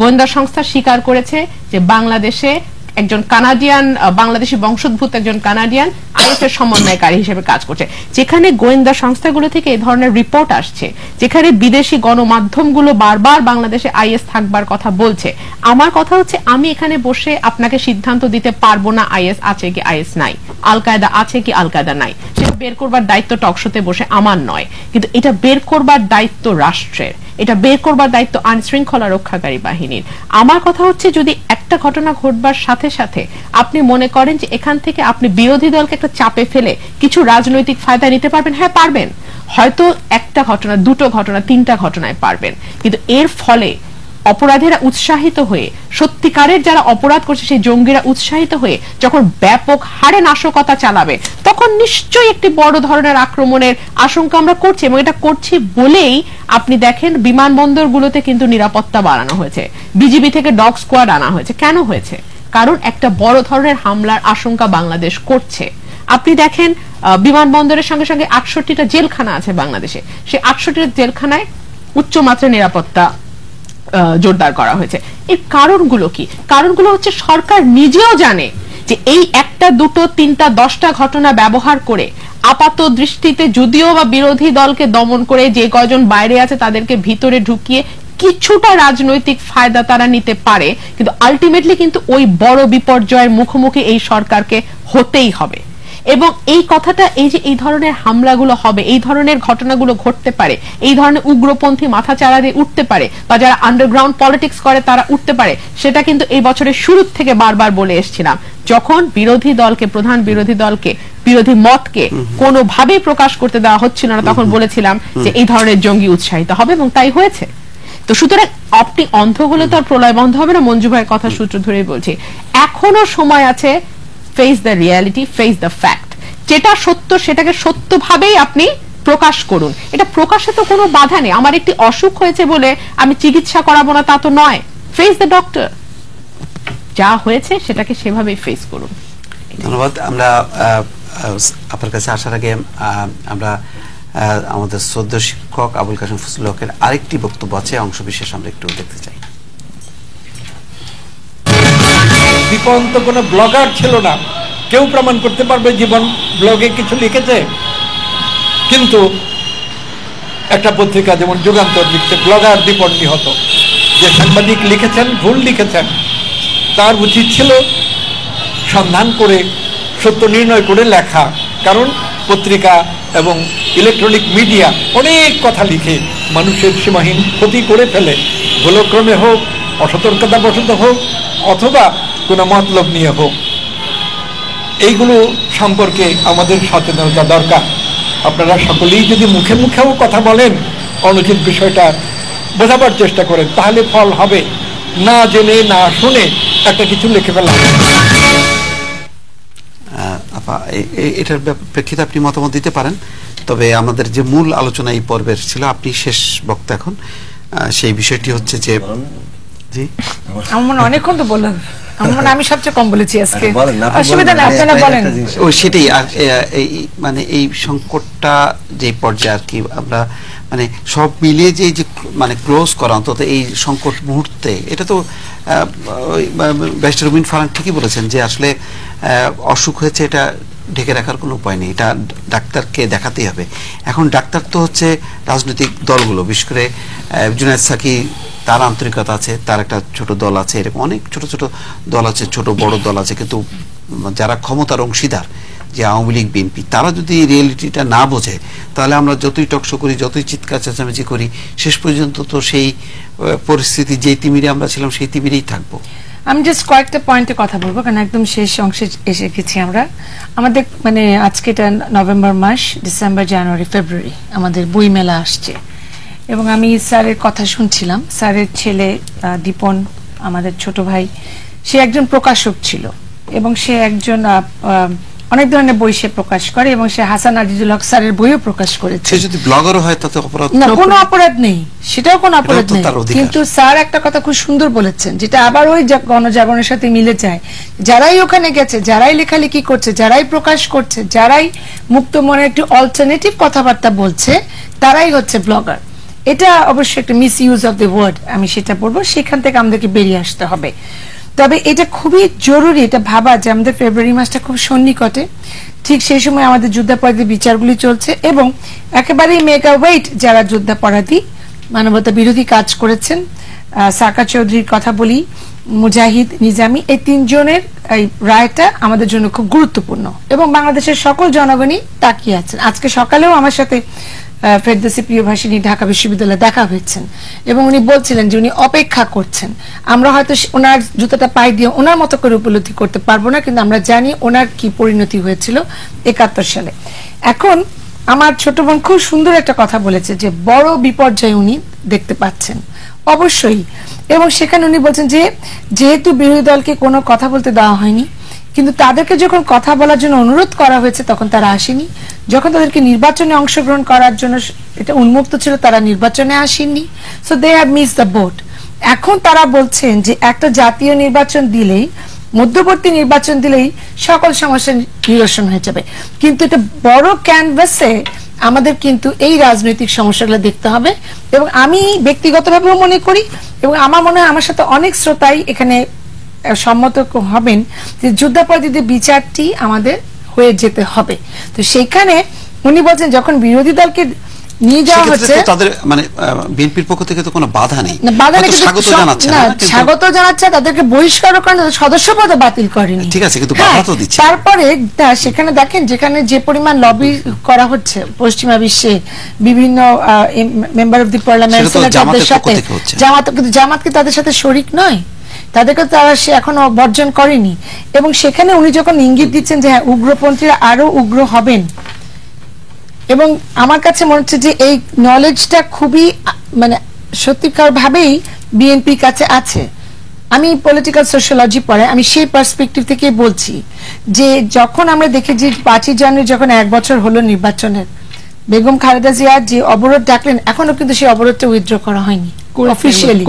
গোয়েন্দা সংস্থা স্বীকার করেছে যে বাংলাদেশে একজন কানাডিয়ান, বাংলাদেশি বংশোদ্ভূত একজন কানাডিয়ান আইএস এর সমন্বয়কারী হিসেবে কাজ করছে। যেখানে গোয়েন্দা সংস্থাগুলো থেকে এই ধরনের রিপোর্ট আসছে, যেখানে বিদেশি গণমাধ্যমগুলো বারবার বাংলাদেশে আইএস থাকবার কথা বলছে, আমার কথা হচ্ছে আমি এখানে বসে আপনাকে সিদ্ধান্ত দিতে পারবো না আইএস আছে কি আইএস নাই, আল কায়দা আছে কি আল কায়দা নাই। সেটা বের করবার দায়িত্ব টকশোতে বসে আমার নয়, কিন্তু এটা বের করবার দায়িত্ব রাষ্ট্রের, এটা বের করবার দায়িত্ব আইন শৃঙ্খলা রক্ষাকারী বাহিনীর। আমার কথা হচ্ছে যদি একটা ঘটনা ঘটবার সাথে সাথে আপনি মনে করেন যে এখান থেকে আপনি বিরোধী দলকে একটা চাপে ফেলে কিছু রাজনৈতিক ফায়দা নিতে পারবেন, হ্যাঁ পারবেন। হয়তো একটা ঘটনা, 2টো ঘটনা, 3টা ঘটনায় পারবেন। কিন্তু এর ফলে অপরাধীরা উৎসাহিত হয়ে, সত্যিকারের যারা অপরাধ করছে সেই জঙ্গিরা উৎসাহিত হয়ে যখন ব্যাপক হারে নাশকতা চালাবে, তখন নিশ্চয়ই একটি বড় ধরনের আক্রমণের আশঙ্কা আমরা করছি। এবং এটা করছি বলেই আপনি দেখেন বিমানবন্দরগুলোতে কিন্তু নিরাপত্তা বাড়ানো হয়েছে, বিজিবি থেকে ডগ স্কোয়াড আনা হয়েছে। কেন হয়েছে? কারণ একটা বড় ধরনের হামলার আশঙ্কা বাংলাদেশ করছে। আপনি দেখেন বিমানবন্দরের সঙ্গে সঙ্গে 68টা জেলখানা আছে বাংলাদেশে, সেই 68টা জেলখানায় উচ্চমাত্রার নিরাপত্তা জোরদার করা হয়েছে। এর কারণগুলো কি? কারণগুলো হচ্ছে সরকার নিজেও জানে যে এই একটা দুটো তিনটা 10টা ঘটনা ব্যবহার করে আপাত দৃষ্টিতে যদিও বা বিরোধী দলকে দমন করে যে কয়জন বাইরে আছে তাদেরকে ভিতরে ঢুকিয়ে কিছুটা রাজনৈতিক ফায়দা তারা নিতে পারে, কিন্তু আলটিমেটলি কিন্তু ওই বড় বিপর্যয়ের মুখোমুখি এই সরকারকে হতেই হবে। এবং এই কথাটা, এই যে এই ধরনের হামলাগুলো হবে, এই ধরনের ঘটনাগুলো ঘটতে পারে, এই ধরনের উগ্রপন্থী মাথাচাড়া দিয়ে উঠতে পারে, বা যারা আন্ডারগ্রাউন্ড পলিটিক্স করে তারা উঠতে পারে, সেটা কিন্তু এই বছরের শুরু থেকে বারবার বলে এসেছিলাম। যখন বিরোধী দলকে, প্রধান বিরোধী দলকে, বিরোধী মতকে কোনোভাবেই প্রকাশ করতে দেওয়া হচ্ছিল না, তখন বলেছিলাম যে এই ধরনের জঙ্গি উৎসাহিত হবে, এবং তাই হয়েছে। তো সুতরাং আপনি অন্ধ হলে তো আর প্রলয় বন্ধ হবে না, মঞ্জু ভাইয়ের কথা সূত্র ধরেই বলছি। এখনো সময় আছে, face the reality, face the fact. যেটা সত্য সেটাকে সত্যভাবেই আপনি প্রকাশ করুন। এটা প্রকাশে তো কোনো বাধা নেই। আমার একটি অসুখ হয়েছে বলে আমি চিকিৎসা করাবো না তা তো নয়। ফেস দ্য ডক্টর, যা হয়েছে সেটাকে সেভাবেই ফেস করুন। ধন্যবাদ। আমরা আপনার কাছে আসার আগে আমরা আমাদের শ্রদ্ধেয় শিক্ষক আবুল কাশেম ফজলুল হকের আরেকটি বক্তব্য আছে, অংশ বিশেষ আমরা একটু দেখতে চাই। দীপন তো কোনো ব্লগার ছিল না, কেউ প্রমাণ করতে পারবে জীবন ব্লগে কিছু লিখেছে? কিন্তু একটা পত্রিকা যেমন যুগান্তর লিখছে ব্লগার দীপন নিহত, যে সাংবাদিক লিখেছেন ভুল লিখেছেন, তার উচিত ছিল সন্ধান করে সত্য নির্ণয় করে লেখা। কারণ পত্রিকা এবং ইলেকট্রনিক মিডিয়া অনেক কথা লিখে মানুষের সীমাহীন ক্ষতি করে ফেলে, ভুলক্রমে হোক, অসতর্কতাবশত হোক, অথবা কোনো মতলব নিয়ে হোক। এইগুলো সম্পর্কে আমাদের সচেতনতা দরকার। আপনারা সকলেই যদি মুখে মুখেও কথা বলেন, অনুচিত বিষয়টা বোঝাবার চেষ্টা করেন, তাহলে ফল হবে। না জেনে না শুনে একটা কিছু লিখে ফেলা। আপা, এটার প্রেক্ষিতে আপনি মতামত দিতে পারেন, তবে আমাদের যে মূল আলোচনা এই পর্বের ছিল, আপনি শেষ বক্তা এখন। সেই বিষয়টি হচ্ছে যে, জি আমার মনে অনেকক্ষণ তো বললাম, আমার মনে আমি সবচেয়ে কম বলেছি আজকে, অসুবিধা নেই, আপনারা বলেন। সেটাই, মানে এই সংকটটা যে পর্যায়ে আর কি আমরা মানে সব মিলিয়ে যে মানে ক্লোজ করা, অন্তত এই সংকট মুহূর্তে, এটা তো ব্যারিস্টার রুমিন ফারহান ঠিকই বলেছেন যে আসলে অসুখ হয়েছে, এটা ঢেকে রাখার কোনো উপায় নেই, এটা ডাক্তারকে দেখাতেই হবে। এখন ডাক্তার তো হচ্ছে রাজনৈতিক দলগুলো, বিশেষ করে জুনায়েদ সাকি, তার আন্তরিকতা আছে, তার একটা ছোট দল আছে, এরকম অনেক ছোট ছোট দল আছে, ছোট বড় দল আছে, কিন্তু যারা ক্ষমতার অংশীদার, যে আওয়ামী লীগ বিএনপি, তারা যদি রিয়েলিটিটা না বোঝে, তাহলে আমরা যতই টকশো করি, যতই চিৎকার চেঁচামেচি করি, শেষ পর্যন্ত তো সেই পরিস্থিতি যে তিমিরে আমরা ছিলাম সেই তিমিরেই থাকবো। আমি জাস্ট কয়েকটা পয়েন্টে কথা বলবো, কারণ একদম শেষ অংশে এসে গেছি আমরা। আমাদের মানে আজকে এটা নভেম্বর মাস, ডিসেম্বর, জানুয়ারি, ফেব্রুয়ারি আমাদের বই মেলা আসছে, এবং আমি স্যারের কথা শুনছিলাম। স্যারের ছেলে দীপন, আমাদের ছোট ভাই, সে একজন প্রকাশক ছিল, এবং সে একজন অনেক ধরনের বই সে প্রকাশ করে, এবং সে হাসান আজিজুল হক স্যারের বইও প্রকাশ করেছে। সে যদি ব্লগারও হয় তাতে অপরাধ না, কোনো অপরাধ নেই, সেটাও কোনো অপরাধ নেই। কিন্তু স্যার একটা কথা খুব সুন্দর বলেছেন, যেটা আবার ওই গণজাগরণের সাথে মিলে যায়। যারাই ওখানে গেছে, যারাই লেখালেখি করছে, যারাই প্রকাশ করছে, যারাই মুক্ত মনে একটি অল্টারনেটিভ কথাবার্তা বলছে, তারাই হচ্ছে ব্লগার। এটা অবশ্যই একটা misuse of the word, আমি সেটা বলবো। সেখান থেকে আমাদেরকে বেরিয়ে আসতে হবে। তবে এটা খুবই জরুরি এটা ভাবা যে আমাদের ফেব্রুয়ারি মাসটা খুব সন্নিকটে, ঠিক সেই সময় আমাদের যুদ্ধাপরাধী বিচারগুলি চলছে, এবং একেবারেই মেগা ওয়েট যারা যুদ্ধাপরাধী, মানবতা বিরোধী কাজ করেছেন, সাকা চৌধুরীর কথা বলি, মুজাহিদ, নিজামী, এই তিনজনের এই রায়টা আমাদের জন্য খুব গুরুত্বপূর্ণ, এবং বাংলাদেশের সকল জনগণই তাকিয়ে আছেন। আজকে সকালেও আমার সাথে ফেরদৌসী প্রিয়ভাষিনী ঢাকা বিশ্ববিদ্যালয়ে দেখা হয়েছেন, এবং উনি বলছিলেন যে উনি অপেক্ষা করছেন। আমরা হয়তো ওনার জুতাটা পায়ে দিয়ে ওনার মতো করে উপলব্ধি করতে পারবো না, কিন্তু আমরা জানি ওনার কি পরিণতি হয়েছিল 71 সালে। এখন আমার ছোট বোন খুব সুন্দর একটা কথা বলেছে যে বড় বিপর্যয় উনি দেখতে পাচ্ছেন, অবশ্যই। এবং সেখানে উনি বলছেন যে যেহেতু বিরোধী দলকে কোনো কথা বলতে দেওয়া হয়নি, কিন্তু তাদেরকে যখন কথা বলার জন্য অনুরোধ করা হয়েছে তখন তারা আসেনি। যখন তাদেরকে নির্বাচনে অংশগ্রহণ করার জন্য এটা উন্মুক্ত ছিল, তারা নির্বাচনে আসেননি। So they have miss the boat. এখন তারা বলছেন যে একটা জাতীয় নির্বাচন দিলেই মধ্যবর্তী নির্বাচন দিলেই সকল সমস্যা নিরসন হয়ে যাবে, কিন্তু এটা বড় ক্যানভাসে আমাদের কিন্তু এই রাজনৈতিক সমস্যাগুলো দেখতে হবে। এবং আমি ব্যক্তিগতভাবেও মনে করি, এবং আমার মনে হয় আমার সাথে অনেক শ্রোতাই এখানে সম্মত হবেন, যে যুদ্ধাপরাধীদের বিচারটি আমাদের হয়ে যেতে হবে। তো সেখানে উনি বলছেন যখন বিরোধী দলকে নিয়ে যাওয়া হচ্ছে, তাদের মানে বিএনপির পক্ষ থেকে তো কোনো বাধা নেই, স্বাগত জানাচ্ছে, তাদেরকে বহিষ্কার করেন, সদস্যপদ বাতিল করেনি, ঠিক আছে, কিন্তু বাধা তো দিচ্ছে। তারপরে সেখানে দেখেন যেখানে যে পরিমাণ লবি করা হচ্ছে পশ্চিমা বিশ্বে বিভিন্ন মেম্বার অফ দি পার্লামেন্ট সেনেটরদের সাথে, জামাত কি তাদের সাথে শরিক নয়? তাদেরকে তারা এখনো বর্জন করেনি। এবং সেখানে উনি যখন ইঙ্গিত দিচ্ছেন যে হ্যাঁ উগ্রপন্থীরা আরো উগ্র হবেন, এবং আমার কাছে মনে হচ্ছে যে এই নলেজটা খুবই মানে সত্যিকার ভাবেই বিএনপির কাছে আছে। আমি পলিটিক্যাল সোশ্যোলজি পড়ে, আমি সেই পার্সপেক্টিভ থেকে বলছি যে যখন আমরা দেখি যে 5 জানুয়ারি যখন 1 বছর হলো নির্বাচনের, বেগম খালেদা জিয়া যে অবরোধ ডাকলেন এখনো কিন্তু সেই অবরোধটা উইথড্র করা হয়নি অফিশিয়ালি।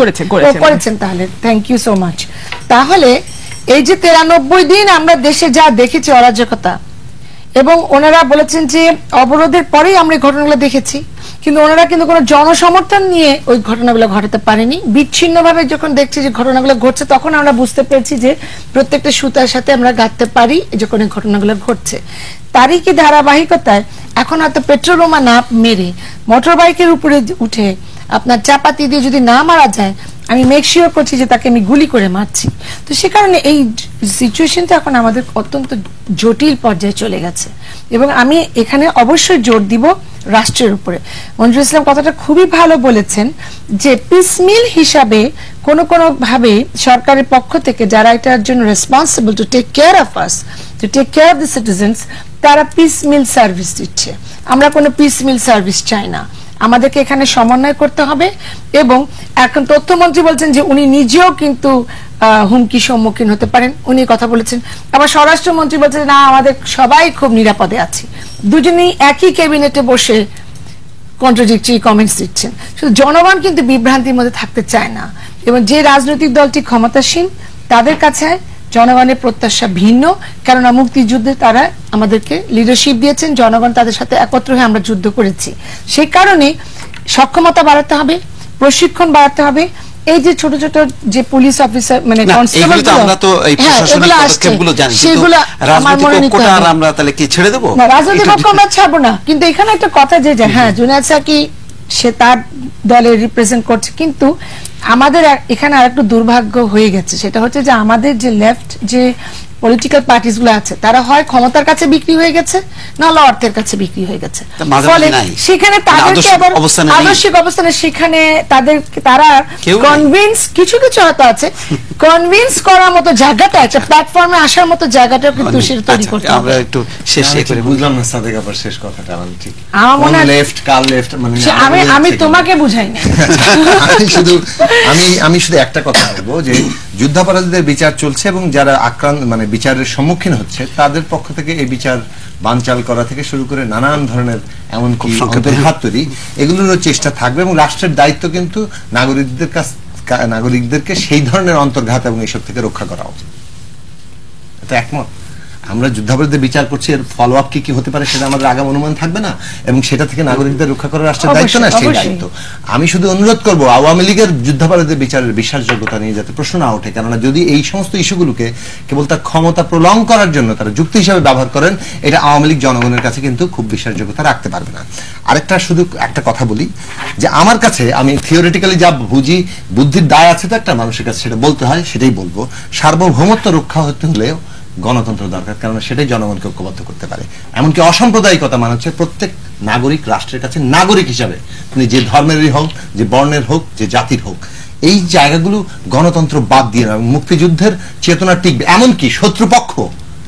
করেছেন, তাহলে থ্যাংক ইউ সো মাচ। তাহলে এই যে 93 দিন আমরা দেশে যা দেখেছি অরাজকতা, এবং ওনারা বলেছেন যে অবরোধের পরেই আমরা এই ঘটনাগুলো দেখেছি, কিন্তু ওনারা কিন্তু কোনো জনসমর্থন নিয়ে ওই ঘটনাগুলো ঘটাতে পারেনি। বিচ্ছিন্নভাবে যখন দেখছি যে ঘটনাগুলো ঘটছে, তখন আমরা বুঝতে পেরেছি যে প্রত্যেকটা সুতার সাথে আমরা গাঁথতে পারি যখন এই ঘটনাগুলো ঘটছে। তারই কি ধারাবাহিকতায় এখন হয়তো পেট্রোলোমা না মেরে মোটর বাইকের উপরে উঠে আপনার চাপাতি দিয়ে যদি না মারা যায়, আমি মেক শিওর করছি যে তাকে আমি গুলি করে মারছি। তো সে কারণে এই সিচুয়েশনটা এখন আমাদের অত্যন্ত জটিল পর্যায়ে চলে গেছে, এবং আমি এখানে অবশ্যই জোর দিব রাষ্ট্রের উপরে। মঞ্জুর ইসলাম কথাটা খুবই ভালো বলেছেন যে পিসমিল হিসাবে কোনো ভাবে সরকারের পক্ষ থেকে যারা এটার জন্য responsible to take care of us, to take care of the citizens, তারা পিসমিল সার্ভিস দিচ্ছে। আমরা কোনো পিসমিল সার্ভিস চাই না, আমাদেরকে এখানে সমন্বয় করতে হবে। এবং এখন তথ্যমন্ত্রী বলছেন যে উনি নিজেও কিন্তু হুমকি সম্মুখীন হতে পারেন, উনি কথা বলেছেন। আবার স্বরাষ্ট্রমন্ত্রী বলছেন না আমাদের সবাই খুব নিরাপদে আছি। দুজনেই একই ক্যাবিনেটে বসে কন্ট্রাডিক্টরি কমেন্টস দিচ্ছেন। শুধু জনগণ কিন্তু বিভ্রান্তির মধ্যে থাকতে চায় না, এবং যে রাজনৈতিক দলটি ক্ষমতাসীন তাদের কাছে জনগণের প্রত্যাশা ভিন্ন, কেননা মুক্তিযুদ্ধে তারা আমাদেরকে লিডারশিপ দিয়েছেন, জনগণ তাদের সাথে একত্র হয়ে আমরা যুদ্ধ করেছি। সেই কারণে সক্ষমতা বাড়াতে হবে, প্রশিক্ষণ বাড়াতে হবে। এই যে ছোট ছোট যে পুলিশ অফিসার মানে কনস্টেবল, আমরা তো এই প্রশাসনিক পদক্ষেপগুলো জানি, সেগুলো রাজনৈতিক পক্ষটা আর আমরা তাহলে কি ছেড়ে দেব? না, রাজনৈতিক পক্ষ আমরা ছাড়বো না, কিন্তু এখানে একটা কথা যে হ্যাঁ জুনায়েদ সাকি সে তার দলে রিপ্রেজেন্ট করছে, কিন্তু আমাদের এখানে আরেকটু দুর্ভাগ্য হয়ে গেছে, সেটা হচ্ছে যে আমাদের যে লেফট যে পলিটিক্যাল পার্টিস গুলো আছে তারা হয় ক্ষমতার কাছে বিক্রি হয়ে গেছে, নাহলে অর্থের কাছে বিক্রি হয়ে গেছে। ফলে সেখানে তাদেরকে আবার আদর্শিক অবস্থানে সেখানে তারা কনভিন্স কিছু হয়তো আছে, কনভিন্স করার মতো জায়গাটা আছে, প্ল্যাটফর্মে আসার মতো জায়গাটা কিন্তু সেটা তৈরি করতে হবে। আমরা একটু শেষে করে বুঝলাম না সাদেক আবার শেষ কথাটা মানে ঠিক আমার মনে হয় লেফট কাল লেফট মানে আমি তোমাকে বুঝাই না। আমি শুধু একটা কথা বলবো যে যুদ্ধাপরাধীদের বিচার চলছে, এবং যারা আক্রান্ত মানে বিচারের সম্মুখীন হচ্ছে তাদের পক্ষ থেকে এই বিচার বানচাল করা থেকে শুরু করে নানান ধরনের এমনকি অন্তর্ঘাত তৈরি, এগুলোরও চেষ্টা থাকবে। এবং রাষ্ট্রের দায়িত্ব কিন্তু নাগরিকদেরকে সেই ধরনের অন্তর্ঘাত এবং এইসব থেকে রক্ষা করা উচিত। এটা একমত। আমরা যুদ্ধাপরাধীদের বিচার করছি, এর ফলো আপ কি হতে পারে সেটা আমাদের আগাম অনুমান থাকবে না, এবং সেটা থেকে নাগরিকদের রক্ষা করার রাষ্ট্রের দায়িত্ব না, সেই দায়িত্ব। আমি শুধু অনুরোধ করবো আওয়ামী লীগের যুদ্ধাপরাধীদের বিচারের বিশ্বাসযোগ্যতা নিয়ে যাতে প্রশ্ন না ওঠে, কেননা যদি এই সমস্ত ইস্যুগুলোকে কেবল তার ক্ষমতা প্রলং করার জন্য তারা যুক্তি হিসাবে ব্যবহার করেন, এটা আওয়ামী লীগ জনগণের কাছে কিন্তু খুব বিশ্বাসযোগ্যতা রাখতে পারবে না। আরেকটা শুধু একটা কথা বলি যে আমার কাছে, আমি থিওরিটিক্যালি যা বুঝি, বুদ্ধির দায় আছে তো একটা মানুষের কাছে, সেটা বলতে হয়, সেটাই বলবো। সার্বভৌমত্ব রক্ষা হতে হলেও গণতন্ত্র দরকার, কারণ সেটাই জনগণকে ঐক্যবদ্ধ করতে পারে। এমনকি অসাম্প্রদায়িকতা মানে হচ্ছে প্রত্যেক নাগরিক রাষ্ট্রের কাছে নাগরিক হিসাবে, তিনি যে ধর্মেরই হোক, যে বর্ণের হোক, যে জাতির হোক, এই জায়গাগুলো গণতন্ত্র বাদ দিয়ে মুক্তিযুদ্ধের চেতনা টিকবে। এমনকি শত্রুপক্ষ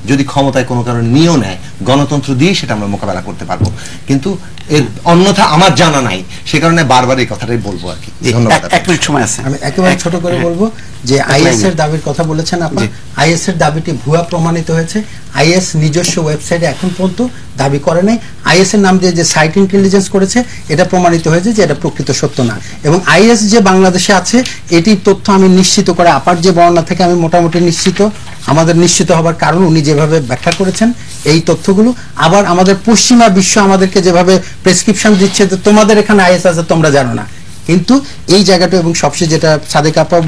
যদি ক্ষমতায় কোনো কারণে নিয়েও নেয়, গণতন্ত্র দিয়ে সেটা আমরা মোকাবেলা করতে পারবো, কিন্তু এর অন্যথা আমার জানা নাই, সে কারণে বারবার এই কথাটাই বলবো আর কি। ধন্যবাদ। এক মিনিট সময় আছে, আমি একেবারে ছোট করে বলবো যে আইএস এর দাবির কথা বলেছেন আপনি, আইএস এর দাবিটি ভুয়া প্রমাণিত হয়েছে। আইএস নিজস্ব ওয়েবসাইটে এখন পর্যন্ত দাবি করে নাই। আইএস এর নাম দিয়ে যে সাইট ইন্টেলিজেন্স করেছে এটা প্রমাণিত হয়েছে যে এটা প্রকৃত সত্য না। এবং আইএস যে বাংলাদেশে আছে এটির তথ্য আমি নিশ্চিত করে আপার যে বর্ণনা থেকে আমি মোটামুটি নিশ্চিত, আমাদের নিশ্চিত হবার কারণ উনি যেভাবে ব্যাখ্যা করেছেন এই তথ্যগুলো, আবার আমাদের পশ্চিমা বিশ্ব আমাদেরকে যেভাবে প্রেসক্রিপশন দিচ্ছে যে তোমাদের এখানে আইএস আছে তোমরা জানো না, কিন্তু এই জায়গাটা, এবং সবচেয়ে যেটা সাদেক আপাও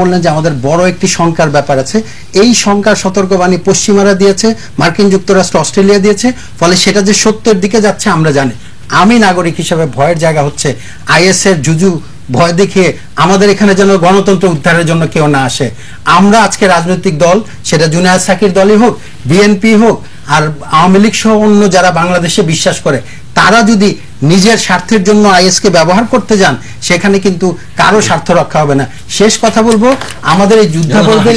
বললেন যে আমাদের বড় একটি শঙ্কার ব্যাপার আছে, এই শঙ্কার সতর্কবাণী পশ্চিমারা দিয়েছে, মার্কিন যুক্তরাষ্ট্র, অস্ট্রেলিয়া দিয়েছে, ফলে সেটা যে সত্যের দিকে যাচ্ছে আমরা জানি। আমি নাগরিক হিসেবে ভয়ের জায়গা হচ্ছে আইএস এর জুজু ভয় দেখিয়ে আমাদের এখানে যেন গণতন্ত্র উদ্ধারের জন্য কেউ না আসে। আমরা আজকে রাজনৈতিক দল, সেটা জুনায়েদ সাকির দলই হোক, বিএনপি হোক, আর আওয়ামী লীগ সহ অন্য যারা বাংলাদেশে বিশ্বাস করে, তারা যদি নিজের স্বার্থের জন্য আইএস কে ব্যবহার করতে যান, সেখানে কিন্তু কারো স্বার্থ রক্ষা হবে না। শেষ কথা বলবো, আমাদের এই যুদ্ধাপরাধীদের,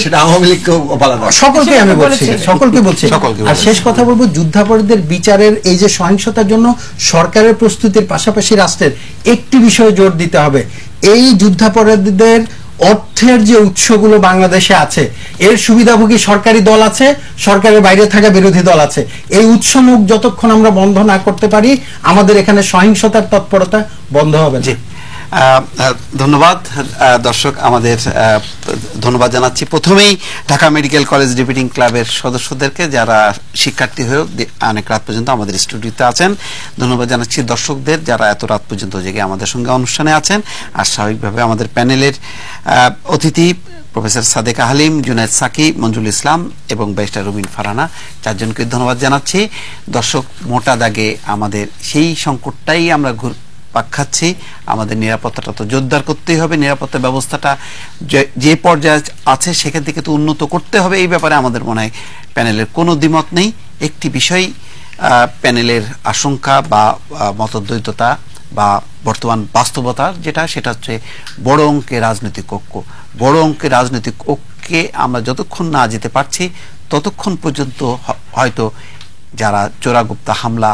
সকলকে আমি বলছি, সকলকে বলছি, আর শেষ কথা বলবো, যুদ্ধাপরাধীদের বিচারের এই যে সহিংসতার জন্য সরকারের প্রস্তুতির পাশাপাশি রাষ্ট্রের একটি বিষয়ে জোর দিতে হবে। এই যুদ্ধাপরাধীদের অর্থের যে উৎসগুলো বাংলাদেশে আছে, এর সুবিধাভোগী সরকারি দল আছে, সরকারের বাইরে থাকা বিরোধী দল আছে। এই উৎসমুখ যতক্ষণ আমরা বন্ধ না করতে পারি, আমাদের এখানে সহিংসতার তৎপরতা বন্ধ হবে না। ধন্যবাদ দর্শক, আমাদের ধন্যবাদ জানাচ্ছি প্রথমেই ঢাকা মেডিকেল কলেজ ডিবেটিং ক্লাবের সদস্যদেরকে, যারা শিক্ষার্থী হয়েও অনেক রাত পর্যন্ত আমাদের স্টুডিওতে আছেন। ধন্যবাদ জানাচ্ছি দর্শকদের যারা এত রাত পর্যন্ত জেগে আমাদের সঙ্গে অনুষ্ঠানে আছেন। আর স্বাভাবিকভাবে আমাদের প্যানেলের অতিথি প্রফেসর সাদেকা হালিম, জুনায়েদ সাকি, মঞ্জুল ইসলাম এবং ব্যারিস্টার রুমিন ফারহানা, চারজনকে ধন্যবাদ জানাচ্ছি। দর্শক, মোটা দাগে আমাদের সেই সংকটটাই আমরা পাক খাচ্ছি। আমাদের নিরাপত্তাটা তো জোরদার করতেই হবে, নিরাপত্তা ব্যবস্থাটা যে পর্যায়ে আছে সেখান থেকে তো উন্নত করতে হবে। এই ব্যাপারে আমাদের মনে হয় প্যানেলের কোনো দ্বিমত নেই। একটি বিষয় প্যানেলের আশঙ্কা বা মতদ্বৈততা বা বর্তমান বাস্তবতা সেটা হচ্ছে বড় অঙ্কের রাজনৈতিক ঐক্য। বড় অঙ্কের রাজনৈতিক ঐক্যে আমরা যতক্ষণ না যেতে পারছি ততক্ষণ পর্যন্ত হয়তো যারা চোরাগুপ্তা হামলা,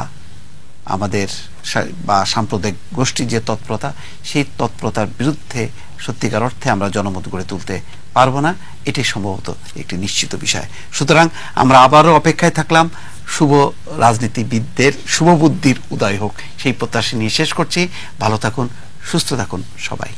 আমাদের বা সাম্প্রদায়িক গোষ্ঠীর যে তৎপরতা, সেই তৎপরতার বিরুদ্ধে সত্যিকার অর্থে আমরা জনমত গড়ে তুলতে পারবো না। এটি সম্ভবত একটি নিশ্চিত বিষয়। সুতরাং আমরা আবারও অপেক্ষায় থাকলাম শুভ রাজনীতিবিদদের শুভ বুদ্ধির উদয় হোক, সেই প্রত্যাশা নিয়ে শেষ করছি। ভালো থাকুন, সুস্থ থাকুন সবাই।